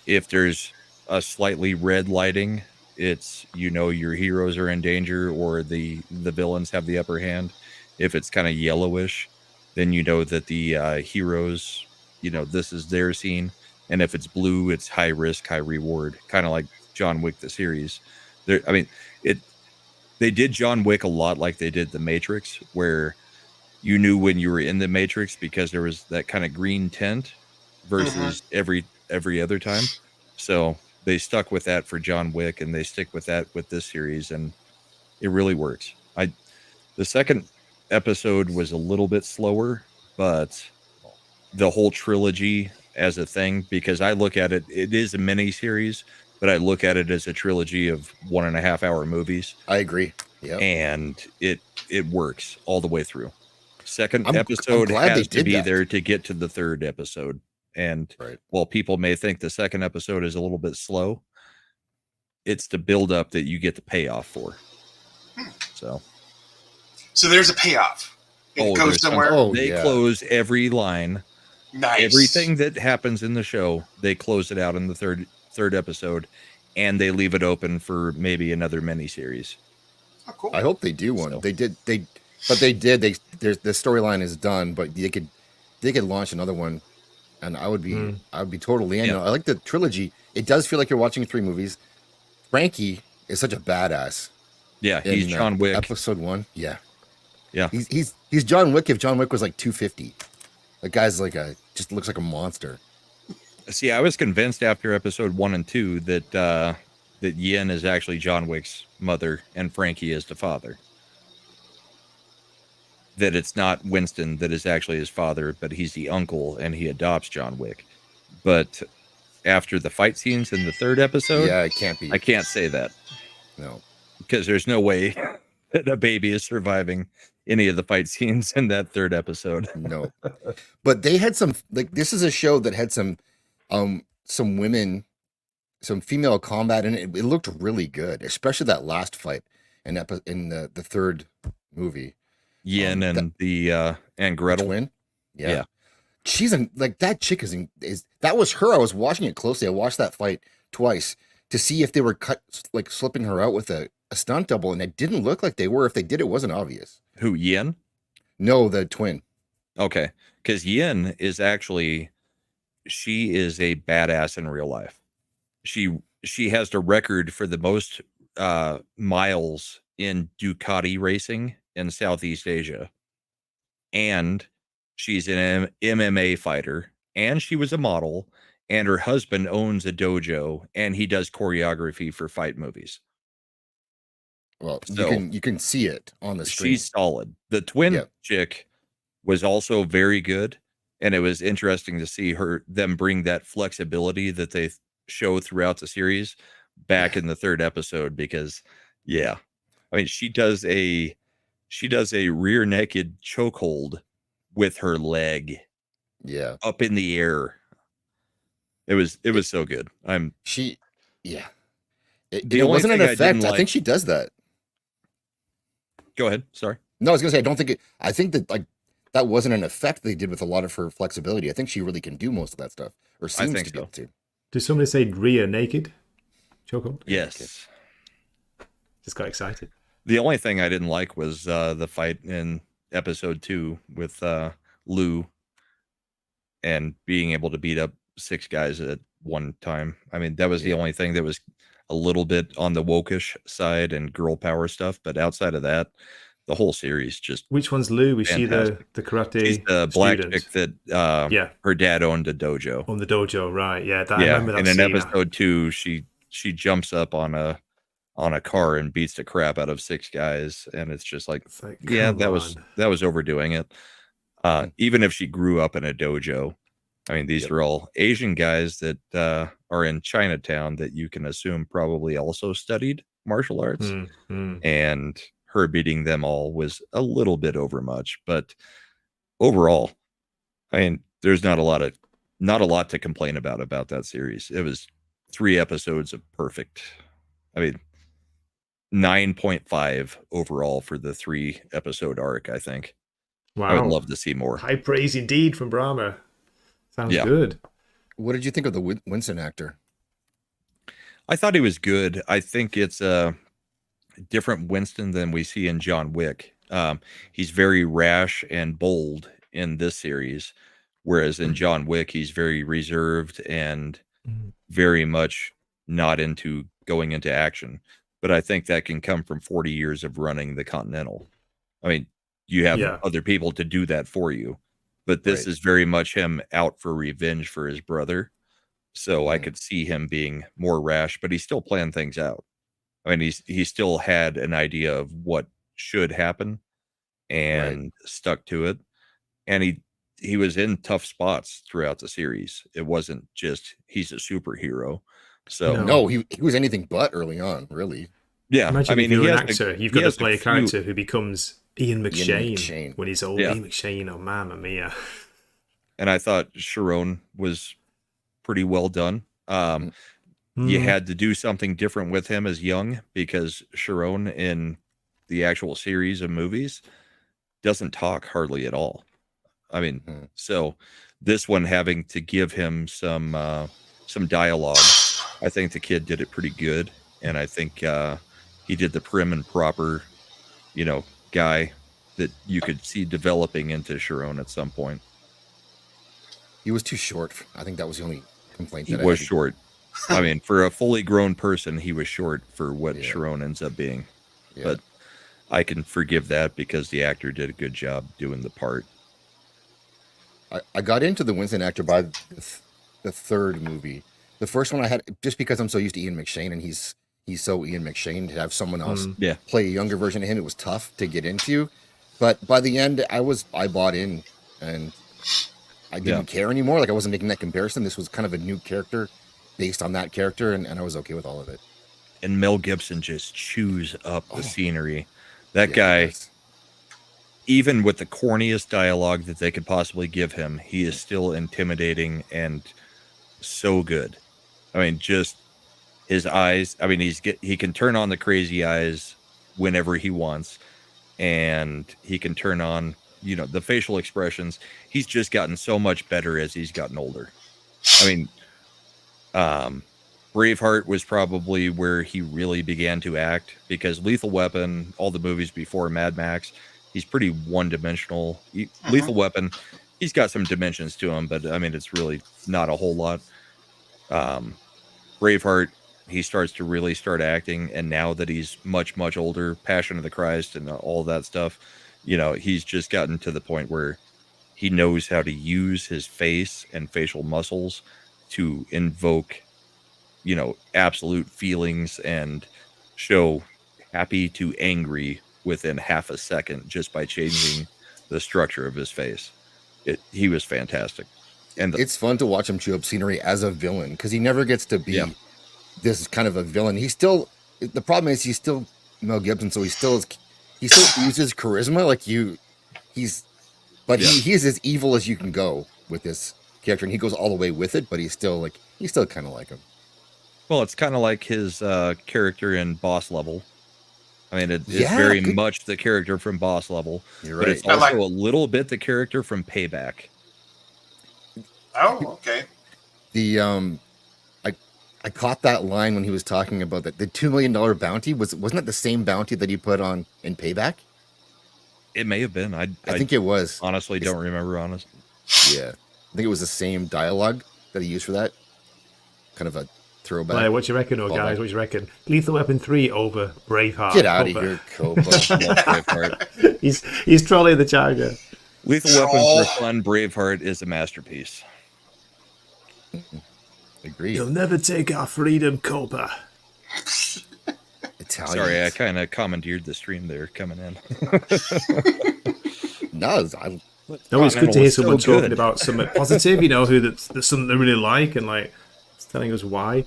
S9: if there's a slightly red lighting, it's, your heroes are in danger or the villains have the upper hand. If it's kind of yellowish, then you know that the heroes, this is their scene. And if it's blue, it's high risk, high reward, kind of like John Wick, the series. They did John Wick a lot like they did The Matrix, where you knew when you were in the Matrix because there was that kind of green tint versus every other time. So they stuck with that for John Wick, and they stick with that with this series, and it really works. The second episode was a little bit slower, but the whole trilogy as a thing, because I look at it is a mini series, but I look at it as a trilogy of 1.5 hour movies.
S7: I agree. Yeah.
S9: And it works all the way through. Second
S7: I'm
S9: episode
S7: glad they
S9: has to
S7: did
S9: be
S7: that.
S9: there to get to the third episode. And
S7: Right.
S9: while people may think the second episode is a little bit slow, it's the build up that you get the payoff for. So
S4: there's a payoff. It goes somewhere.
S9: They close every line.
S4: Nice.
S9: Everything that happens in the show, they close it out in the third episode, and they leave it open for maybe another miniseries.
S4: Oh, cool.
S7: I hope they do one.
S9: So.
S7: The storyline is done, but they could launch another one, and I would be totally in.
S9: Yeah.
S7: I like the trilogy. It does feel like you're watching 3 movies. Frankie is such a badass.
S9: Yeah, he's
S7: in
S9: John Wick.
S7: episode 1. Yeah.
S9: Yeah.
S7: He's John Wick if John Wick was like 250. The guy's like just looks like a monster.
S9: See, I was convinced after episode 1 and 2 that that Yin is actually John Wick's mother and Frankie is the father. That it's not Winston that is actually his father, but he's the uncle and he adopts John Wick. But after the fight scenes in the 3rd episode,
S7: Yeah, it can't be.
S9: I can't say that
S7: No.
S9: because there's no way that a baby is surviving any of the fight scenes in that 3rd episode.
S7: No. But they had some, like, this is a show that had some women, some female combat in it. It looked really good, especially that last fight in the 3rd movie.
S9: Yin and Gretel.
S7: Twin.
S9: Yeah.
S7: She's like, that chick is that was her. I was watching it closely. I watched that fight twice to see if they were slipping her out with a stunt double, and it didn't look like they were. If they did, it wasn't obvious.
S9: Who, Yin?
S7: No, the twin.
S9: Okay. Because Yin is actually, she is a badass in real life. She has the record for the most miles in Ducati racing in Southeast Asia. And she's an MMA fighter, and she was a model, and her husband owns a dojo, and he does choreography for fight movies.
S7: Well,
S9: So,
S7: you can see it on the screen.
S9: she's solid. The twin chick was also very good, and it was interesting to see them bring that flexibility that they show throughout the series back in the 3rd episode, because I mean, she does a rear naked chokehold with her leg up in the air. It was so good.
S7: It
S9: The only
S7: wasn't an
S9: thing I
S7: effect.
S9: didn't
S7: I
S9: like-
S7: think she does that.
S9: Go ahead. Sorry.
S7: No, I was gonna say I think that like that wasn't an effect they did with a lot of her flexibility. I think she really can do most of that stuff, or seems
S9: think
S7: to be able to.
S1: Did somebody say rear naked? Chokehold?
S9: Yes.
S1: Just got excited.
S9: The only thing I didn't like was the fight in episode 2 with Lou and being able to beat up 6 guys at one time. I mean, that was the only thing that was a little bit on the wokish side and girl power stuff. But outside of that, the whole series just.
S1: Which one's Lou? Is
S9: fantastic.
S1: she the karate?
S9: She's the black
S1: student?
S9: chick that her dad owned a dojo.
S1: On the dojo, right? Yeah, I remember that.
S9: And in
S1: scene.
S9: episode 2, she jumps up on a car and beats the crap out of 6 guys, and it's just like
S1: come
S9: that was overdoing it. Even if she grew up in a dojo, I mean, these are all Asian guys that are in Chinatown that you can assume probably also studied martial arts, and her beating them all was a little bit overmuch. But overall, I mean, there's not a lot to complain about that series. It was 3 episodes of perfect. I mean, 9.5 overall for the 3 episode arc, I think.
S1: Wow.
S9: I would love to see more.
S1: High praise indeed from Brahma. Sounds
S9: Yeah.
S1: good.
S7: What did you think of the Winston actor?
S9: I thought he was good. I think it's a different Winston than we see in John Wick. He's very rash and bold in this series, whereas in John Wick, he's very reserved and very much not into going into action. But I think that can come from 40 years of running the Continental. I mean, you have other people to do that for you. But this is very much him out for revenge for his brother. So I could see him being more rash, but he's still playing things out. I mean, he still had an idea of what should happen and stuck to it. And he was in tough spots throughout the series. It wasn't just he's a superhero. So
S7: no, he was anything but early on, really.
S9: Yeah,
S1: Imagine
S9: I mean,
S1: if you're
S9: he
S1: an
S9: has
S1: actor, you've got to play a character who becomes Ian
S7: McShane.
S1: McShane when he's old.
S9: Yeah.
S1: Ian McShane, oh mamma mia.
S9: And I thought Sharon was pretty well done. You had to do something different with him as young, because Sharon in the actual series of movies doesn't talk hardly at all. I mean, so this one having to give him some dialogue, I think the kid did it pretty good, and I think he did the prim and proper, guy that you could see developing into Sharon at some point.
S7: He was too short. I think that was the only complaint.
S9: He was short. I mean, for a fully grown person, he was short for what Sharon ends up being.
S7: Yeah.
S9: but I can forgive that because the actor did a good job doing the part.
S7: I got into the Winston actor by the third movie. The first one I had just because I'm so used to Ian McShane, and he's so Ian McShane, to have someone else
S9: Yeah.
S7: play a younger version of him, it was tough to get into. But by the end, I bought in, and I didn't care anymore. Like, I wasn't making that comparison. This was kind of a new character based on that character, and I was okay with all of it.
S9: And Mel Gibson just chews up the scenery. That guy, even with the corniest dialogue that they could possibly give him, he is still intimidating and so good. I mean, just his eyes. I mean, he can turn on the crazy eyes whenever he wants, and he can turn on, the facial expressions. He's just gotten so much better as he's gotten older. I mean, Braveheart was probably where he really began to act, because Lethal Weapon, all the movies before Mad Max, he's pretty one-dimensional. Lethal Weapon, he's got some dimensions to him, but I mean, it's really not a whole lot. Braveheart, he starts to really start acting, and now that he's much, much older, Passion of the Christ and all that stuff, he's just gotten to the point where he knows how to use his face and facial muscles to invoke, absolute feelings and show happy to angry within half a second just by changing the structure of his face. He was fantastic. And
S7: it's fun to watch him chew up scenery as a villain, because he never gets to be this kind of a villain. The problem is he's still Mel Gibson, so he still uses charisma. Like he's as evil as you can go with this character, and he goes all the way with it, but he's still kind of like him.
S9: Well, it's kind of like his character in Boss Level. I mean, it's very much the character from Boss Level, but it's also a little bit the character from Payback.
S4: Oh, okay.
S7: I caught that line when he was talking about that the $2 million bounty wasn't it the same bounty that he put on in Payback?
S9: It may have been. I
S7: think it was.
S9: Honestly, don't remember.
S7: Yeah, I think it was the same dialogue that he used for that. Kind of a throwback.
S1: Well, what you reckon, guys? What you reckon? Lethal Weapon 3 over Braveheart.
S7: Get out of here, Copa.
S1: he's trolling the charger.
S9: Lethal Weapon for fun. Braveheart is a masterpiece.
S7: Agreed.
S1: You'll never take our freedom, Copa.
S7: Italians.
S9: Sorry, I kind of commandeered the stream there coming in.
S7: No,
S1: it's good to hear someone talking about something positive, that's something they really like, and telling us why.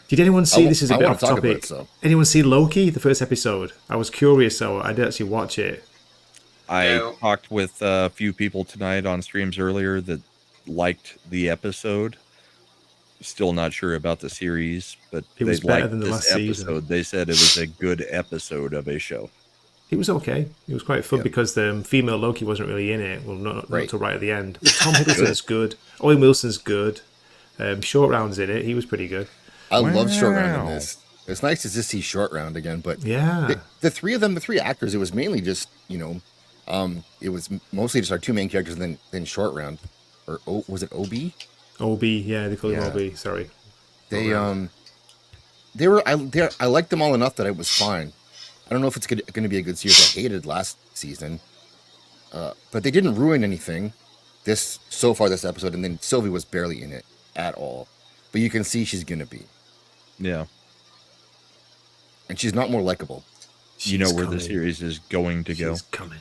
S1: Did anyone see, this is a bit off topic, anyone see Loki, the first episode? I was curious, so I did actually watch it.
S9: I talked with a few people tonight on streams earlier that liked the episode. Still not sure about the series, but
S1: it was better than the last season.
S9: They said it was a good episode of a show.
S1: It was okay. It was quite fun because the female Loki wasn't really in it. Well, not till right at the end. Tom Hiddleston's good. Owen Wilson's good. Short Round's in it. He was pretty good.
S7: I love Short Round in this. It's nice to just see Short Round again. But the three of them, the three actors, it was mainly just it was mostly just our two main characters, and then Short Round, or was it OB?
S1: OB, yeah, they call him OB. Sorry.
S7: They were. I liked them all enough that it was fine. I don't know if it's going to be a good series. I hated last season, but they didn't ruin anything. This episode, and then Sylvie was barely in it at all, but you can see she's going to be.
S9: Yeah,
S7: and she's not more likable.
S9: You know where the series is going to go.
S1: She's coming.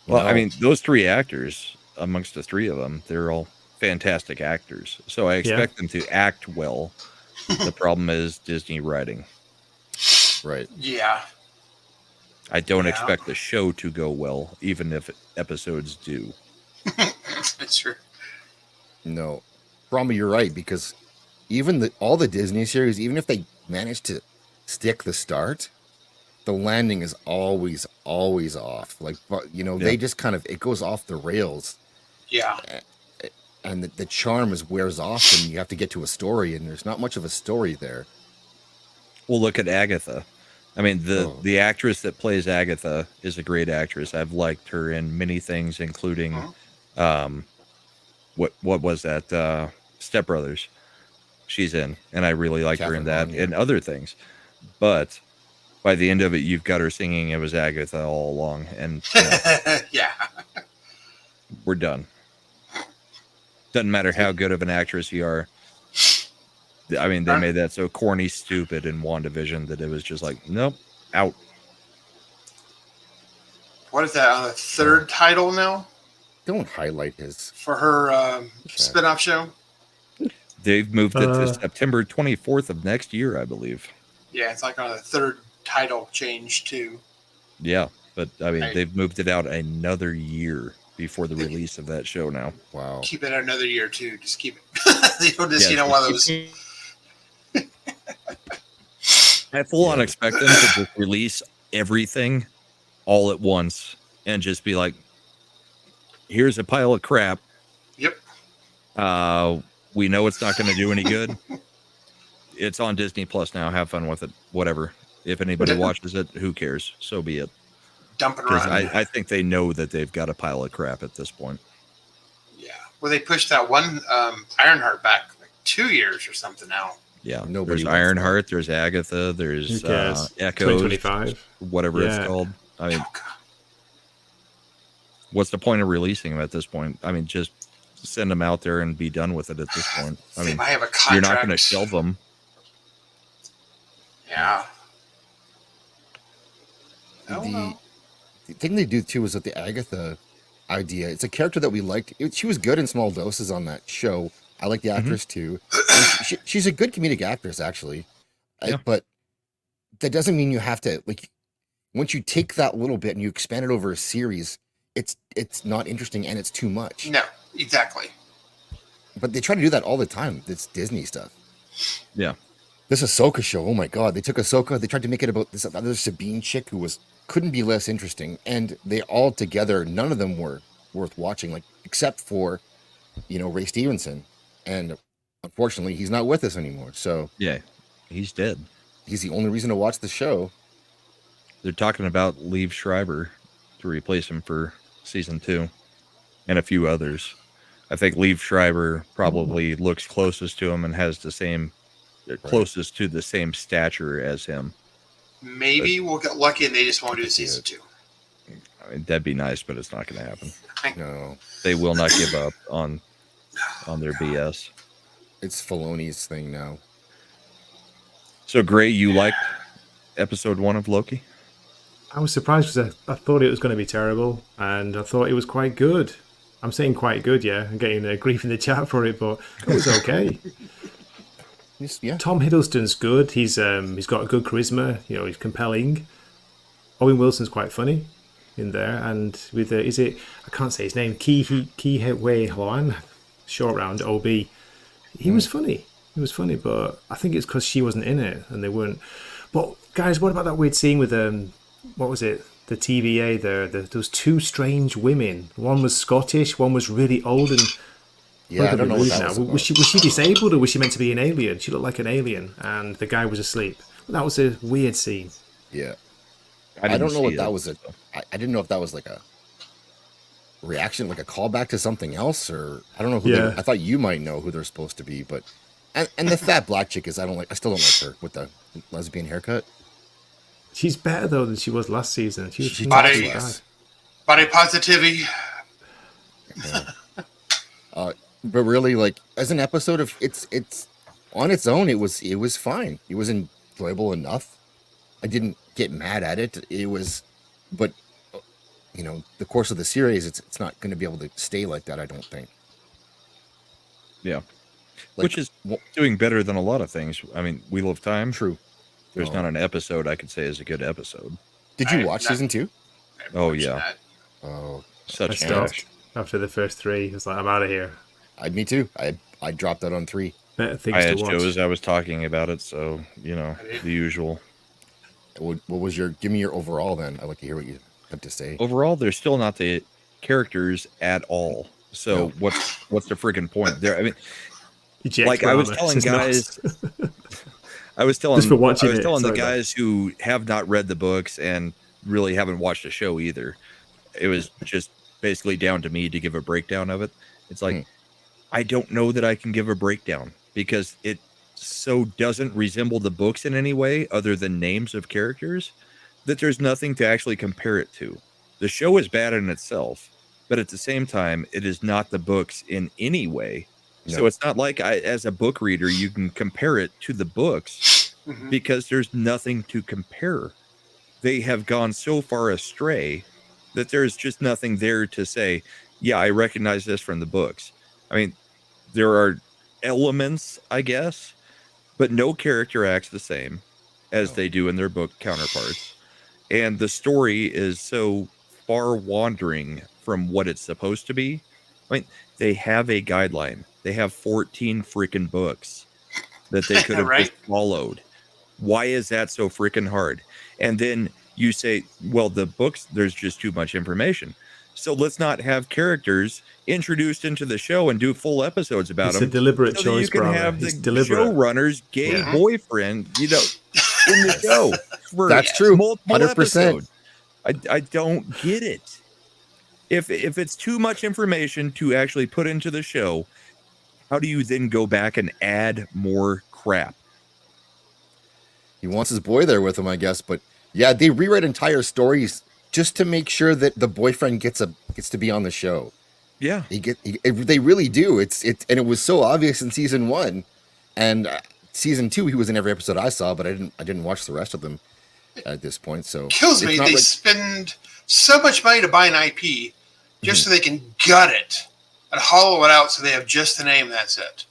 S9: Well, I mean, those three actors, amongst the three of them, they're all fantastic actors. So I expect them to act well. The problem is Disney writing.
S7: Right.
S4: Yeah.
S9: I don't expect the show to go well, even if episodes do.
S4: That's true.
S7: No. Brahma, you're right, because even all the Disney series, even if they manage to stick the start, the landing is always off. They just kind of, it goes off the rails.
S4: Yeah.
S7: And the charm wears off, and you have to get to a story, and there's not much of a story there.
S9: Well, look at Agatha. I mean, the actress that plays Agatha is a great actress. I've liked her in many things, including what was that? Step Brothers. She's in, and I really liked her in that and other things. But by the end of it, you've got her singing "It Was Agatha" all along, and
S4: Yeah.
S9: we're done. Doesn't matter how good of an actress you are. I mean, they made that so corny, stupid in WandaVision that it was just like, nope, out.
S4: What is that on the third title now
S7: Don't highlight his.
S4: for her spin-off show?
S9: They've moved it to September 24th of next year, I believe.
S4: Yeah, it's like on the third title change too.
S9: Yeah, but I mean,
S4: Right.
S9: they've moved it out another year before the release of that show now.
S7: Wow.
S4: Keep it another year too. Just keep it. One of those.
S9: I full on expect them to just release everything all at once and just be like, here's a pile of crap.
S4: Yep.
S9: We know it's not going to do any good. It's on Disney Plus now. Have fun with it. Whatever. If anybody watches it, who cares? So be it.
S4: Dump and
S9: Because
S4: run.
S9: I think they know that they've got a pile of crap at this point.
S4: Yeah. Well, they pushed that one Ironheart back like 2 years or something now.
S9: Yeah.
S7: Nobody
S9: There's
S7: wants
S9: Ironheart. There's Agatha. There's
S1: Who cares?
S9: Echoes.
S1: 2025.
S9: Whatever it's called. I mean, what's the point of releasing them at this point? I mean, just send them out there and be done with it at this point. I
S4: They
S9: mean,
S4: might have a
S9: you're
S4: contract.
S9: not going to shelve them.
S4: Yeah. Oh, well.
S7: The thing they do too is with the Agatha idea. It's a character that we liked. She was good in small doses on that show. I like the actress too. And she's a good comedic actress, actually. But that doesn't mean you have to like. Once you take that little bit and you expand it over a series, it's not interesting and it's too much.
S4: No, exactly.
S7: But they try to do that all the time. It's Disney stuff.
S9: Yeah.
S7: This Ahsoka show, oh my god, they took Ahsoka, they tried to make it about this other Sabine chick who couldn't be less interesting, and they all together, none of them were worth watching, like except for, Ray Stevenson, and unfortunately he's not with us anymore. So
S9: Yeah, he's dead.
S7: he's the only reason to watch the show.
S9: They're talking about Liev Schreiber to replace him for season 2 and a few others. I think Liev Schreiber probably looks closest to him and has the same closest to the same stature as him.
S4: Maybe we'll get lucky and they just won't do season 2.
S9: I mean, that'd be nice, but it's not going to happen.
S7: No,
S9: They will not give up on their BS.
S7: it's Filoni's thing now.
S9: So, Gray, you liked episode 1 of Loki?
S1: I was surprised because I thought it was going to be terrible, and I thought it was quite good. I'm saying quite good, yeah. I'm getting grief in the chat for it, but it was okay.
S7: Yeah,
S1: Tom Hiddleston's good. He's got a good charisma. He's compelling. Owen Wilson's quite funny in there, and with I can't say his name. Ki Wei Hoan, short round OB. He was funny. He was funny, but I think it's because she wasn't in it and they weren't. But guys, what about that weird scene with what was it? The TVA there. Those two strange women. One was Scottish. One was really old and.
S7: I don't know what that was.
S1: Was she disabled or was she meant to be an alien? She looked like an alien, and the guy was asleep. That was a weird scene.
S7: Yeah,
S9: I
S7: don't know what that
S9: was.
S7: was. I didn't know if that was like a reaction, like a callback to something else, or I don't know who.
S1: Yeah.
S7: I thought you might know who they're supposed to be, but and the fat black chick is. I still don't like her with the lesbian haircut.
S1: She's better though than she was last season. She was
S7: She
S1: not
S7: talks
S1: too
S7: less.
S1: bad.
S4: Body positivity.
S7: But really, like as an episode of it's on its own, it was fine. It was enjoyable enough. I didn't get mad at it. It was, but the course of the series, it's not going to be able to stay like that. I don't think.
S9: Yeah.
S7: Like,
S9: Which is doing better than a lot of things. I mean, Wheel of Time.
S7: True.
S9: There's not an episode I could say is a good episode.
S7: Did you watch season 2?
S9: Oh, yeah.
S4: That.
S7: Oh,
S1: I
S9: Such
S1: stopped
S9: trash.
S1: after the first 3. I was like, I'm out of here.
S7: me too. I dropped out on 3.
S1: Better things
S9: I had
S1: to watch.
S9: shows I was talking about it, so, the usual.
S7: What was give me your overall then? I'd like to hear what you have to say.
S9: Overall, they're still not the characters at all. So
S7: No.
S9: what's the friggin' point there? I mean,
S1: Eject
S9: like I was
S1: Rama,
S9: telling
S1: says
S9: guys,
S1: Nos.
S9: I was telling
S1: Just for watching
S9: the
S1: it, sorry,
S9: guys who have not read the books and really haven't watched the show either. It was just basically down to me to give a breakdown of it. It's like I don't know that I can give a breakdown because it so doesn't resemble the books in any way other than names of characters that there's nothing to actually compare it to. The show is bad in itself, but at the same time, it is not the books in any way. So it's not like as a book reader, you can compare it to the books because there's nothing to compare. They have gone so far astray that there's just nothing there to say, yeah, I recognize this from the books. I mean, there are elements, I guess, but no character acts the same as they do in their book counterparts. And the story is so far wandering from what it's supposed to be. I mean, they have a guideline. They have 14 freaking books that they could have just followed. Why is that so freaking hard? And then you say, well, the books, there's just too much information. So let's not have characters introduced into the show and do full episodes about them.
S1: It's a deliberate
S9: so
S1: choice,
S9: you can
S1: brother.
S9: have the
S1: It's deliberate.
S9: showrunner's gay boyfriend, in the show. For
S7: That's true.
S9: multiple
S7: 100%.
S9: episodes. I don't get it. If it's too much information to actually put into the show, how do you then go back and add more crap?
S7: He wants his boy there with him, I guess. But yeah, they rewrite entire stories just to make sure that the boyfriend gets to be on the show.
S9: Yeah,
S7: they really do. And it was so obvious in season 1, and season 2 he was in every episode I saw, but I didn't watch the rest of them at this point. So
S4: Kills me. They spend so much money to buy an IP just so they can gut it and hollow it out so they have just the name. That's it.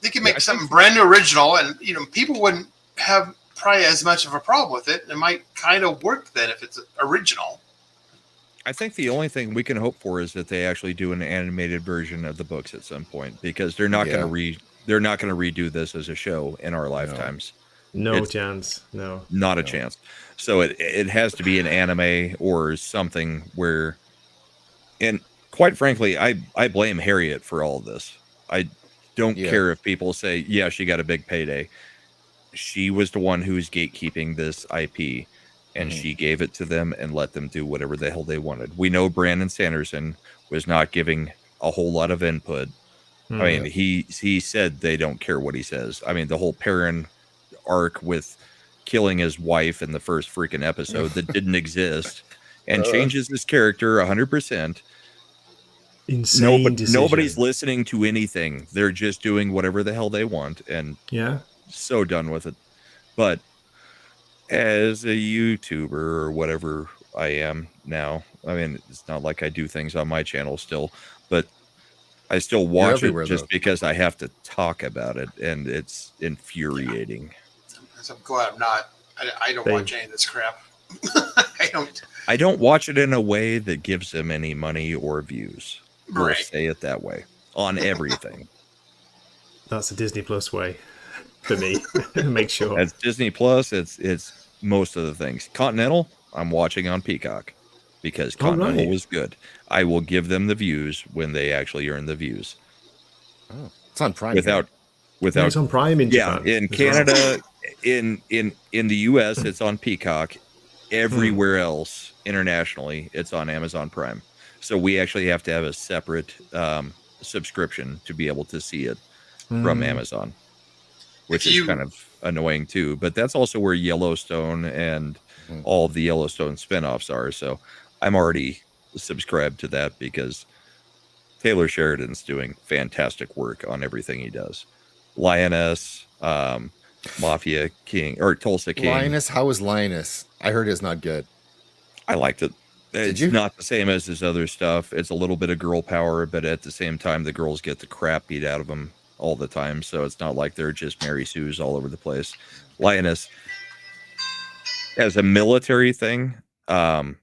S4: They can make something brand new, original, and people wouldn't have probably as much of a problem with it. It might kind of work then if it's original.
S9: I think the only thing we can hope for is that they actually do an animated version of the books at some point, because they're not going to redo this as a show in our lifetimes.
S1: No chance. No.
S9: Not a chance. So it has to be an anime or something where, and quite frankly, I blame Harriet for all of this. I don't care if people say, yeah, she got a big payday. She was the one who was gatekeeping this IP, and she gave it to them and let them do whatever the hell they wanted. We know Brandon Sanderson was not giving a whole lot of input. I mean, he said they don't care what he says. I mean, the whole Perrin arc with killing his wife in the first freaking episode that didn't exist and changes his character 100%.
S1: Insane decision.
S9: Nobody's listening to anything. They're just doing whatever the hell they want, and so done with it. But as a YouTuber or whatever I am now, I mean, it's not like I do things on my channel still, but I still watch it just because I have to talk about it, and it's infuriating.
S4: I'm glad I'm not. I don't watch any of this crap. I
S9: don't watch it in a way that gives them any money or views. We'll say it that way on everything.
S1: That's the Disney Plus way for me. Make sure.
S9: That's Disney Plus. It's most of the things. Continental, I'm watching on Peacock because Continental was good. I will give them the views when they actually earn the views.
S7: Oh, it's on Prime.
S9: Without
S1: it's on Prime in Japan.
S9: In Canada, in the US, it's on Peacock. Everywhere else internationally, it's on Amazon Prime. So we actually have to have a separate subscription to be able to see it from Amazon, which is kind of annoying too. But that's also where Yellowstone and all of the Yellowstone spinoffs are. So I'm already subscribed to that because Taylor Sheridan's doing fantastic work on everything he does. Lioness, Mafia King, or Tulsa King.
S7: Lioness, how is Lioness? I heard it's not good.
S9: I liked it. It's not the same as his other stuff. It's a little bit of girl power, but at the same time, the girls get the crap beat out of them all the time. So it's not like they're just Mary Sue's all over the place. Lioness, as a military thing, I'd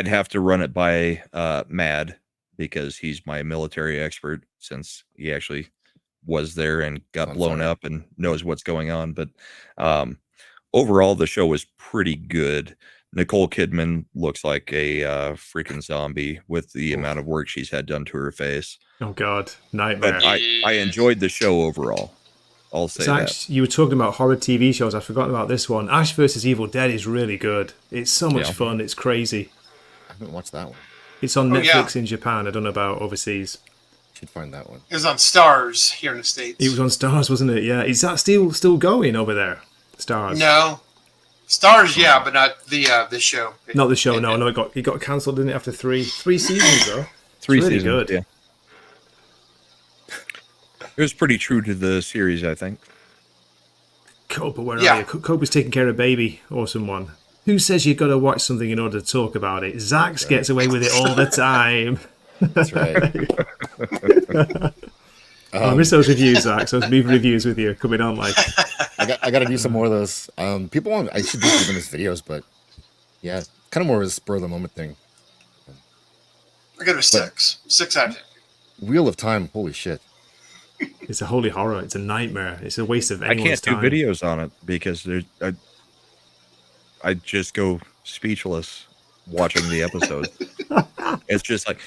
S9: have to run it by Mad because he's my military expert since he actually was there and got blown up and knows what's going on. But overall, the show was pretty good. Nicole Kidman looks like a freaking zombie with the amount of work she's had done to her face.
S1: Oh God, nightmare!
S9: But I enjoyed the show overall. I'll say that.
S1: You were talking about horror TV shows. I've forgotten about this one. Ash vs. Evil Dead is really good. It's so much fun. It's crazy.
S7: I haven't watched that one.
S1: It's on Netflix in Japan. I don't know about overseas.
S7: Should find that one.
S4: It was on Stars here in the States.
S1: It was on Stars, wasn't it? Yeah. Is that still going over there? Stars.
S4: No. Stars, yeah, but not the show.
S1: Not the show. No. It got cancelled, didn't it? After three seasons though.
S9: Three
S1: It's really
S9: seasons.
S1: good.
S9: Yeah. It was pretty true to the series, I think.
S1: Copa, where
S4: Yeah.
S1: are you? Copa's taking care of baby or someone. Who says you've got to watch something in order to talk about it? Zax gets away with it all the time.
S7: That's right.
S1: I miss those reviews, Zax. Those movie reviews with you coming on like.
S7: I got to do some more of those. People want. I should do some of those videos, but yeah, kind of more of a spur of the moment thing.
S4: I give it a 6. 6 out of 10.
S7: Wheel of Time. Holy shit.
S1: It's a holy horror. It's a nightmare. It's a waste of
S9: I
S1: anyone's
S9: can't
S1: time.
S9: do videos on it because I just go speechless watching the episodes. It's just like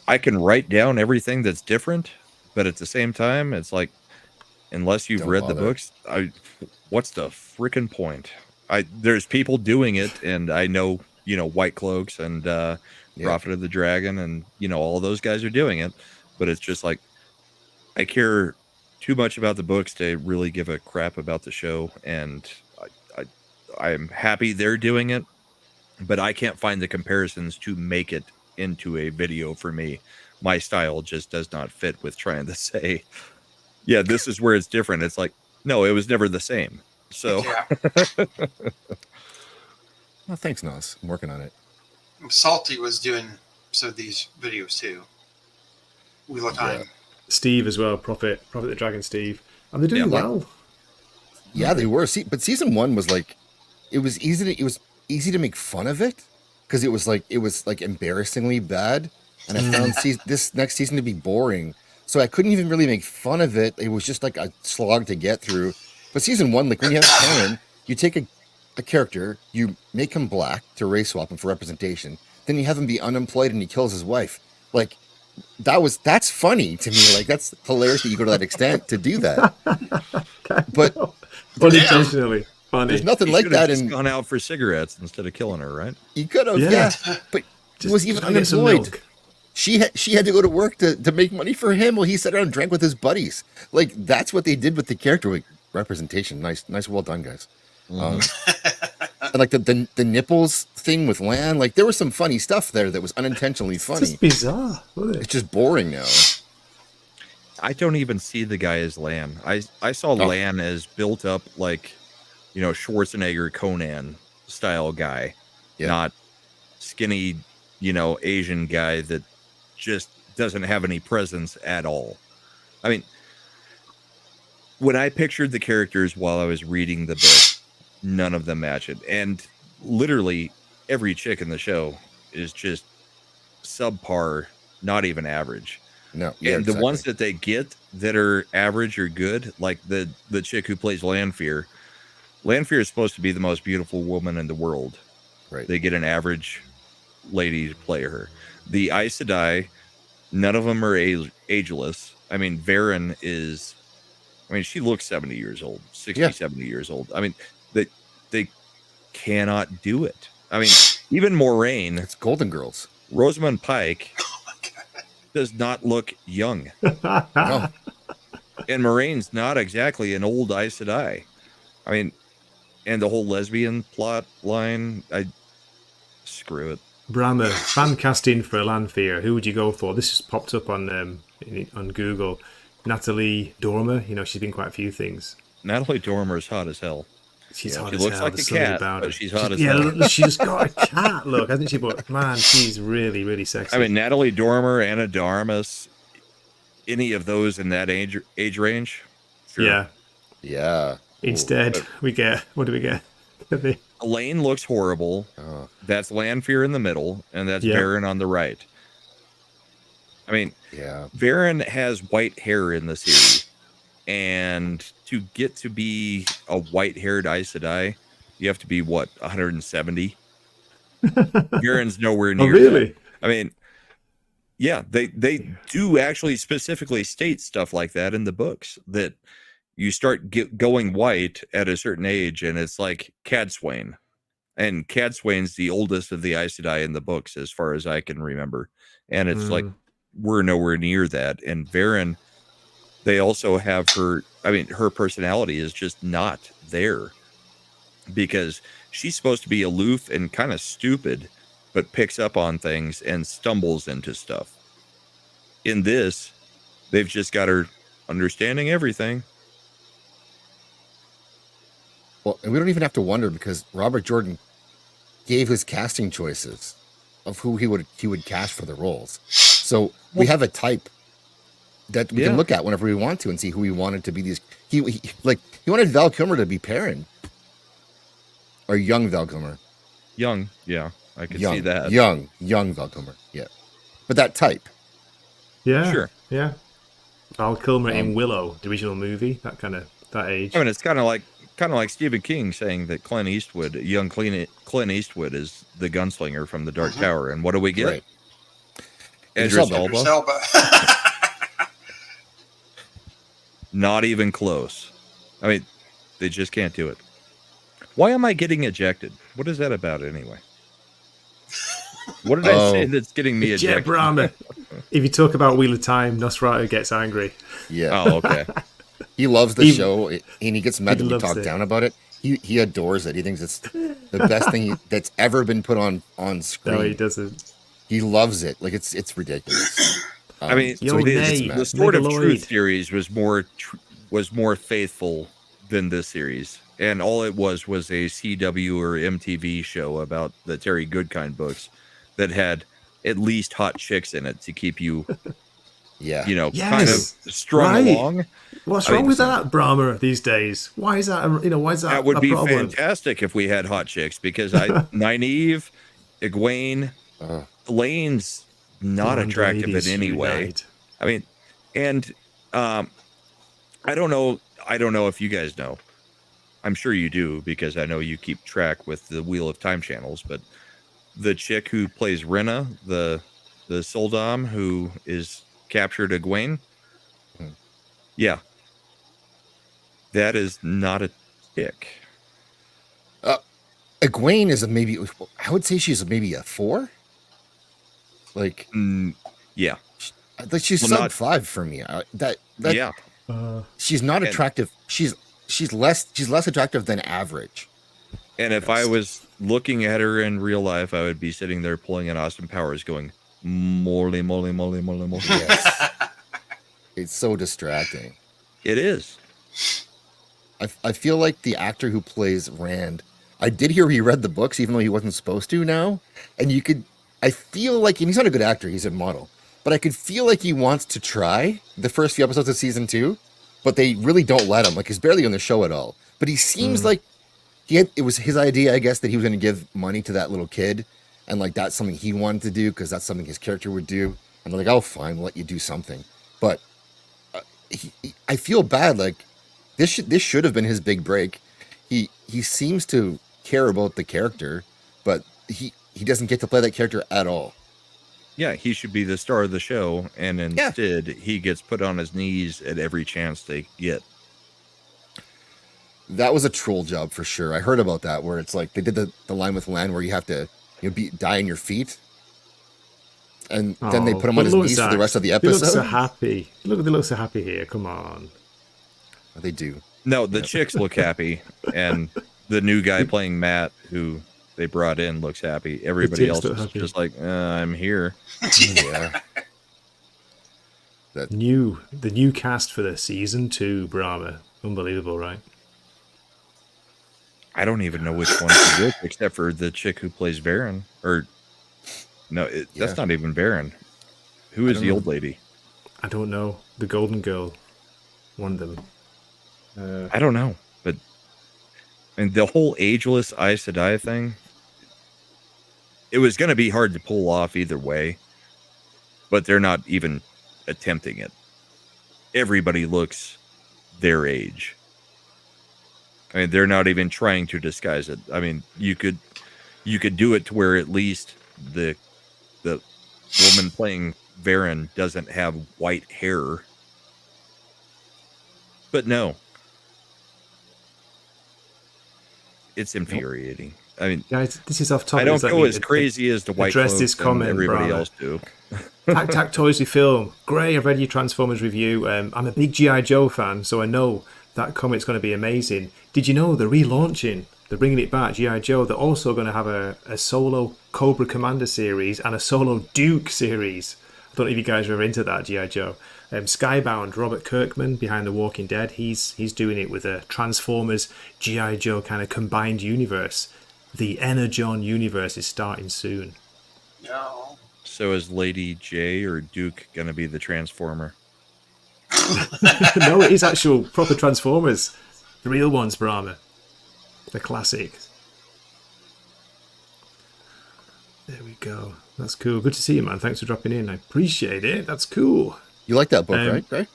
S9: I can write down everything that's different, but at the same time, it's like unless you've
S7: Don't
S9: read the
S7: bother.
S9: books, what's the freaking point? There's people doing it, and I know White Cloaks and Prophet of the Dragon, and all those guys are doing it, but it's just like I care too much about the books to really give a crap about the show, and I'm happy they're doing it, but I can't find the comparisons to make it into a video for me. My style just does not fit with trying to say, yeah, this is where it's different. It's like, no, it was never the same. So
S4: Yeah.
S7: Well, thanks, Nos. I'm working on it.
S4: Salty was doing some of these videos too. Wheel of Time.
S1: Steve as well, Prophet the Dragon Steve. And they're doing
S9: Yeah.
S1: well.
S7: Yeah, they were. But season 1 was like, it was easy to make fun of it because it was like embarrassingly bad, and I found this next season to be boring. So I couldn't even really make fun of it. It was just like a slog to get through. But season 1, like when you have Karen, you take a character, you make him black to race swap him for representation. Then you have him be unemployed and he kills his wife. Like that's funny to me. Like that's hilarious that you go to that extent to do that. But
S1: Unintentionally funny.
S7: there's nothing
S9: You
S7: like
S9: should have
S7: that
S9: just
S7: in.
S9: gone out for cigarettes instead of killing her, right?
S7: You could have,
S1: Yeah.
S7: yeah. But he was even
S1: Just get some
S7: unemployed.
S1: milk.
S7: She had to go to work to make money for him while he sat around and drank with his buddies. Like that's what they did with the character. Like representation, nice, well done, guys. And like the nipples thing with Lan, like there was some funny stuff there that was unintentionally
S1: It's
S7: funny.
S1: just bizarre, wasn't
S7: It's
S1: it?
S7: just boring now.
S9: I don't even see the guy as Lan. I saw Lan as built up like, Schwarzenegger Conan style guy,
S7: Yeah.
S9: not skinny, Asian guy that just doesn't have any presence at all. I mean, when I pictured the characters while I was reading the book, none of them match it. And literally every chick in the show is just subpar, not even average.
S7: No, yeah,
S9: And the ones that they get that are average or good, like the chick who plays Lanfear. Lanfear is supposed to be the most beautiful woman in the world.
S7: right.
S9: They get an average lady to play her. The Aes Sedai, none of them are ageless. I mean, Varen is, she looks 70 years old, 60,
S7: Yeah.
S9: 70 years old. I mean, they cannot do it. I mean, even Moraine,
S7: It's Golden Girls.
S9: Rosamund Pike, does not look young.
S7: No,
S9: And Moraine's not exactly an old Aes Sedai. I mean, and the whole lesbian plot line, screw it.
S1: Brammer, fan casting for Lanfear. Who would you go for? This just popped up on Google. Natalie Dormer. She's been quite a few things.
S9: Natalie Dormer's hot as hell.
S1: She's hot
S9: She
S1: as
S9: looks
S1: hell.
S9: like a
S1: There's something
S9: cat,
S1: about
S9: but
S1: her.
S9: she's hot as
S1: yeah,
S9: hell.
S1: she's got a cat look, hasn't she? But man, she's really, really sexy.
S9: I mean, Natalie Dormer, Anna de Armas, any of those in that age range. Sure.
S1: yeah.
S7: yeah.
S1: Instead, we get what do we get?
S9: Elaine looks horrible.
S7: Oh,
S9: That's Lanfear in the middle, and that's
S1: Yeah.
S9: Varen on the right. I mean,
S7: yeah.
S9: Varen has white hair in the series, and to get to be a white-haired Aes Sedai, you have to be what, 170? Varen's nowhere near.
S1: Oh, really?
S9: that. I mean, yeah, they do actually specifically state stuff like that in the books, that you start going white at a certain age, and it's like Cadswain. And Cadswain's the oldest of the Aes Sedai in the books, as far as I can remember. And it's like, we're nowhere near that. And Varen, they also have her. I mean, her personality is just not there because she's supposed to be aloof and kind of stupid, but picks up on things and stumbles into stuff. In this, they've just got her understanding everything.
S7: Well, and we don't even have to wonder because Robert Jordan gave his casting choices of who he would cast for the roles. So we have a type that we can look at whenever we want to and see who he wanted to be these. He wanted Val Kilmer to be Perrin. Or young Val Kilmer.
S9: Young, yeah. I can see that.
S7: Young Val Kilmer, yeah. But that type.
S1: Yeah.
S9: Sure.
S1: Yeah. Val Kilmer in Willow, the original movie, that age.
S9: I mean, it's kind of like Stephen King saying that young Clint Eastwood is the gunslinger from The Dark Tower. And what do we get?
S7: Right.
S9: Idris
S4: Idris
S9: Elba.
S4: Elba.
S9: Not even close. I mean, they just can't do it. Why am I getting ejected? What is that about anyway? What did I say that's getting me ejected?
S1: Jet Brahma. If you talk about Wheel of Time, Nosferatu gets angry.
S7: Yeah.
S9: Oh, okay.
S7: He loves the show, and he gets mad that we talk
S1: it.
S7: down about it. He adores it. He thinks it's the best thing that's ever been put on screen.
S1: No, he doesn't.
S7: He loves it. Like it's ridiculous.
S9: I mean,
S1: Yo, Nate,
S9: the Sword of
S1: Megaloid.
S9: Truth series was more faithful than this series, and all it was a CW or MTV show about the Terry Goodkind books that had at least hot chicks in it to keep you,
S7: Yeah.
S9: kind of strung along.
S1: What's wrong with that, Brahma, these days? Why is that? Why is that?
S9: That would
S1: a
S9: be
S1: problem?
S9: fantastic if we had hot chicks because Nynaeve, Egwene, Elaine's not
S1: Blonde
S9: attractive in
S1: ladies
S9: any way.
S1: unite.
S9: I mean, and I don't know if you guys know. I'm sure you do because I know you keep track with the Wheel of Time channels, but the chick who plays Rena, the Soldam who is captured Egwene, yeah, that is not a chick.
S7: Egwene is I would say she's maybe a 4. Like,
S9: Yeah,
S7: like she's
S9: Well,
S7: sub
S9: not-
S7: 5 for me.
S9: yeah.
S7: She's not attractive. She's less attractive than average.
S9: And if I was looking at her in real life, I would be sitting there pulling an Austin Powers going, moly, moly, moly, moly, moly.
S7: Yes. It's so distracting.
S9: It is.
S7: I feel like the actor who plays Rand, I did hear he read the books, even though he wasn't supposed to now. And I feel like, and he's not a good actor, he's a model, but I could feel like he wants to try the first few episodes of season 2, but they really don't let him. Like, he's barely on the show at all. But he seems like it was his idea, I guess, that he was going to give money to that little kid. And like, that's something he wanted to do because that's something his character would do. And they're like, oh, fine, we'll let you do something. But I feel bad. Like, this should have been his big break. He seems to care about the character, but he doesn't get to play that character at all.
S9: Yeah, he should be the star of the show, and instead he gets put on his knees at every chance they get.
S7: That was a troll job for sure. I heard about that, where it's like they did the line with Lan where you have to die on your feet, and then they put him on his knees for the rest of the
S1: They
S7: episode.
S1: look so happy. They look so happy here. Come on.
S7: They do.
S9: No, the chicks look happy, and the new guy playing Matt, who they brought in, looks happy. Everybody
S1: chicks
S9: else
S1: look
S9: is
S1: happy.
S9: just like, I'm here.
S7: Yeah.
S1: The new cast for the season 2, Brahma. Unbelievable, right?
S9: I don't even know which one to get, except for the chick who plays Varen. Or, no, that's not even Varen. Who is the old lady?
S1: I don't know. The Golden Girl. One of them.
S9: I don't know, but and the whole ageless Aes Sedai thing, it was going to be hard to pull off either way, but they're not even attempting it. Everybody looks their age. I mean, they're not even trying to disguise it. I mean, you could do it to where at least the woman playing Varen doesn't have white hair, but no. It's infuriating. I mean,
S1: Guys, this is off topic.
S9: I don't
S1: Let
S9: go
S1: me
S9: as crazy as the white
S1: address
S9: cloaks
S1: this
S9: and
S1: comment,
S9: everybody
S1: Brahma.
S9: else do.
S1: Tac Tac Toys with Film. Great, I've read your Transformers review. I'm a big G.I. Joe fan, so I know that comic's going to be amazing. Did you know they're relaunching? They're bringing it back, G.I. Joe. They're also going to have a solo Cobra Commander series and a solo Duke series. I don't know if you guys are ever into that, G.I. Joe. Skybound, Robert Kirkman, behind The Walking Dead, he's doing it with a Transformers, G.I. Joe kind of combined universe. The Energon universe is starting soon.
S4: Yeah.
S9: So is Lady J or Duke going to be the Transformer?
S1: No, it is actual proper Transformers. The real ones, Brahma. The classic. There we go. That's cool. Good to see you, man. Thanks for dropping in. I appreciate it. That's cool.
S7: You like that book, right? Right?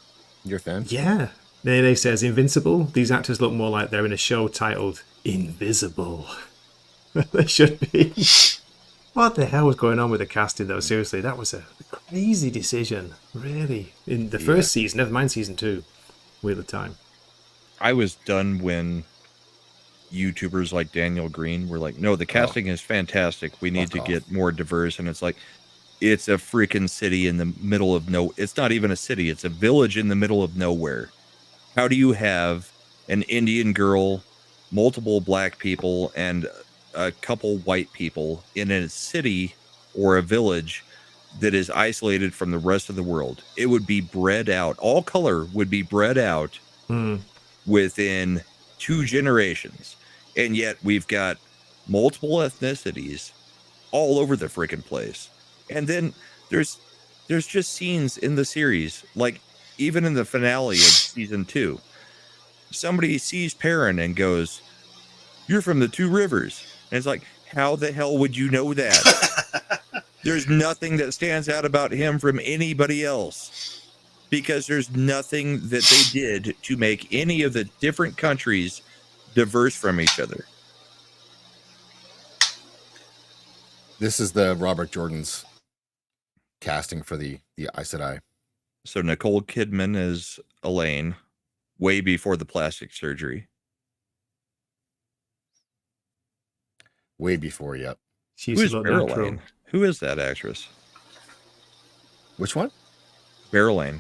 S7: You're a fan?
S1: Yeah. Nene says, Invincible. These actors look more like they're in a show titled Invisible. They should be. What the hell was going on with the casting, though? Seriously, that was a crazy decision. Really. In the first season, never mind season 2. Wheel of Time.
S9: I was done when YouTubers like Daniel Green were like, no, the casting is fantastic. We need to get more diverse. And it's like, it's a freaking city in the middle of it's not even a city. It's a village in the middle of nowhere. How do you have an Indian girl, multiple black people, and a couple white people in a city or a village that is isolated from the rest of the world? It would be bred out. All color would be bred out within 2 generations. And yet we've got multiple ethnicities all over the freaking place. And then there's just scenes in the series, like even in the finale of season 2, somebody sees Perrin and goes, "You're from the 2 Rivers." And it's like, how the hell would you know that? There's nothing that stands out about him from anybody else, because there's nothing that they did to make any of the different countries diverse from each other.
S7: This is the Robert Jordan's casting for the Aes Sedai.
S9: So Nicole Kidman is Elaine, way before the plastic surgery.
S7: Way before, yep.
S9: Who's Barrelane? Who is that actress?
S7: Which one?
S9: Barrelane.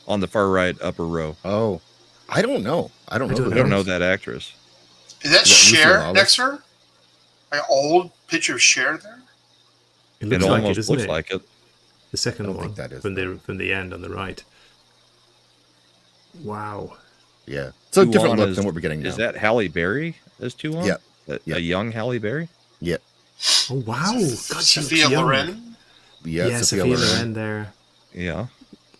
S9: On the far right upper row.
S7: Oh, I don't know. I don't
S9: know that actress.
S4: Is that Cher next to her? Like an old picture of Cher there?
S1: It
S9: almost looks like it.
S1: The second one,
S7: think that is
S1: from the end on the right. Wow.
S7: Yeah. So different look than what we're getting now.
S9: Is that Halle Berry as Tu-On?
S7: Yep.
S9: A young Halle Berry?
S7: Yep.
S1: Oh, wow. God,
S4: Sophia Loren?
S1: Yeah, Sophia Loren there.
S9: Yeah.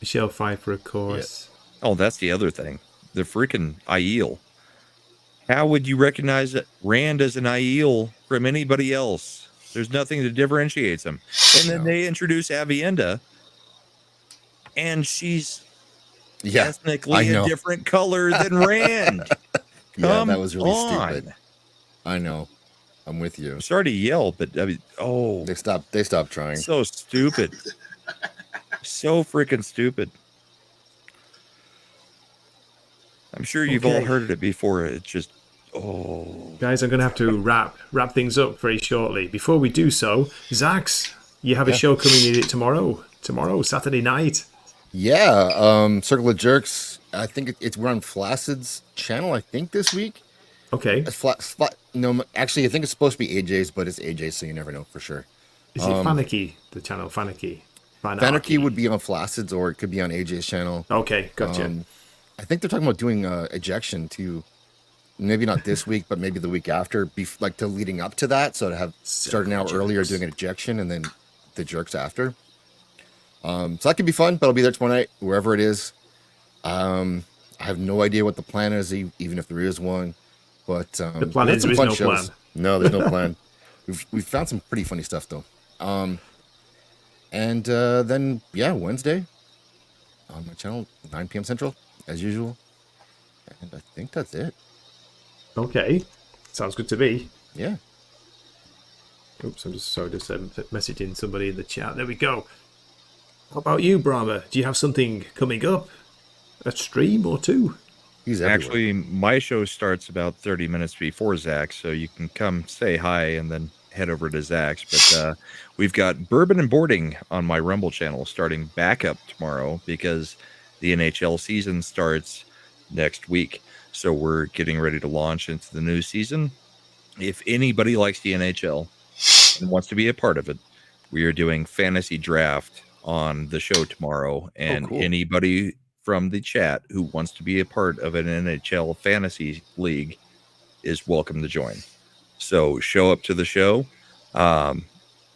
S1: Michelle Pfeiffer, of course.
S9: Yeah. Oh, that's the other thing. The freaking Aiel. How would you recognize Rand as an Aiel from anybody else? There's nothing that differentiates them. And then they introduce Avienda, and she's ethnically a different color than Rand.
S7: Yeah, that was really stupid. I know. I'm with you.
S9: I'm sorry to yell, but I mean,
S7: they stopped trying.
S9: So stupid. So freaking stupid. I'm sure you've all heard it before. It's just,
S1: Guys, I'm going to have to wrap things up very shortly. Before we do so, Zax, you have a show coming in tomorrow, Saturday night.
S7: Yeah, Circle of Jerks. I think we're on Flaccid's channel, I think, this week.
S1: Okay.
S7: No, actually, I think it's supposed to be AJ's, but it's AJ's, so you never know for sure.
S1: Is it Fanicky, the channel? Fanicky
S7: would be on Flaccid's, or it could be on AJ's channel.
S1: Okay, gotcha.
S7: I think they're talking about doing ejection too. Maybe not this week, but maybe the week after, to leading up to that. So to have starting out earlier, doing an ejection, and then the jerks after. So that could be fun, but I'll be there tomorrow night, wherever it is. I have no idea what the plan is, even if there is one. But
S1: the plan is there is no plan.
S7: No, there's no plan. We've found some pretty funny stuff though. And then Wednesday on my channel, 9 p.m. Central, as usual. And I think that's it.
S1: Okay, sounds good to me.
S7: Yeah.
S1: Oops, I'm just messaging somebody in the chat. There we go. How about you, Brahma? Do you have something coming up? A stream or two?
S7: He's everywhere.
S9: Actually, my show starts about 30 minutes before Zach's, so you can come say hi and then head over to Zach's. But we've got Bourbon and Boarding on my Rumble channel starting back up tomorrow because the NHL season starts next week. So we're getting ready to launch into the new season. If anybody likes the NHL and wants to be a part of it, we are doing fantasy draft on the show tomorrow. And
S7: cool.
S9: Anybody from the chat who wants to be a part of an NHL fantasy league is welcome to join. So show up to the show.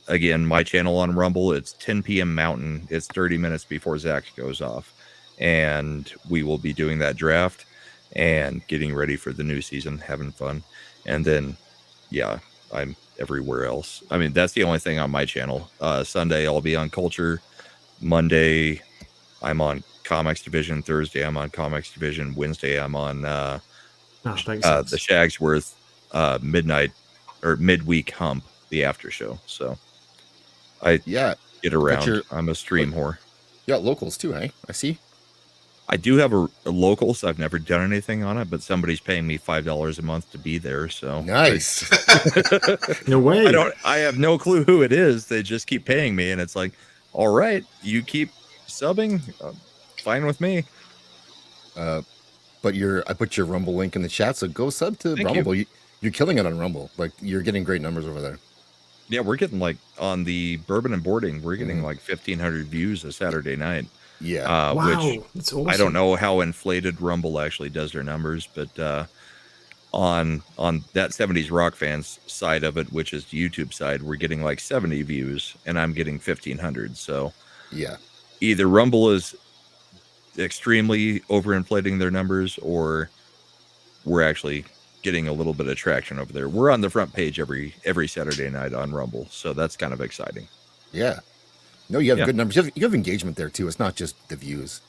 S9: Again, my channel on Rumble, it's 10 p.m. Mountain. It's 30 minutes before Zach goes off. And we will be doing that draft and getting ready for the new season, having fun. And then, yeah, I'm everywhere else. I mean, that's the only thing on my channel. Sunday, I'll be on Culture. Monday, I'm on Comics Division. Thursday, I'm on Comics Division. Wednesday, I'm on the Shagsworth midnight or midweek hump, the after show. So I get around. I'm a stream whore.
S7: You got locals too, eh? I see.
S9: I do have a locals. I've never done anything on it, but somebody's paying me $5 a month to be there. So
S7: nice.
S1: No way.
S9: I have no clue who it is. They just keep paying me, and it's like, all right, you keep subbing, fine with me.
S7: But I put your Rumble link in the chat, so go sub to Rumble. You're killing it on Rumble. Like, you're getting great numbers over there.
S9: Yeah, we're getting like on the Bourbon and Boarding, we're getting like 1,500 views a Saturday night.
S7: Yeah.
S1: Wow,
S9: which
S1: that's awesome.
S9: I don't know how inflated Rumble actually does their numbers, but on that 70s rock fans side of it, which is the YouTube side, we're getting like 70 views, and I'm getting 1,500. So
S7: yeah,
S9: either Rumble is extremely overinflating their numbers, or we're actually getting a little bit of traction over there. We're on the front page every Saturday night on Rumble, so that's kind of exciting.
S7: Yeah. No, you have good numbers. You have engagement there too. It's not just the views.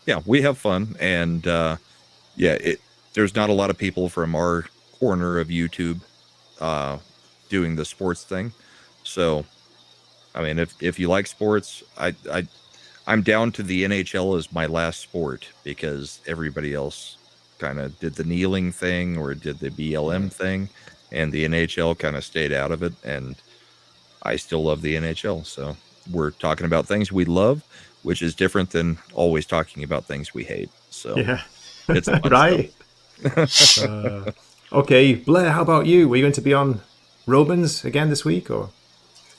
S9: Yeah, we have fun, and there's not a lot of people from our corner of YouTube doing the sports thing. So, I mean, if you like sports, I'm down to the NHL as my last sport because everybody else kind of did the kneeling thing or did the BLM thing, and the NHL kind of stayed out of it. And I still love the NHL, so we're talking about things we love, which is different than always talking about things we hate. So
S1: yeah,
S9: it's fun
S1: right. Okay, Blair, how about you? Were you going to be on Robin's again this week, or?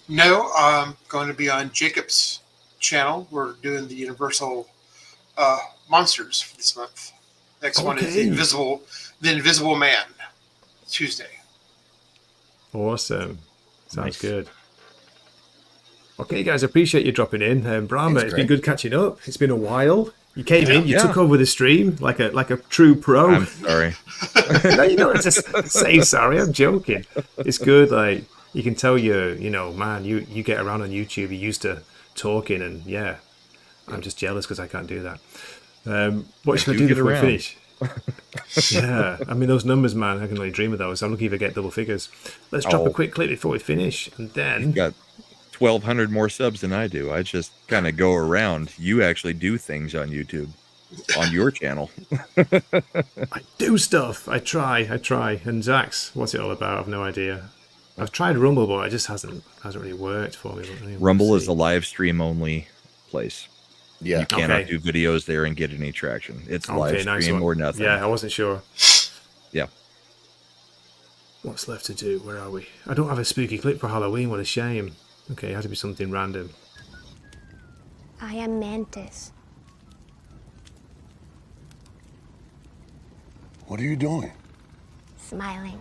S4: No, I'm going to be on Jacob's channel. We're doing the Universal Monsters for this month. Next one is the Invisible Man, Tuesday.
S1: Awesome. Sounds
S9: Nice.
S1: good. Okay, guys, I appreciate you dropping in. Brahma, it's been good catching up. It's been a while. You came in, you took over the stream like a true pro.
S9: I'm sorry.
S1: No, you don't just say sorry. I'm joking. It's good. Like, you can tell man, you get around on YouTube. You're used to talking, and yeah, I'm just jealous because I can't do that. What should I do before we finish? Yeah, I mean, those numbers, man, I can only dream of those. I'm lucky if I get double figures. Let's drop a quick clip before we finish, and then
S9: You've got 1,200 more subs than I do. I just kind of go around. You actually do things on YouTube, on your channel.
S1: I do stuff. I try. And Zach's, what's it all about? I've no idea. I've tried Rumble, but it just hasn't really worked for me.
S9: Rumble is a live stream only place.
S7: Yeah.
S9: You cannot do videos there and get any traction. It's live
S1: nice
S9: stream
S1: one.
S9: or nothing.
S1: Yeah, I wasn't sure.
S9: Yeah.
S1: What's left to do? Where are we? I don't have a spooky clip for Halloween. What a shame. Okay, it has to be something random.
S10: I am Mantis.
S2: What are you doing?
S10: Smiling.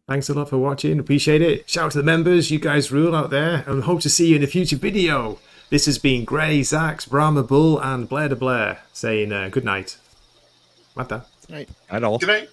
S1: Thanks a lot for watching. Appreciate it. Shout out to the members. You guys rule out there. And hope to see you in a future video. This has been Gray, Zax, Brahma Bull, and Blair to Blair saying good night. Mata.
S7: Right.
S9: I'd all.
S4: Good night.